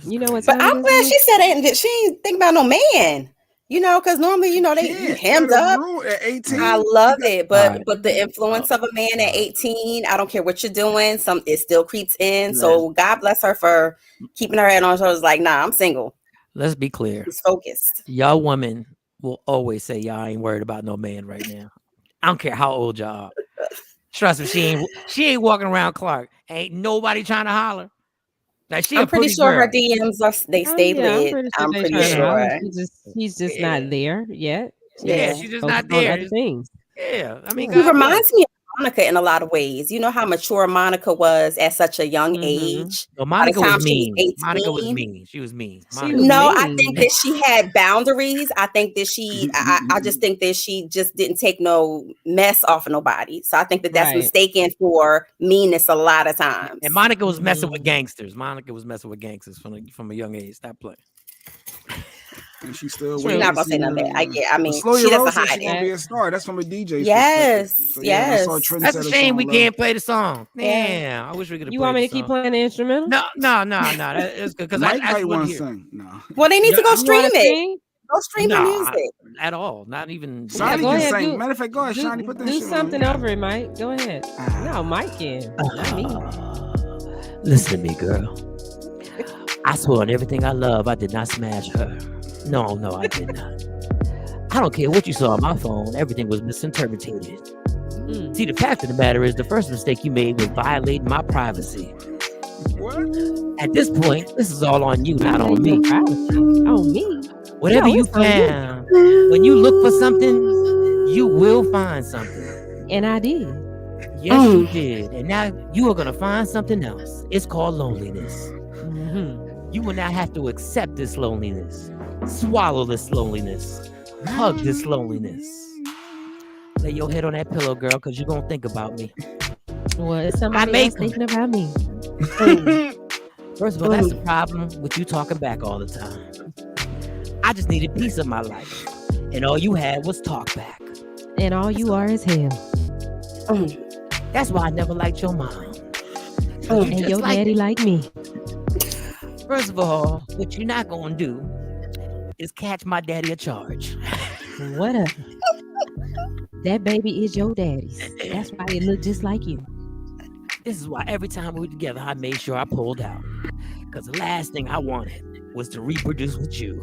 You know what? But I'm glad she said it. She ain't think about no man. You know, because normally, you know, they hemmed up. At 18. I love it, but the influence of a man at 18, I don't care what you're doing, it still creeps in. So God bless her for keeping her head on her shoulders. Like, nah, I'm single. Let's be clear. She's focused. Y'all women will always say y'all ain't worried about no man right now. I don't care how old y'all are. Trust me, she ain't walking around Clark. Ain't nobody trying to holler. Like I'm pretty sure her DMs they stay lit. I'm pretty sure. He's just not there yet. She's just not there. Other things. Yeah, I mean, he reminds me of Monica in a lot of ways. You know how mature Monica was at such a young age. Well, Monica was mean. Monica was mean. She was mean. I think that she had boundaries. I think that I just think that she just didn't take no mess off of nobody. So I think that that's mistaken for meanness a lot of times. And Monica was messing with gangsters. Monica was messing with gangsters from a young age. Stop playing. And she's still waiting. Not gonna say nothing bad. I mean, Slow she Your doesn't Roll hide she's gonna be a star. That's from a DJ. Yes, so, yes. That's a shame we can't play the song. Yeah, I wish we could. You want me to keep playing the instrumental? No. That's good because Mike I want to sing. No. Well, they need to go stream it. Go stream the music at all. Not even. Shani go ahead. Sing. Matter of fact, go ahead, Shani. Put that do shit something on. over it, Mike. Go ahead. No, Mike can. Not me. Listen to me, girl. I swear on everything I love, I did not smash her. No, I did not. I don't care what you saw on my phone. Everything was misinterpreted. See, the fact of the matter is, the first mistake you made was violating my privacy. What? At this point, this is all on you, not on me. On me? Whatever you found, when you look for something, you will find something. And I did. Yes, you did. And now you are going to find something else. It's called loneliness. You will now have to accept this loneliness. Swallow this loneliness. Hug this loneliness. Lay your head on that pillow, girl, because you're going to think about me. Well, somebody else thinking about me. First of all, that's the problem with you talking back all the time. I just needed peace in my life. And all you had was talk back. And all you are is hell. That's why I never liked your mom. And your daddy like me. First of all, what you're not going to do is catch my daddy a charge. Whatever. That baby is your daddy's. That's why it look just like you. This is why every time we were together, I made sure I pulled out. Because the last thing I wanted was to reproduce with you.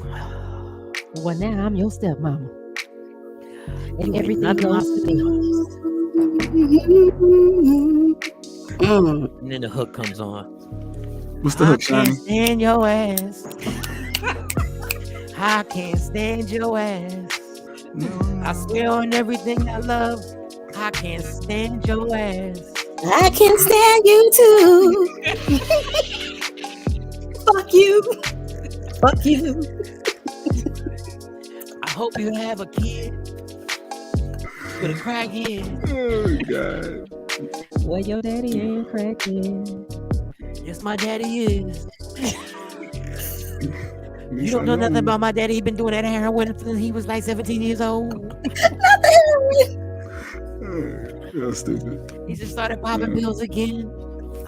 Well, now I'm your stepmama. And You everything goes to me. And then the hook comes on. What's the hook, I can't Shani? stand your ass. I can't stand your ass. I swear on everything I love, I can't stand your ass. I can't stand you too. Fuck you. Fuck you. I hope you have a kid with a crackhead. Oh, God. Well, your daddy ain't cracking. Yes, my daddy is. You don't know nothing about my daddy. He been doing that heroin since he was like 17 years old. Not the heroin. You're stupid. He just started popping pills again.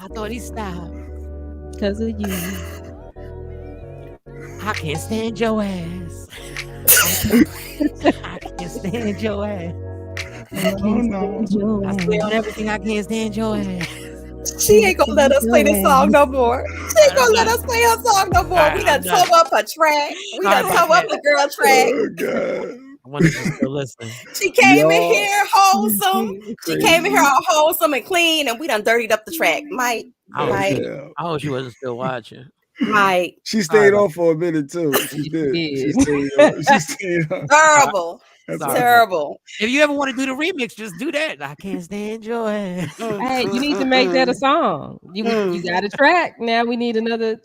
I thought he stopped. Because of you. I can't stand your ass. I can't stand your ass. I swear on everything, I can't stand your ass. She ain't gonna let us play this song no more. She ain't gonna let us play her song no more. We done tow up her track. We done tow up the girl track. Oh, God. wonder if she's still listening. She came in here wholesome. She came in here all wholesome and clean, and we done dirtied up the track. Mike. I hope she wasn't still watching. Mike. She stayed off for a minute too. She did. She stayed off. Terrible. Terrible. If you ever want to do the remix, just do that. I can't stand your ass. Hey, you need to make that a song. You got a track. Now we need another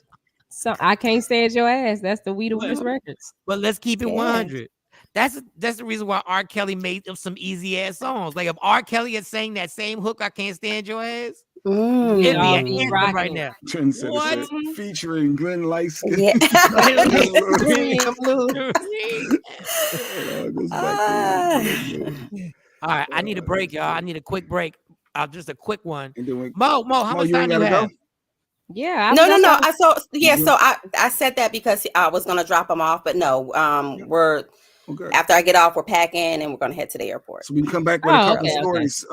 song. I can't stand your ass. That's the We the Worst records. But let's keep it 100. That's the reason why R. Kelly made up some easy ass songs. Like if R. Kelly had sang that same hook, I can't stand your ass. It'd be an anthem right now. What? Featuring Glenn Lightskin. Yeah. All right, I need a break, y'all. I need a quick break. Just a quick one. Mo, how much time you have? Yeah. No. So I said that because I was gonna drop them off, but no. We're after I get off, we're packing and we're gonna head to the airport. So we can come back with a couple stories.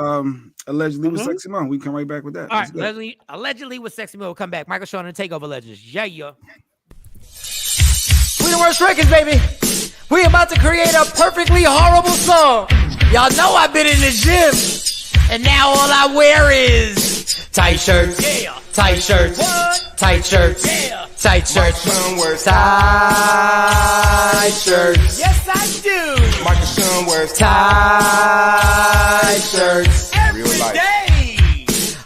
Allegedly with Sexy Mo. We can come right back with that. All right, allegedly with Sexy Mo. We'll come back. Michael Shawn and the Takeover Legends. Yeah. We the Worst Records, baby. We about to create a perfectly horrible song. Y'all know I've been in the gym, and now all I wear is tight shirts, tight shirts, tight shirts, tight shirts, tight shirts. Yes, I do. Michael Shawn wears tight shirts every day.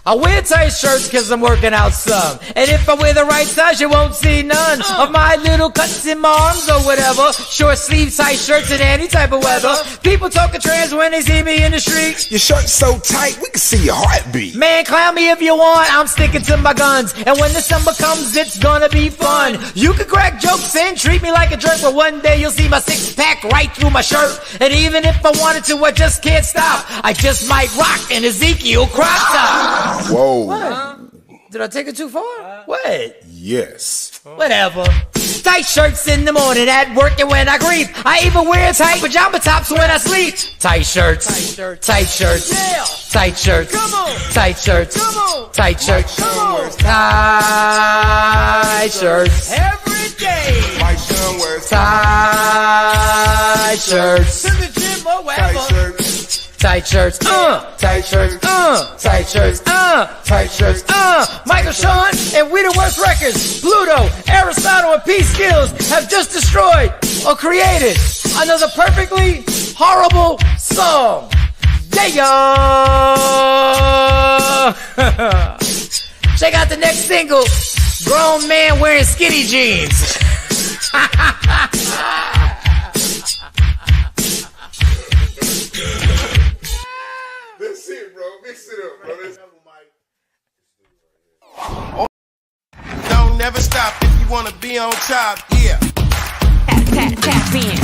I wear tight shirts because I'm working out some. And if I wear the right size, you won't see none of my little cuts in my arms or whatever. Short sleeve tight shirts in any type of weather. People talking trans when they see me in the street. Your shirt's so tight, we can see your heartbeat. Man, clown me if you want, I'm sticking to my guns. And when the summer comes, it's gonna be fun. You can crack jokes and treat me like a jerk, but one day you'll see my six-pack right through my shirt. And even if I wanted to, I just can't stop. I just might rock an Ezekiel crop top. Whoa. Did I take it too far? What? Yes. Whatever. Tight shirts in the morning at work and when I grieve. I even wear tight pajama tops when I sleep. Tight shirts. Tight shirts. Yeah. Tight shirts. Come on. Tight shirts. Come on. Tight shirts. Come on. Tight shirts. Every day. Mike Shawn wears tight shirts. To the gym or wherever. tight shirts. Tight shirts, tight shirts, tight shirts, tight shirts, Michael Shawn and We the Worst Records, Pluto, Aristotle, and P Skills have just destroyed or created another perfectly horrible song. Yeah. Check out the next single, Grown Man Wearing Skinny Jeans. That's it, bro. Mix it up, bro. Don't never stop if you want to be on top. Yeah. Tap in.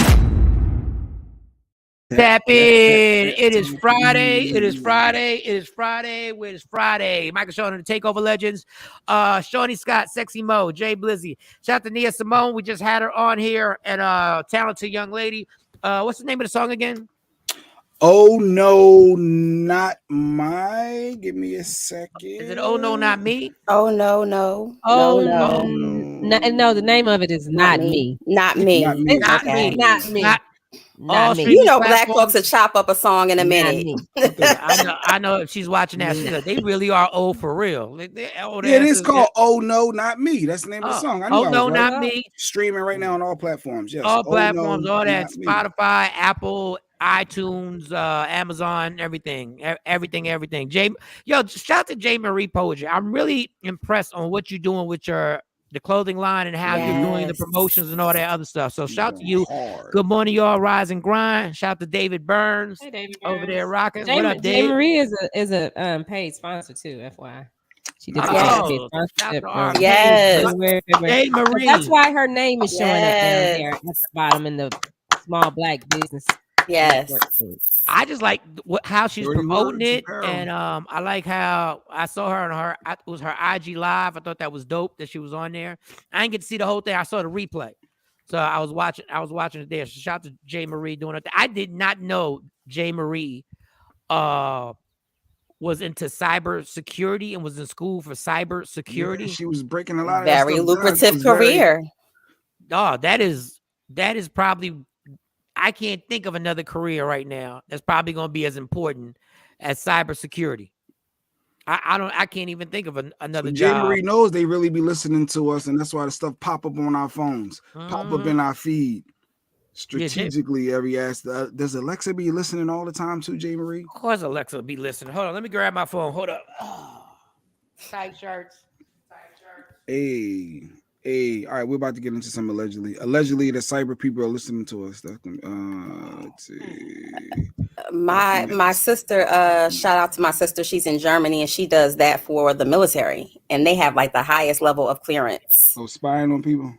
Tap in. It is Friday. It is Friday. It is Friday. It is Friday. Michael Shawn and the Takeover Legends. Shawnee Scott, Sexy Mo, Jay Blizzy. Shout out to Nia Simone. We just had her on here, and talented young lady. What's the name of the song again? Oh no, not my. Give me a second. Is it Oh No, Not Me? Oh no. No. The name of it is Not Me. Not me. Not me. Not Okay. me. Not me. Not Not me. You know, black folks will chop up a song in a Not minute. me. I know if she's watching that, she's like, they really are old for real. Yeah, it is called Oh No, Not Me. That's the name of the song. I know Oh No, I was right. Not Me. Streaming right now on all platforms. Yes. All Oh, platforms, No, all that. Not Me. Spotify, Apple, iTunes, Amazon, everything. Jay, shout out to Jay Marie Poetry. I'm really impressed on what you're doing with the clothing line and how you're doing the promotions and all that other stuff. So shout out to you. Hard. Good morning, y'all. Rise and grind. Shout out to David Burns. Hey, David over Burns. there rocking. Jay, What up, Jay Dave? Marie is a paid sponsor too, FYI. She did a Oh, paid sponsorship. shout out to Yes. February. Jay Marie. That's why her name is showing up down Yes. there at the bottom in the small black business. Yes. I just like how she's Dirty promoting words, it, apparel. and I like how I saw her on it was her IG live. I thought that was dope that she was on there. I didn't get to see the whole thing. I saw the replay, so I was watching it there. So shout out to Jay Marie doing it. I did not know Jay Marie was into cyber security and was in school for cyber security. Yeah, she was breaking a lot of that Very stuff down. It lucrative was very- career. Oh, that is probably. I can't think of another career right now that's probably going to be as important as cybersecurity. I can't even think of another Jay job. Marie knows they really be listening to us, and that's why the stuff pop up on our phones, pop up in our feed. Strategically, every ass. Does Alexa be listening all the time too, Jay Marie? Of course, Alexa will be listening. Hold on, let me grab my phone. Hold up. Tight shirts. Hey, all right, we're about to get into some allegedly. Allegedly, the cyber people are listening to us. Let's see. My sister, shout out to my sister. She's in Germany and she does that for the military, and they have like the highest level of clearance. So spying on people.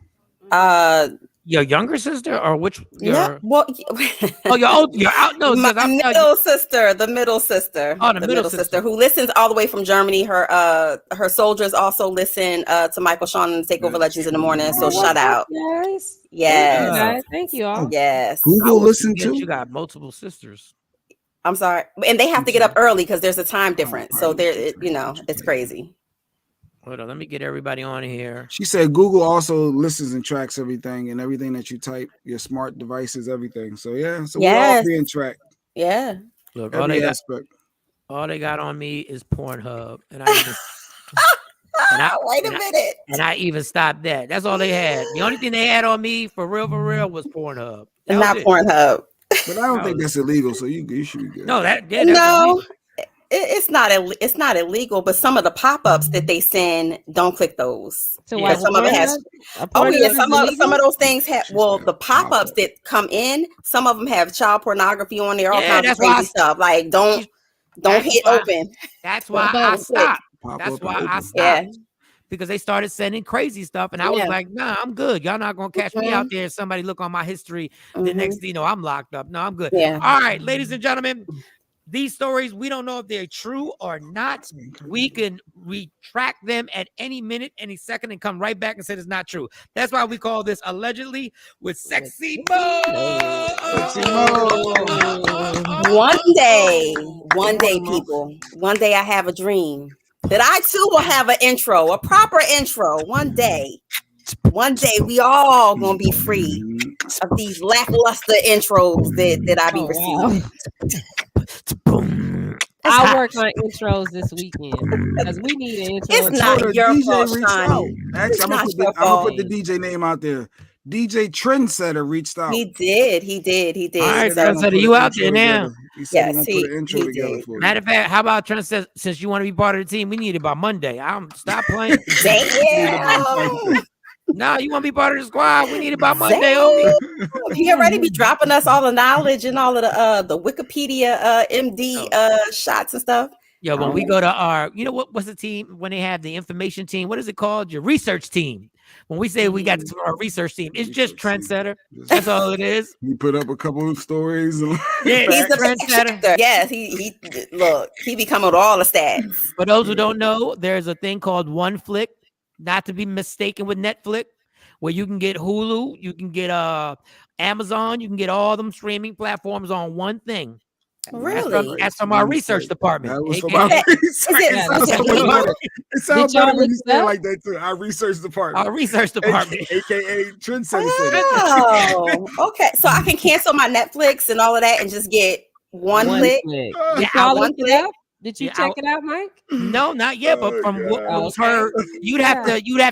Your younger sister or which? No, well, your out. No, my middle sister, the middle sister. Oh, the middle sister who listens all the way from Germany. Her soldiers also listen to Michael Shawn and the Takeover Legends in the morning. So shout out. Guys. Yes. Thank you all. Yes. Google listen too. You got multiple sisters. I'm sorry, and they have to get up early because there's a time difference. So it's crazy. Hold on, let me get everybody on here. She said Google also listens and tracks everything and everything that you type, your smart devices, everything. So yeah, so we're all being tracked. Yeah. Look, every aspect. All they got on me is Pornhub, and wait a minute. And I even stopped that. That's all they had. The only thing they had on me for real was Pornhub. Not Pornhub. But I don't think that's illegal, so you should be good. No, that's illegal. It's not illegal, but some of the pop-ups that they send, don't click those. So some of it has. Some of those things have. Well, the pop-ups that come in, some of them have child pornography on there, all kinds of crazy stuff. Like don't hit open. That's why I stopped. That's why I stopped. Because they started sending crazy stuff, and I was like, "Nah, I'm good. Y'all not gonna catch me out there. If somebody look on my history, the next thing you know, I'm locked up. No, I'm good." Yeah. All right, ladies and gentlemen. These stories, we don't know if they're true or not. We can retract them at any minute, any second, and come right back and say it's not true. That's why we call this Allegedly with Sexy Mo. One day, people. One day I have a dream that I too will have an intro, a proper intro. One day we all gonna be free of these lackluster intros that I be receiving. I'll work on intros this weekend because we need an intro. It's not your fault, Shawnee. Actually, I'm gonna put the DJ name out there. DJ Trendsetter reached out. He did. All right, Trendsetter, you out there now? Yes, he did. Matter of fact, how about Trendsetter? Since you want to be part of the team, we need it by Monday. Stop playing. Damn. No, you want to be part of the squad? We need it by Monday, homie. He already be dropping us all the knowledge and all of the Wikipedia MD shots and stuff. Yo, when we go to our, what's the team when they have the information team? What is it called? Your research team. When we say we got our research team, it's just Trendsetter. That's all it is. He put up a couple of stories. Yeah, he's the Trendsetter. Yes, he be coming with all the stats. For those who don't know, there's a thing called One Flick. Not to be mistaken with Netflix, where you can get Hulu, you can get Amazon, you can get all them streaming platforms on one thing. Really? That's from our research department. That was from our research. It sounds better when you say it like that too. Our research department. Our research department. AKA Trendsetter. Oh, okay. So I can cancel my Netflix and all of that and just get one click. One click. Did you check it out, Mike? No, not yet. But from what was heard, you'd have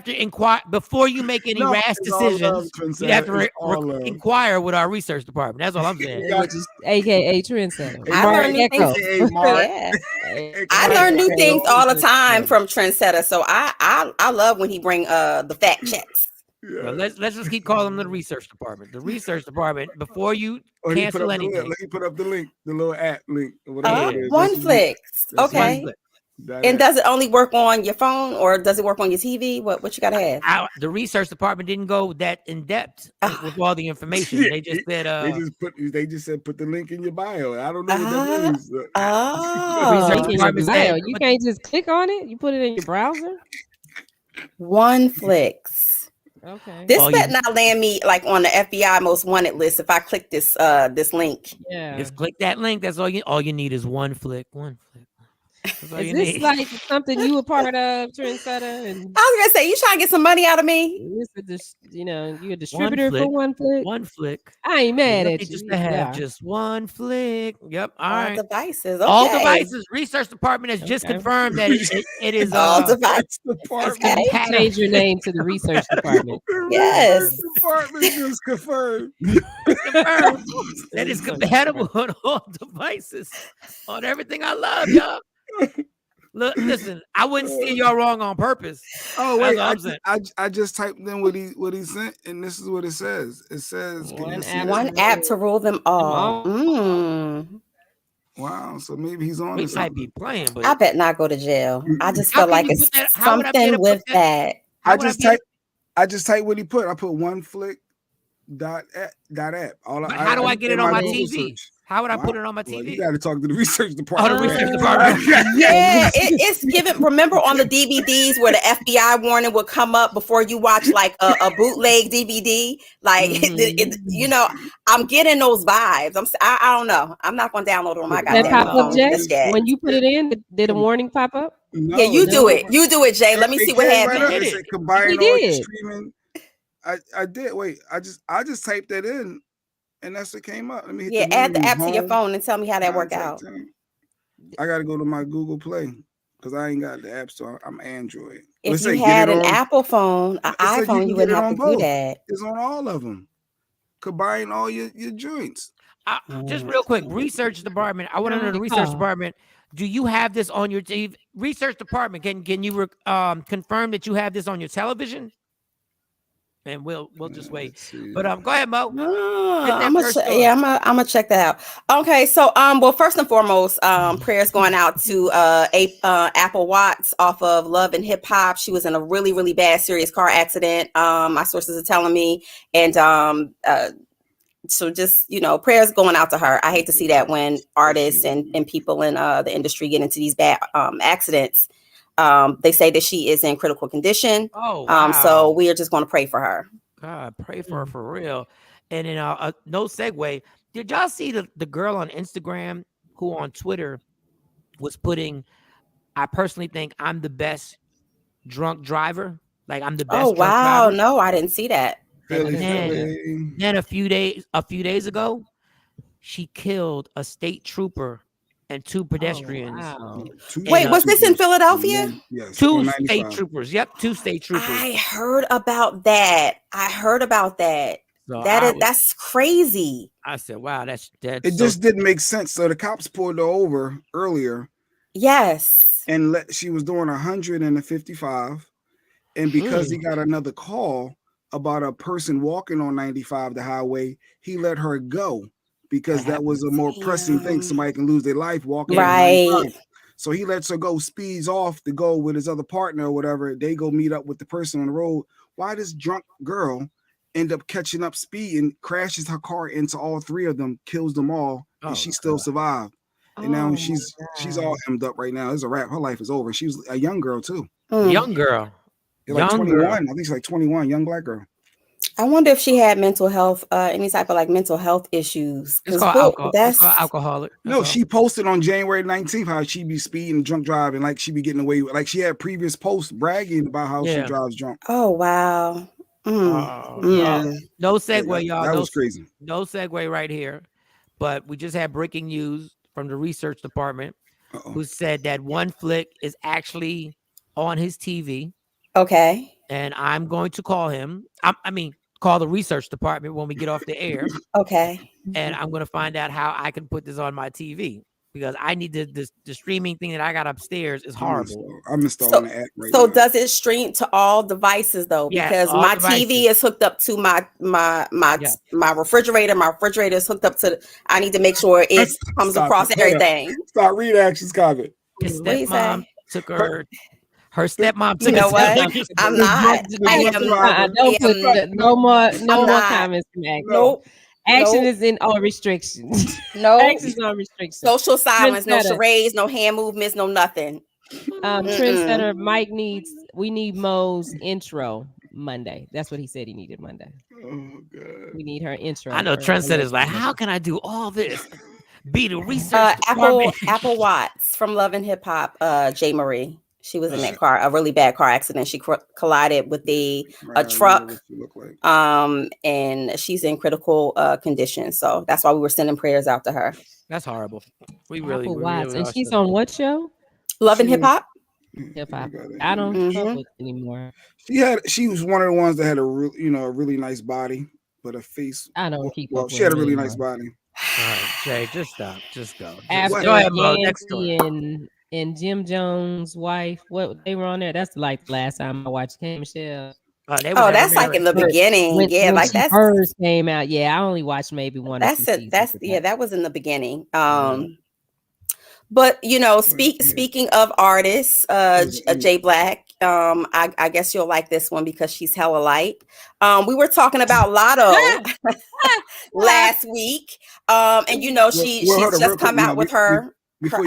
to inquire before you make any rash decisions. You'd have to inquire with our research department. That's all I'm saying. Which is AKA Trendsetter. I learn new things. I learn new things all the time from Trendsetter. So I love when he bring the fact checks. Yeah. Well, let's just keep calling them the research department. The research department, before you cancel anything. Let me put up the link, the little app link. OneFlix. Okay. And does it only work on your phone or does it work on your TV? What you gotta have? The research department didn't go that in depth with all the information. They just said they just said put the link in your bio. I don't know what that means. You can't just click on it. You put it in your browser. OneFlix. Okay. This better not land me like on the FBI most wanted list if I click this link. Yeah. Just click that link. That's all you need is one flick. One flick. That's all Is you this need. like something you a part of, Trendsetter? And I was gonna say, you trying to get some money out of me? you a One distributor flick. for one flick. One flick. I ain't Ain't mad nothing at you. just to You have are. just one flick. Yep. All All right. devices. All Okay. devices. Research department has just Okay. confirmed that it is All devices. Department. been Okay. patted. Change your name to the research department. Yes. Department just confirmed. Confirmed that it's compatible on all devices, on everything I love, y'all. Look, listen, I wouldn't steer y'all wrong on purpose. Oh That's wait, what I'm saying. I just typed in what he sent, and this is what it says. It says, "Can you see this?" One app to rule them all. Wow, so maybe he's on We to might something. be playing, but I bet not go to jail. I just how feel can like you it's put that? How would I be able something to put with that? that. How I would I just be able typed. I just typed what he put. I put one flick dot app. But how do I get did it on my Google TV? search. How would I Wow. put it on my Well, you TV? got to talk to the research Oh, department. the research department. Yeah, it's given. Remember on the DVDs where the FBI warning would come up before you watch like a bootleg DVD? Like, you know, I'm getting those vibes. I don't know. I'm not going to download it on my Did that goddamn pop up, phone Jay? just yet. When you put it in, did a warning pop up? Yeah, you do it. You do it, Jay. Let me see what Right up. happens. It said combine He all your did. streaming. I did. Wait, I just typed that in, and that's what came up. Let me hit Yeah, the add the menu, app to your home, phone and tell me how that work contact out. time. I got to go to my Google Play because I ain't got the app store. I'm Android. If you had an Apple phone, an It said you iPhone, can you get wouldn't it have on to do both. that. It's on all of them. Combine all your joints. Just real quick, research department. I want to know the research department. Do you have this on your TV? Research department, can you confirm that you have this on your television? And we'll just wait. But go ahead, Mo. I'm gonna check that out. Okay, so well, first and foremost, prayers going out to Apple Watts off of Love and Hip Hop. She was in a really, really bad, serious car accident. My sources are telling me, and so just prayers going out to her. I hate to see that when artists and people in the industry get into these bad accidents. They say that she is in critical condition. Oh, wow. So we are just going to pray for her. God, pray for her for real. And then no segue. Did y'all see the girl on Instagram who on Twitter was putting, I personally think I'm the best drunk driver. Like I'm the best Oh, drunk wow. driver. No, I didn't see that. Then a few days ago, she killed a state trooper and two pedestrians. Oh, wow. Wait, was this in Philadelphia? Yes. Two state troopers. Yep, two state troopers. I heard about that. So That's crazy. I said, wow, that's it just didn't make sense. So the cops pulled her over earlier. Yes. And she was doing 155. And because he got another call about a person walking on 95, the highway, he let her go because that was a more pressing thing. Somebody can lose their life walking. Right. So he lets her go, speeds off to go with his other partner or whatever. They go meet up with the person on the road. Why this drunk girl end up catching up speed and crashes her car into all three of them, kills them all, and she still survived. And now she's all hemmed up right now. It's a wrap. Her life is over. She was a young girl too. Young girl. Like 21. I think she's like 21, young black girl. I wonder if she had mental health, any type of like mental health issues. It's called alcohol. It's called alcoholic. No, she posted on January 19th how she be speeding, drunk driving, like she be getting away with. Like she had previous posts bragging about how she drives drunk. Oh wow. No segue, y'all. That was crazy. No segue right here. But we just had breaking news from the research department who said that one flick is actually on his TV. Okay. And I'm going to call him. Call the research department when we get off the air. Okay. And I'm going to find out how I can put this on my TV because I need the streaming thing that I got upstairs is horrible. I'm installing the app right now. So does it stream to all devices though? Yes, because my TV is hooked up to my refrigerator. My refrigerator is hooked up to. I need to make sure it comes across everything. Start read actions comment. His stepmom took her. Her stepmom took. You know what? I'm not. Don't put no more comments. Nope. Action is in all restrictions. No. Action is on restrictions. Social silence. No charades. No hand movements. No nothing. Trendsetter Mike we need Mo's intro Monday. That's what he said he needed Monday. Oh God. We need her intro. I know Trendsetter's like, how can I do all this? Be the research department. Apple Watts from Love and Hip Hop. J. Marie. She was in that car, a really bad car accident. She collided with a truck. And she's in critical condition. So that's why we were sending prayers out to her. That's horrible. We Apple Watts. really and she's on what show? Love and Hip Hop. Hip Hop. I don't fuck with anymore. She was one of the ones that had a really nice body, but a face. I don't keep. Well, she had a really nice body. All right, Jay, just stop. Just go. After go ahead, Mo. Next story. And Jim Jones' wife, what they were on there? That's like the last time I watched K. Michelle. That's like in the beginning. When like that first came out. Yeah, I only watched maybe one. Or two seasons that was in the beginning. But speaking of artists, Jay Black, I guess you'll like this one because she's hella light. We were talking about Lotto last week, and she's just come out with her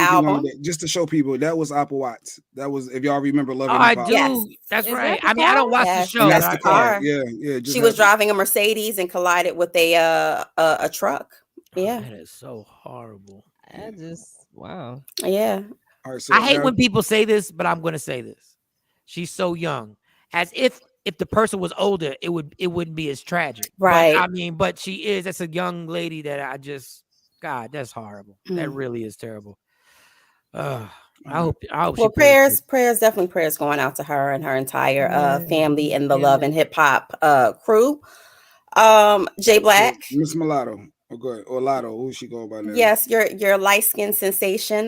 album. Just to show people, that was Apple Watts. That was, if y'all remember, Love and I Hip Hop. do. Yes. That's right. I mean, I don't watch the show. That's the car. Yeah. She was driving a Mercedes and collided with a truck. Yeah, that is so horrible. Wow. Yeah. All right, so I hate when people say this, but I'm going to say this. She's so young, as if the person was older, it wouldn't be as tragic. Right. But, but she is. That's a young lady that God, that's horrible. That really is terrible. I hope. Well, prayers going out to her and her entire family and the Love and Hip Hop crew. Jay Black, Miss Mulatto. Oh, good. Or Lotto, who's she going by now? Yes, your light skin sensation.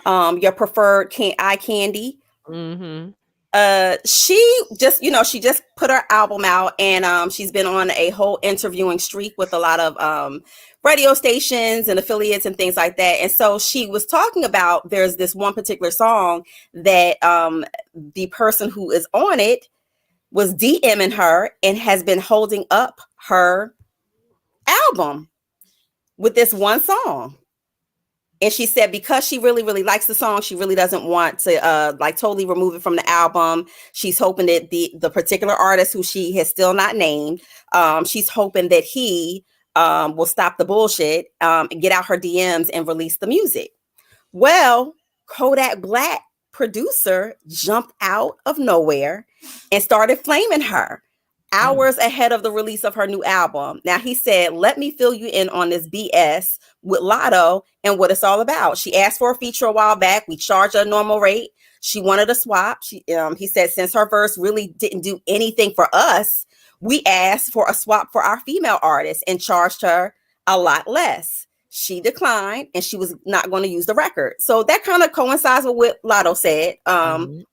Your preferred eye candy. Mm-hmm. She just put her album out, and she's been on a whole interviewing streak with a lot of radio stations and affiliates and things like that. And so she was talking about there's this one particular song that the person who is on it was DMing her and has been holding up her album with this one song. And she said because she really, really likes the song, she really doesn't want to totally remove it from the album. She's hoping that the particular artist who she has still not named, she's hoping that he will stop the bullshit and get out her DMs and release the music. Well, Kodak Black producer jumped out of nowhere and started flaming her hours ahead of the release of her new album. Now he said, "Let me fill you in on this BS with Lotto and what it's all about. She asked for a feature a while back. We charged her a normal rate. She wanted a swap. He said, since her verse really didn't do anything for us, we asked for a swap for our female artist and charged her a lot less. She declined and she was not going to use the record." So that kind of coincides with what Lotto said,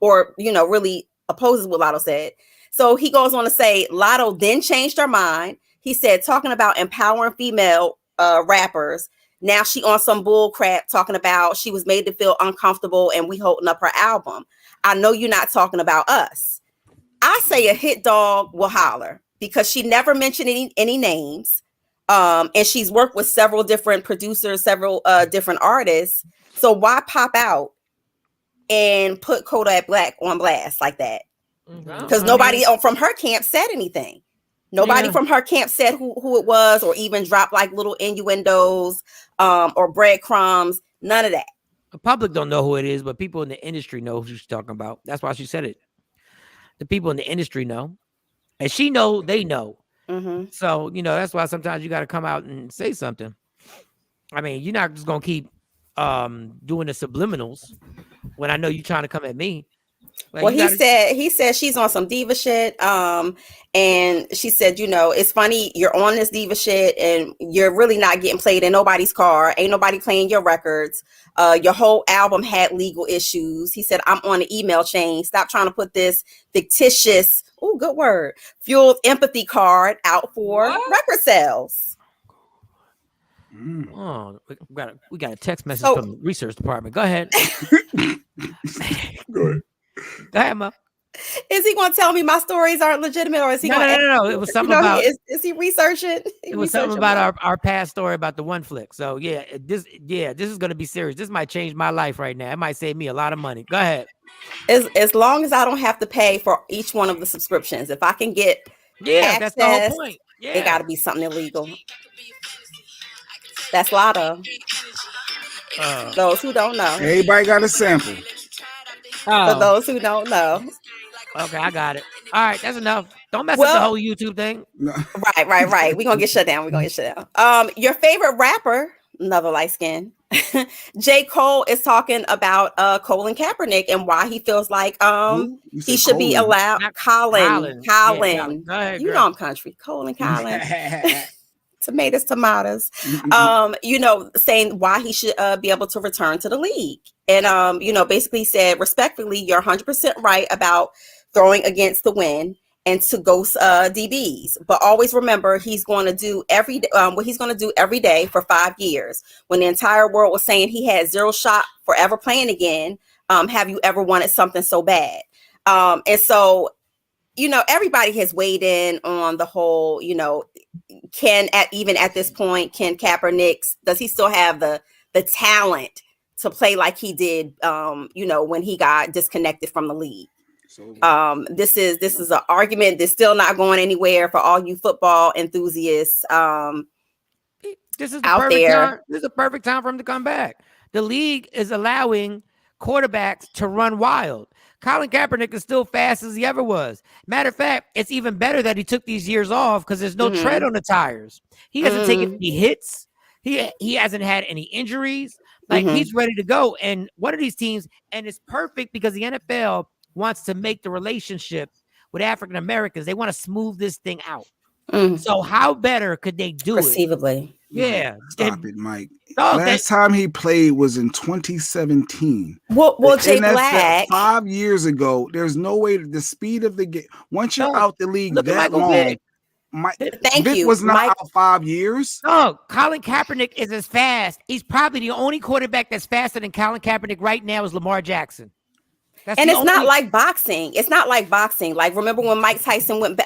or really opposes what Lotto said. So he goes on to say, Lotto then changed her mind. He said, talking about empowering female rappers. Now she on some bull crap talking about she was made to feel uncomfortable and we holding up her album. I know you're not talking about us. I say a hit dog will holler because she never mentioned any names. And she's worked with several different producers, several different artists. So why pop out and put Kodak Black on blast like that? Because nobody from her camp said anything. Nobody from her camp said who it was, or even dropped like little innuendos or breadcrumbs. None of that. The public don't know who it is, but people in the industry know who she's talking about. That's why she said it. The people in the industry know, and she know they know. Mm-hmm. So that's why sometimes you got to come out and say something. I mean, you're not just gonna keep doing the subliminals when I know you're trying to come at me. Well, he said she's on some diva shit. And she said, it's funny, you're on this diva shit and you're really not getting played in nobody's car. Ain't nobody playing your records. Your whole album had legal issues. He said, I'm on the email chain. Stop trying to put this fictitious, good word, fueled empathy card out for record sales. Oh, we got a text message from the research department. Go ahead. Go ahead. Go ahead, Ma. Is he going to tell me my stories aren't legitimate, or is he? No. It was something about. Is he researching? It was something about our past story about the one flick. So this is going to be serious. This might change my life right now. It might save me a lot of money. Go ahead. As long as I don't have to pay for each one of the subscriptions, if I can get access, that's the whole point. It got to be something illegal. That's Lotto. Those who don't know. Everybody got a sample. For those who don't know. Okay, I got it. All right, that's enough. Don't mess up the Well, whole YouTube thing. No. Right. We're gonna get shut down. Your favorite rapper, another light skin. J. Cole is talking about Colin Kaepernick and why he feels like You he said should be Colin. allowed. Colin. Yeah, Colin. Go ahead, You girl. know I'm country. Colin. Tomatoes. Saying why he should be able to return to the league. And basically said respectfully, you're 100% right about throwing against the wind and to ghost DBs. But always remember, he's going to do what he's going to do every day for 5 years. When the entire world was saying he had zero shot for ever playing again, have you ever wanted something so bad? And so, everybody has weighed in on the whole, even at this point, Ken Kaepernick, does he still have the talent to play like he did, when he got disconnected from the league? This is an argument that's still not going anywhere for all you football enthusiasts This is out there. This is a perfect time for him to come back. The league is allowing quarterbacks to run wild. Colin Kaepernick is still fast as he ever was. Matter of fact, it's even better that he took these years off because there's no tread on the tires. He hasn't taken any hits. He hasn't had any injuries. Like he's ready to go. And one of these teams, and it's perfect because the NFL wants to make the relationship with African Americans. They want to smooth this thing out. So how better could they do Perceivably. Yeah. Stop it, Mike. Oh, Last time he played was in 2017. Well, Jay Black. 5 years ago. There's no way the speed of the game. Once you're out the league that long, Vic was not out 5 years. No, Colin Kaepernick is as fast. He's probably the only quarterback that's faster than Colin Kaepernick right now is Lamar Jackson. And it's not like boxing. It's not like boxing. Like, remember when Mike Tyson went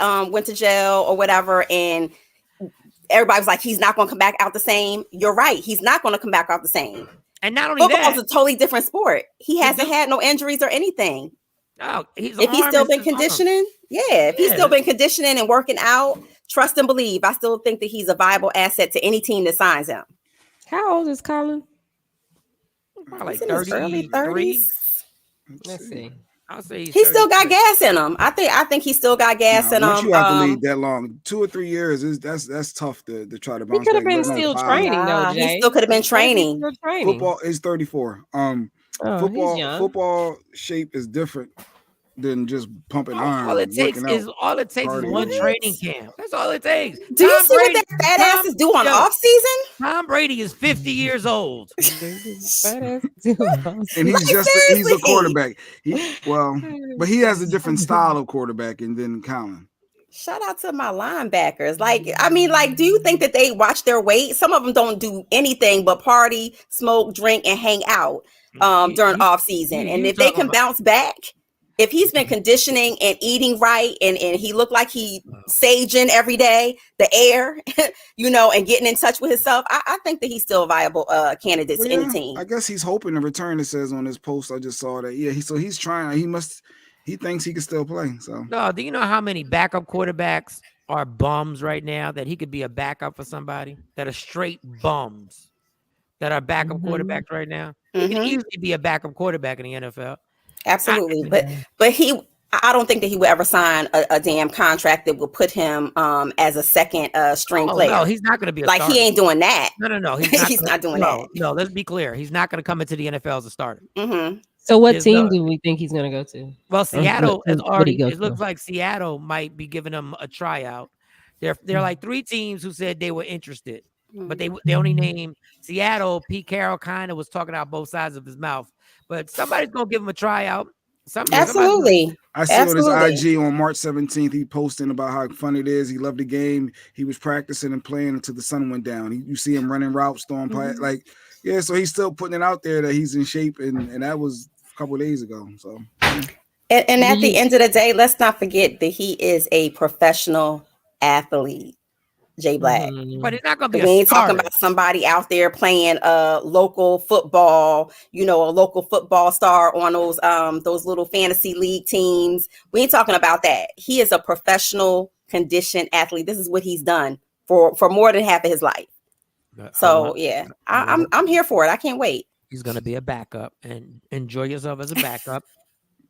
to jail or whatever, and everybody was like, he's not going to come back out the same. You're right. He's not going to come back out the same. And not only football's that, a totally different sport. He hasn't had no injuries or anything. No, if he's still been conditioning, if he's still been conditioning and working out, trust and believe. I still think that he's a viable asset to any team that signs him. How old is Colin? Probably like 30, early 30s. Let's see. I'll say he still got gas in him. I think he still got gas in him. Once you have to lead that long, 2 or 3 years, that's tough to try to bounce back. He could have been still training though, Jay. He still could have been training. Football is 34. Football shape is different than just pumping iron. All it takes is one training camp. That's all it takes. Do you see what that fat ass is doing off season? Tom Brady is 50 years old. And he's a quarterback. But he has a different style of quarterbacking than Colin. Shout out to my linebackers. Do you think that they watch their weight? Some of them don't do anything but party, smoke, drink, and hang out during off season. And if they can bounce back, if he's been conditioning and eating right, and he looked like he saging every day, the air, and getting in touch with himself, I think that he's still a viable candidate to any team. I guess he's hoping to return. It says on his post, I just saw that. Yeah, he's trying. He thinks he can still play. So no, do you know how many backup quarterbacks are bums right now that he could be a backup for somebody that are straight bums that are backup quarterbacks right now? He can easily be a backup quarterback in the NFL. Absolutely, but I don't think that he would ever sign a damn contract that will put him as a second string player. No, he's not going to be a starter. He ain't doing that. No, he's not doing that. No, let's be clear. He's not going to come into the NFL as a starter. So what team do we think he's going to go to? Well, Seattle has already. It looks like Seattle might be giving him a tryout. There are like 3 teams who said they were interested, but they only named Seattle. Pete Carroll kind of was talking out both sides of his mouth. But somebody's gonna give him a tryout. Absolutely. I saw his IG on March 17th. He posting about how fun it is. He loved the game. He was practicing and playing until the sun went down. You see him running routes, throwing so he's still putting it out there that he's in shape, and that was a couple of days ago. So, and at the end of the day, let's not forget that he is a professional athlete. Jay Black, but it's not gonna be. We ain't talking about somebody out there playing local football, a local football star on those little fantasy league teams. We ain't talking about that. He is a professional conditioned athlete. This is what he's done for more than half of his life. So I'm here for it. I can't wait. He's going to be a backup, and enjoy yourself as a backup.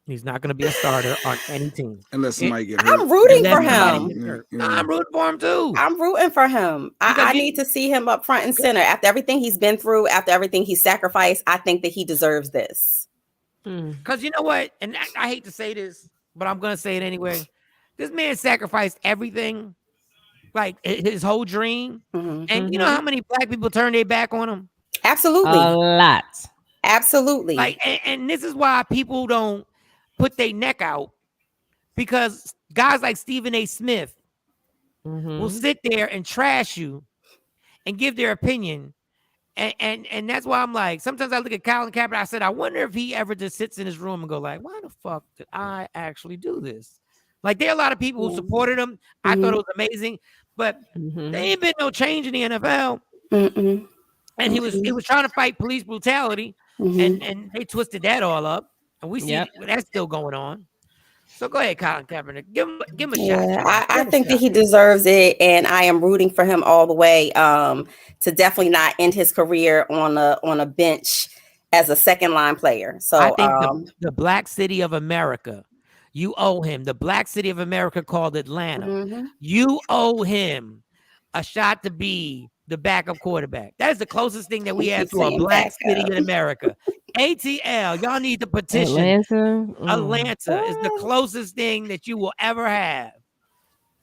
He's not going to be a starter on any team. Unless somebody get hurt. I'm rooting for Unless somebody him. gets hurt. I'm rooting for him too. I'm rooting for him. I he- need to see him up front and center. After everything he's been through, after everything he's sacrificed, I think that he deserves this. Because you know what? And I hate to say this, but I'm going to say it anyway. This man sacrificed everything, like his whole dream. And you know how many black people turned their back on him? Absolutely. A lot. Absolutely. Like, and this is why people don't put their neck out, because guys like Stephen A. Smith will sit there and trash you and give their opinion. And that's why I'm like, sometimes I look at Colin Kaepernick, I said, I wonder if he ever just sits in his room and go like, why the fuck did I actually do this? Like, there are a lot of people who supported him. I thought it was amazing, but there ain't been no change in the NFL. And he was trying to fight police brutality, and they twisted that all up. And we see that's still going on. So go ahead, Colin Kaepernick. Give him a shot. I think that he deserves it, and I am rooting for him all the way to definitely not end his career on a bench as a second line player. So I think the Black City of America, you owe him. The Black City of America called Atlanta. You owe him a shot to be the backup quarterback. That is the closest thing that we have to a Black City in America. ATL, y'all need to petition. Atlanta is the closest thing that you will ever have.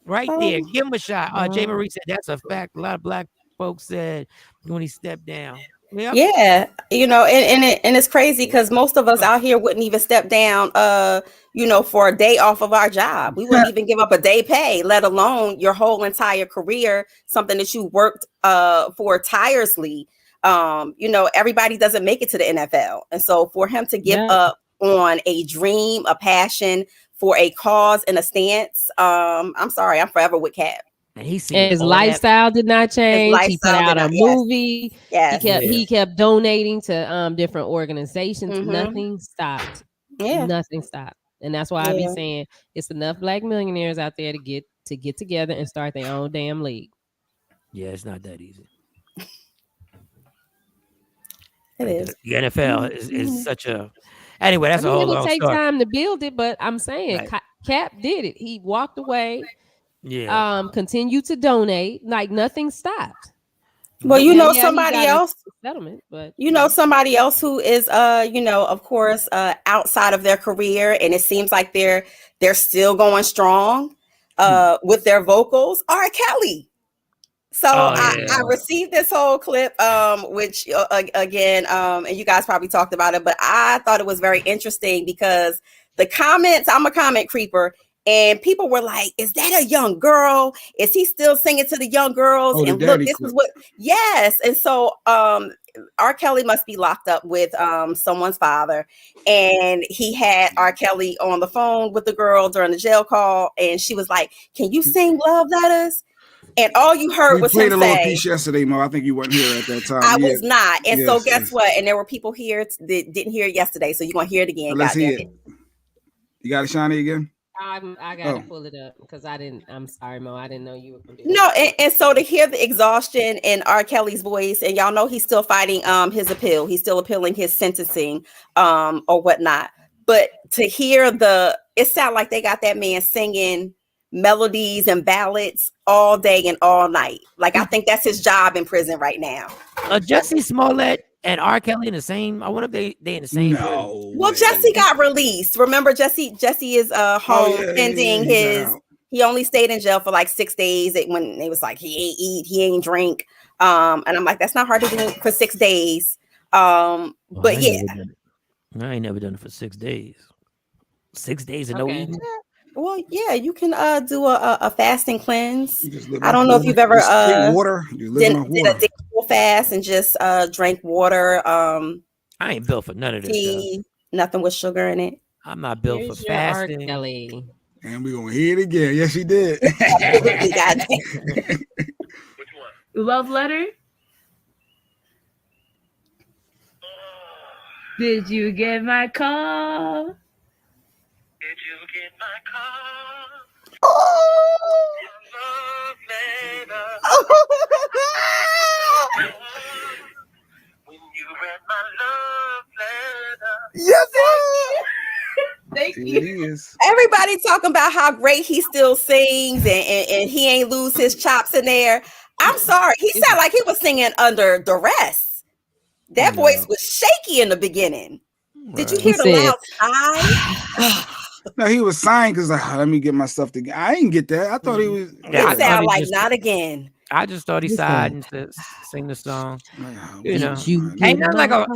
Right there. Give him a shot. Jay Marie said that's a fact. A lot of black folks said when he stepped down. Yep. Yeah, and it's crazy because most of us out here wouldn't even step down, for a day off of our job. We wouldn't even give up a day pay, let alone your whole entire career, something that you worked for tirelessly. Everybody doesn't make it to the NFL, and so for him to give up on a dream, a passion for a cause and a stance, I'm sorry, I'm forever with Cap. And his lifestyle did not change. He put out a movie. Yes. He kept donating to different organizations. Nothing stopped. Nothing stopped. And that's why I be saying it's enough black millionaires out there to get together and start their own damn league. Yeah, it's not that easy. It is. The NFL is such a anyway. That's a whole long story. It'll take time to build it, but I'm saying Cap did it. He walked away. Yeah. Continue to donate. Like nothing stopped. Well, somebody else settlement, but somebody else who is of course outside of their career, and it seems like they're still going strong with their vocals. R. Kelly. So I received this whole clip, which again, and you guys probably talked about it, but I thought it was very interesting because the comments. I'm a comment creeper. And people were like, is that a young girl? Is he still singing to the young girls? And look, this is what, yes. And so R. Kelly must be locked up with someone's father. And he had R. Kelly on the phone with the girl during the jail call. And she was like, can you sing Love Letters? And all you heard was him say. We played a little piece yesterday, Mo. I think you weren't here at that time. I was not. And so guess what? And there were people here that didn't hear it yesterday. So you're going to hear it again. Let's hear it. You got it, Shawnee, again? I gotta pull it up because I'm sorry, Mo. I didn't know you were gonna do that. No, and so to hear the exhaustion in R. Kelly's voice, and y'all know he's still fighting his appeal. He's still appealing his sentencing or whatnot. But to hear it sounded like they got that man singing melodies and ballads all day and all night. Like I think that's his job in prison right now. Jussie Smollett and R. Kelly in the same. I wonder if they in the same. No. Well, Jussie got released. Remember, Jussie is home pending his. He only stayed in jail for like 6 days. When it was like he ain't eat, he ain't drink. And I'm like, that's not hard to do for 6 days. But I ain't never done it for 6 days. 6 days and no eating. Well, yeah, you can do a fasting cleanse. I don't know if you've ever did a day fast and just drank water. I ain't built for none of this tea, stuff. Nothing with sugar in it. I'm not built for fasting. R. Kelly. And we're gonna hear it again. Yes, he did. Which one? Love Letter. Did you get my call? Did you get my call? Oh! Love letter. When you read my love Thank Yeah, you. he is. Everybody talking about how great he still sings and he ain't lose his chops in there. I'm sorry. He sounded like he was singing under duress. That No. voice was shaky in the beginning. Did you Right. He hear the said, loud sigh? No, he was sighing because like, let me get my stuff together. I didn't get that. I thought he was. Yeah, I It thought sounded he like just. not again. I just thought he sighed listen, and sing the song. Like, You know, did you ain't get nothing my like a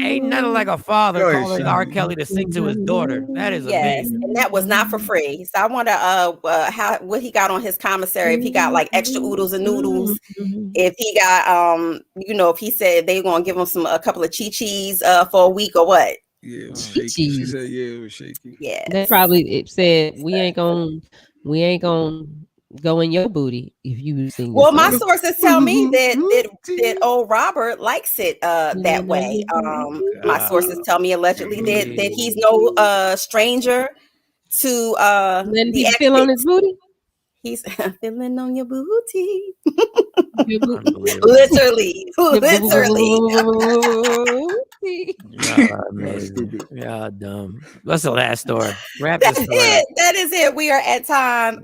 ain't nothing like heart? a father go ahead, calling R. Sean. Kelly to sing to his daughter. That is Yes, amazing. and that was not for free. So I wonder how what he got on his commissary, if he got like extra oodles and noodles, if he got if he said they gonna give him a couple of chi-chis for a week or what. Yeah, it was Mm. shaky. She Chi-Chis. said, yeah, it was shaky. They Yes. probably it said we ain't gonna go in your booty if you sing this Well, my song. sources tell me that old Robert likes it that way. My sources God, tell me allegedly that he's please. no stranger to Letting the people feel on exit. his booty. He's feeling on your booty. Your Unbelievable. Literally, your literally. booty. Y'all are Y'all amazing. stupid. Y'all dumb. What's the last story? Wrap That's this story up. it. That is it. We are at time.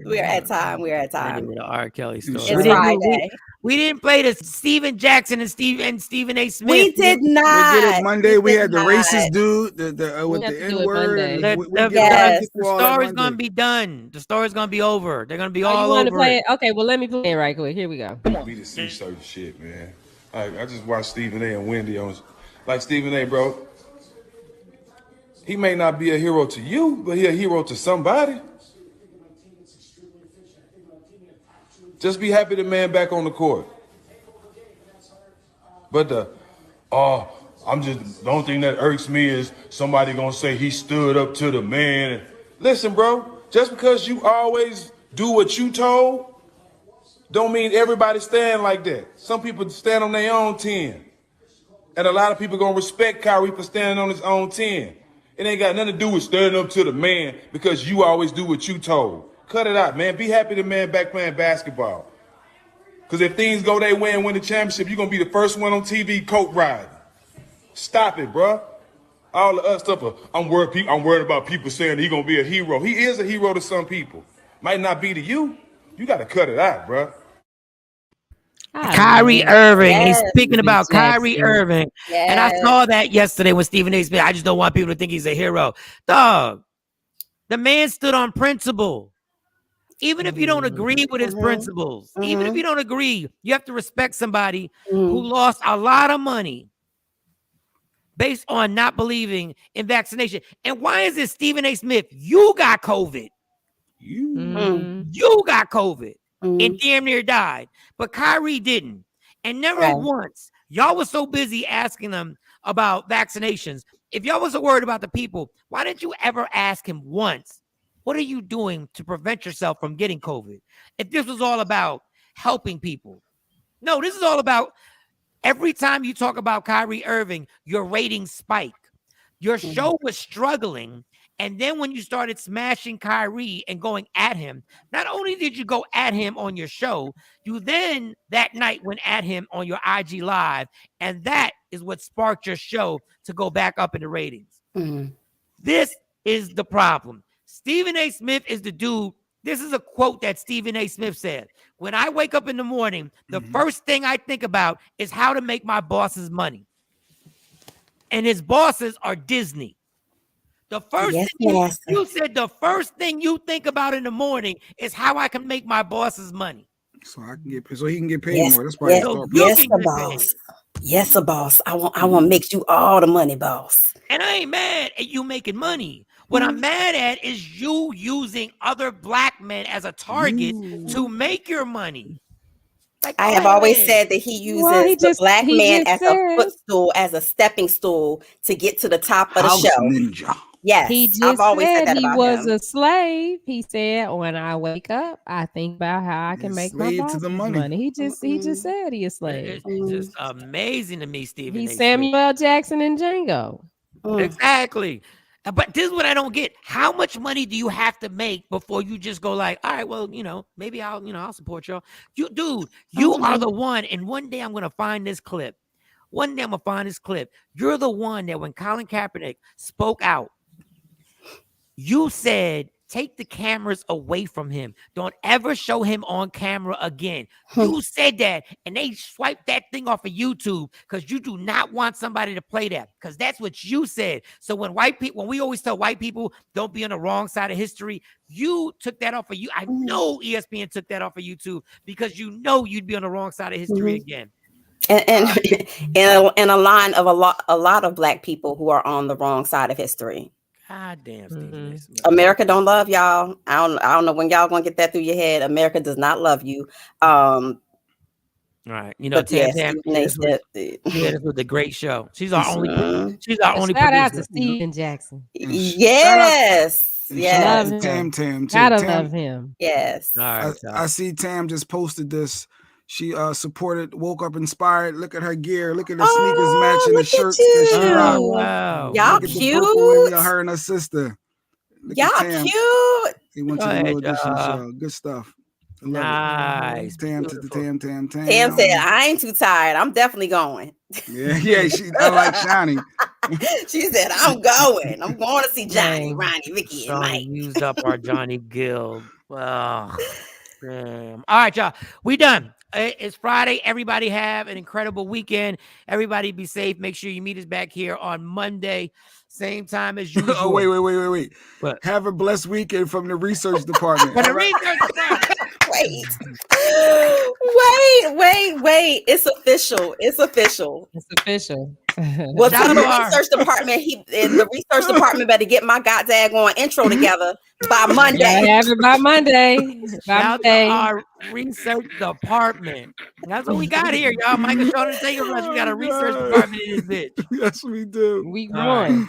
We are at time. We are at Ended time. with an R. Kelly story. It's Friday. We didn't play the Steven Jackson and Stephen A. Smith. We did They did it not. Monday. We did had the not. racist dude, We with have the to do N it word. Monday. We get Yes. through The all that story's gonna Monday. be done. The story's gonna be over. They're gonna be Oh, you all want to over play it. it? Okay, well let me play it right quick. Here we go. Me to see certain shit, man. I just watched Stephen A. and Wendy on, like Stephen A. Bro. He may not be a hero to you, but he a hero to somebody. Just be happy the man back on the court. But the only thing that irks me is somebody gonna say he stood up to the man. Listen, bro, just because you always do what you told, don't mean everybody stand like that. Some people stand on their own 10. And a lot of people gonna respect Kyrie for standing on his own 10. It ain't got nothing to do with standing up to the man because you always do what you told. Cut it out, man. Be happy the man back playing basketball. Because if things go their way and win the championship, you're going to be the first one on TV coat riding. Stop it, bruh. All the other stuff, I'm worried about people saying he's going to be a hero. He is a hero to some people. Might not be to you. You got to cut it out, bruh. Kyrie Irving. Yes. He's speaking about Kyrie Jackson. Irving. And I saw that yesterday when Stephen A. Smith. I just don't want people to think he's a hero. Dog, the man stood on principle. Even if you don't agree with his principles, even if you don't agree, you have to respect somebody who lost a lot of money based on not believing in vaccination. And why is it, Stephen A. Smith, you got COVID? You got COVID and damn near died, but Kyrie didn't. And never once, y'all was so busy asking them about vaccinations. If y'all was so worried about the people, why didn't you ever ask him once, what are you doing to prevent yourself from getting COVID? If this was all about helping people. No, this is all about every time you talk about Kyrie Irving, your ratings spike. Your show was struggling. And then when you started smashing Kyrie and going at him, not only did you go at him on your show, you then that night went at him on your IG Live. And that is what sparked your show to go back up in the ratings. This is the problem. Stephen A. Smith is the dude. This is a quote that Stephen A. Smith said. When I wake up in the morning, the first thing I think about is how to make my bosses money. And his bosses are Disney. The first thing you said, the first thing you think about in the morning is how I can make my bosses money. So he can get paid more. That's why Yes, boss. Yes, boss. I want to make you all the money, boss. And I ain't mad at you making money. What I'm mad at is you using other black men as a target to make your money. Like, I have always said that he uses the black man as a footstool, as a stepping stool to get to the top of the show. Ninja. Yes, He just I've always said that he about was him. a slave. He said, "When I wake up, I think about how I can make my boss money." He just said he a slave. It's just amazing to me, Stephen. He's Samuel L. Jackson and Django. Exactly. But this is what I don't get. How much money do you have to make before you just go like, all right, well, maybe I'll support y'all. You are the one. And one day I'm going to find this clip. One day I'm going to find this clip. You're the one that when Colin Kaepernick spoke out You said take the cameras away from him. Don't ever show him on camera again. You said that, and they swiped that thing off of YouTube because you do not want somebody to play that, because that's what you said. So when we always tell white people don't be on the wrong side of history, you took that off of you. I know ESPN took that off of YouTube because you know you'd be on the wrong side of history again. And and a line of a lot of Black people who are on the wrong side of history. God damn, Stephen. America don't love y'all. I don't know when y'all gonna get that through your head. America does not love you. Right. You know, Tam this was a great show. She's our only. She's our only. Shout out to Steven Jackson. Yes. Yes. Tam. Gotta love him. Yes. All right. I see Tam just posted this. She woke up inspired. Look at her gear. Look at the sneakers matching the shirts that she rocked. Wow. Y'all cute. Her and her sister. Y'all cute. He went to the New Edition show. Good stuff. Nice. Tam. Tam said, I ain't too tired. I'm definitely going. Yeah. I like Shawnee. She said, I'm going. I'm going to see Johnny, Ronnie, Vicky, and Mike. Used up our Johnny Gill. Well, damn. All right, y'all. We done. It's Friday. Everybody have an incredible weekend. Everybody be safe. Make sure you meet us back here on Monday, same time as usual. Oh, wait. What? Have a blessed weekend from the research department. Research department. Wait. It's official. Well, to the research department, the research department better get my goddamn intro together by Monday. Have it by Monday. Shout out to our research department. That's what we got here, y'all. Michael Shawn the Takeover. We got a research department in this bitch. Yes, we do. We growing.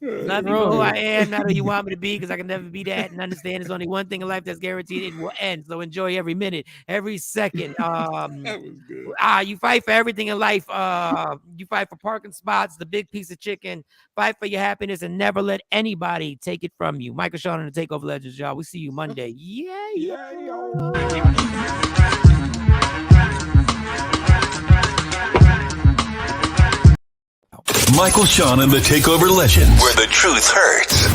Love you for who I am, not who you want me to be, because I can never be that. And understand there's only one thing in life that's guaranteed: it will end. So enjoy every minute, every second. That was good. You fight for everything in life. You fight for parking spots, the big piece of chicken. Fight for your happiness, and never let anybody take it from you. Michael Shawn and the Takeover Legends, y'all. We see you Monday. Michael Shawn and the Takeover Legends, where the truth hurts.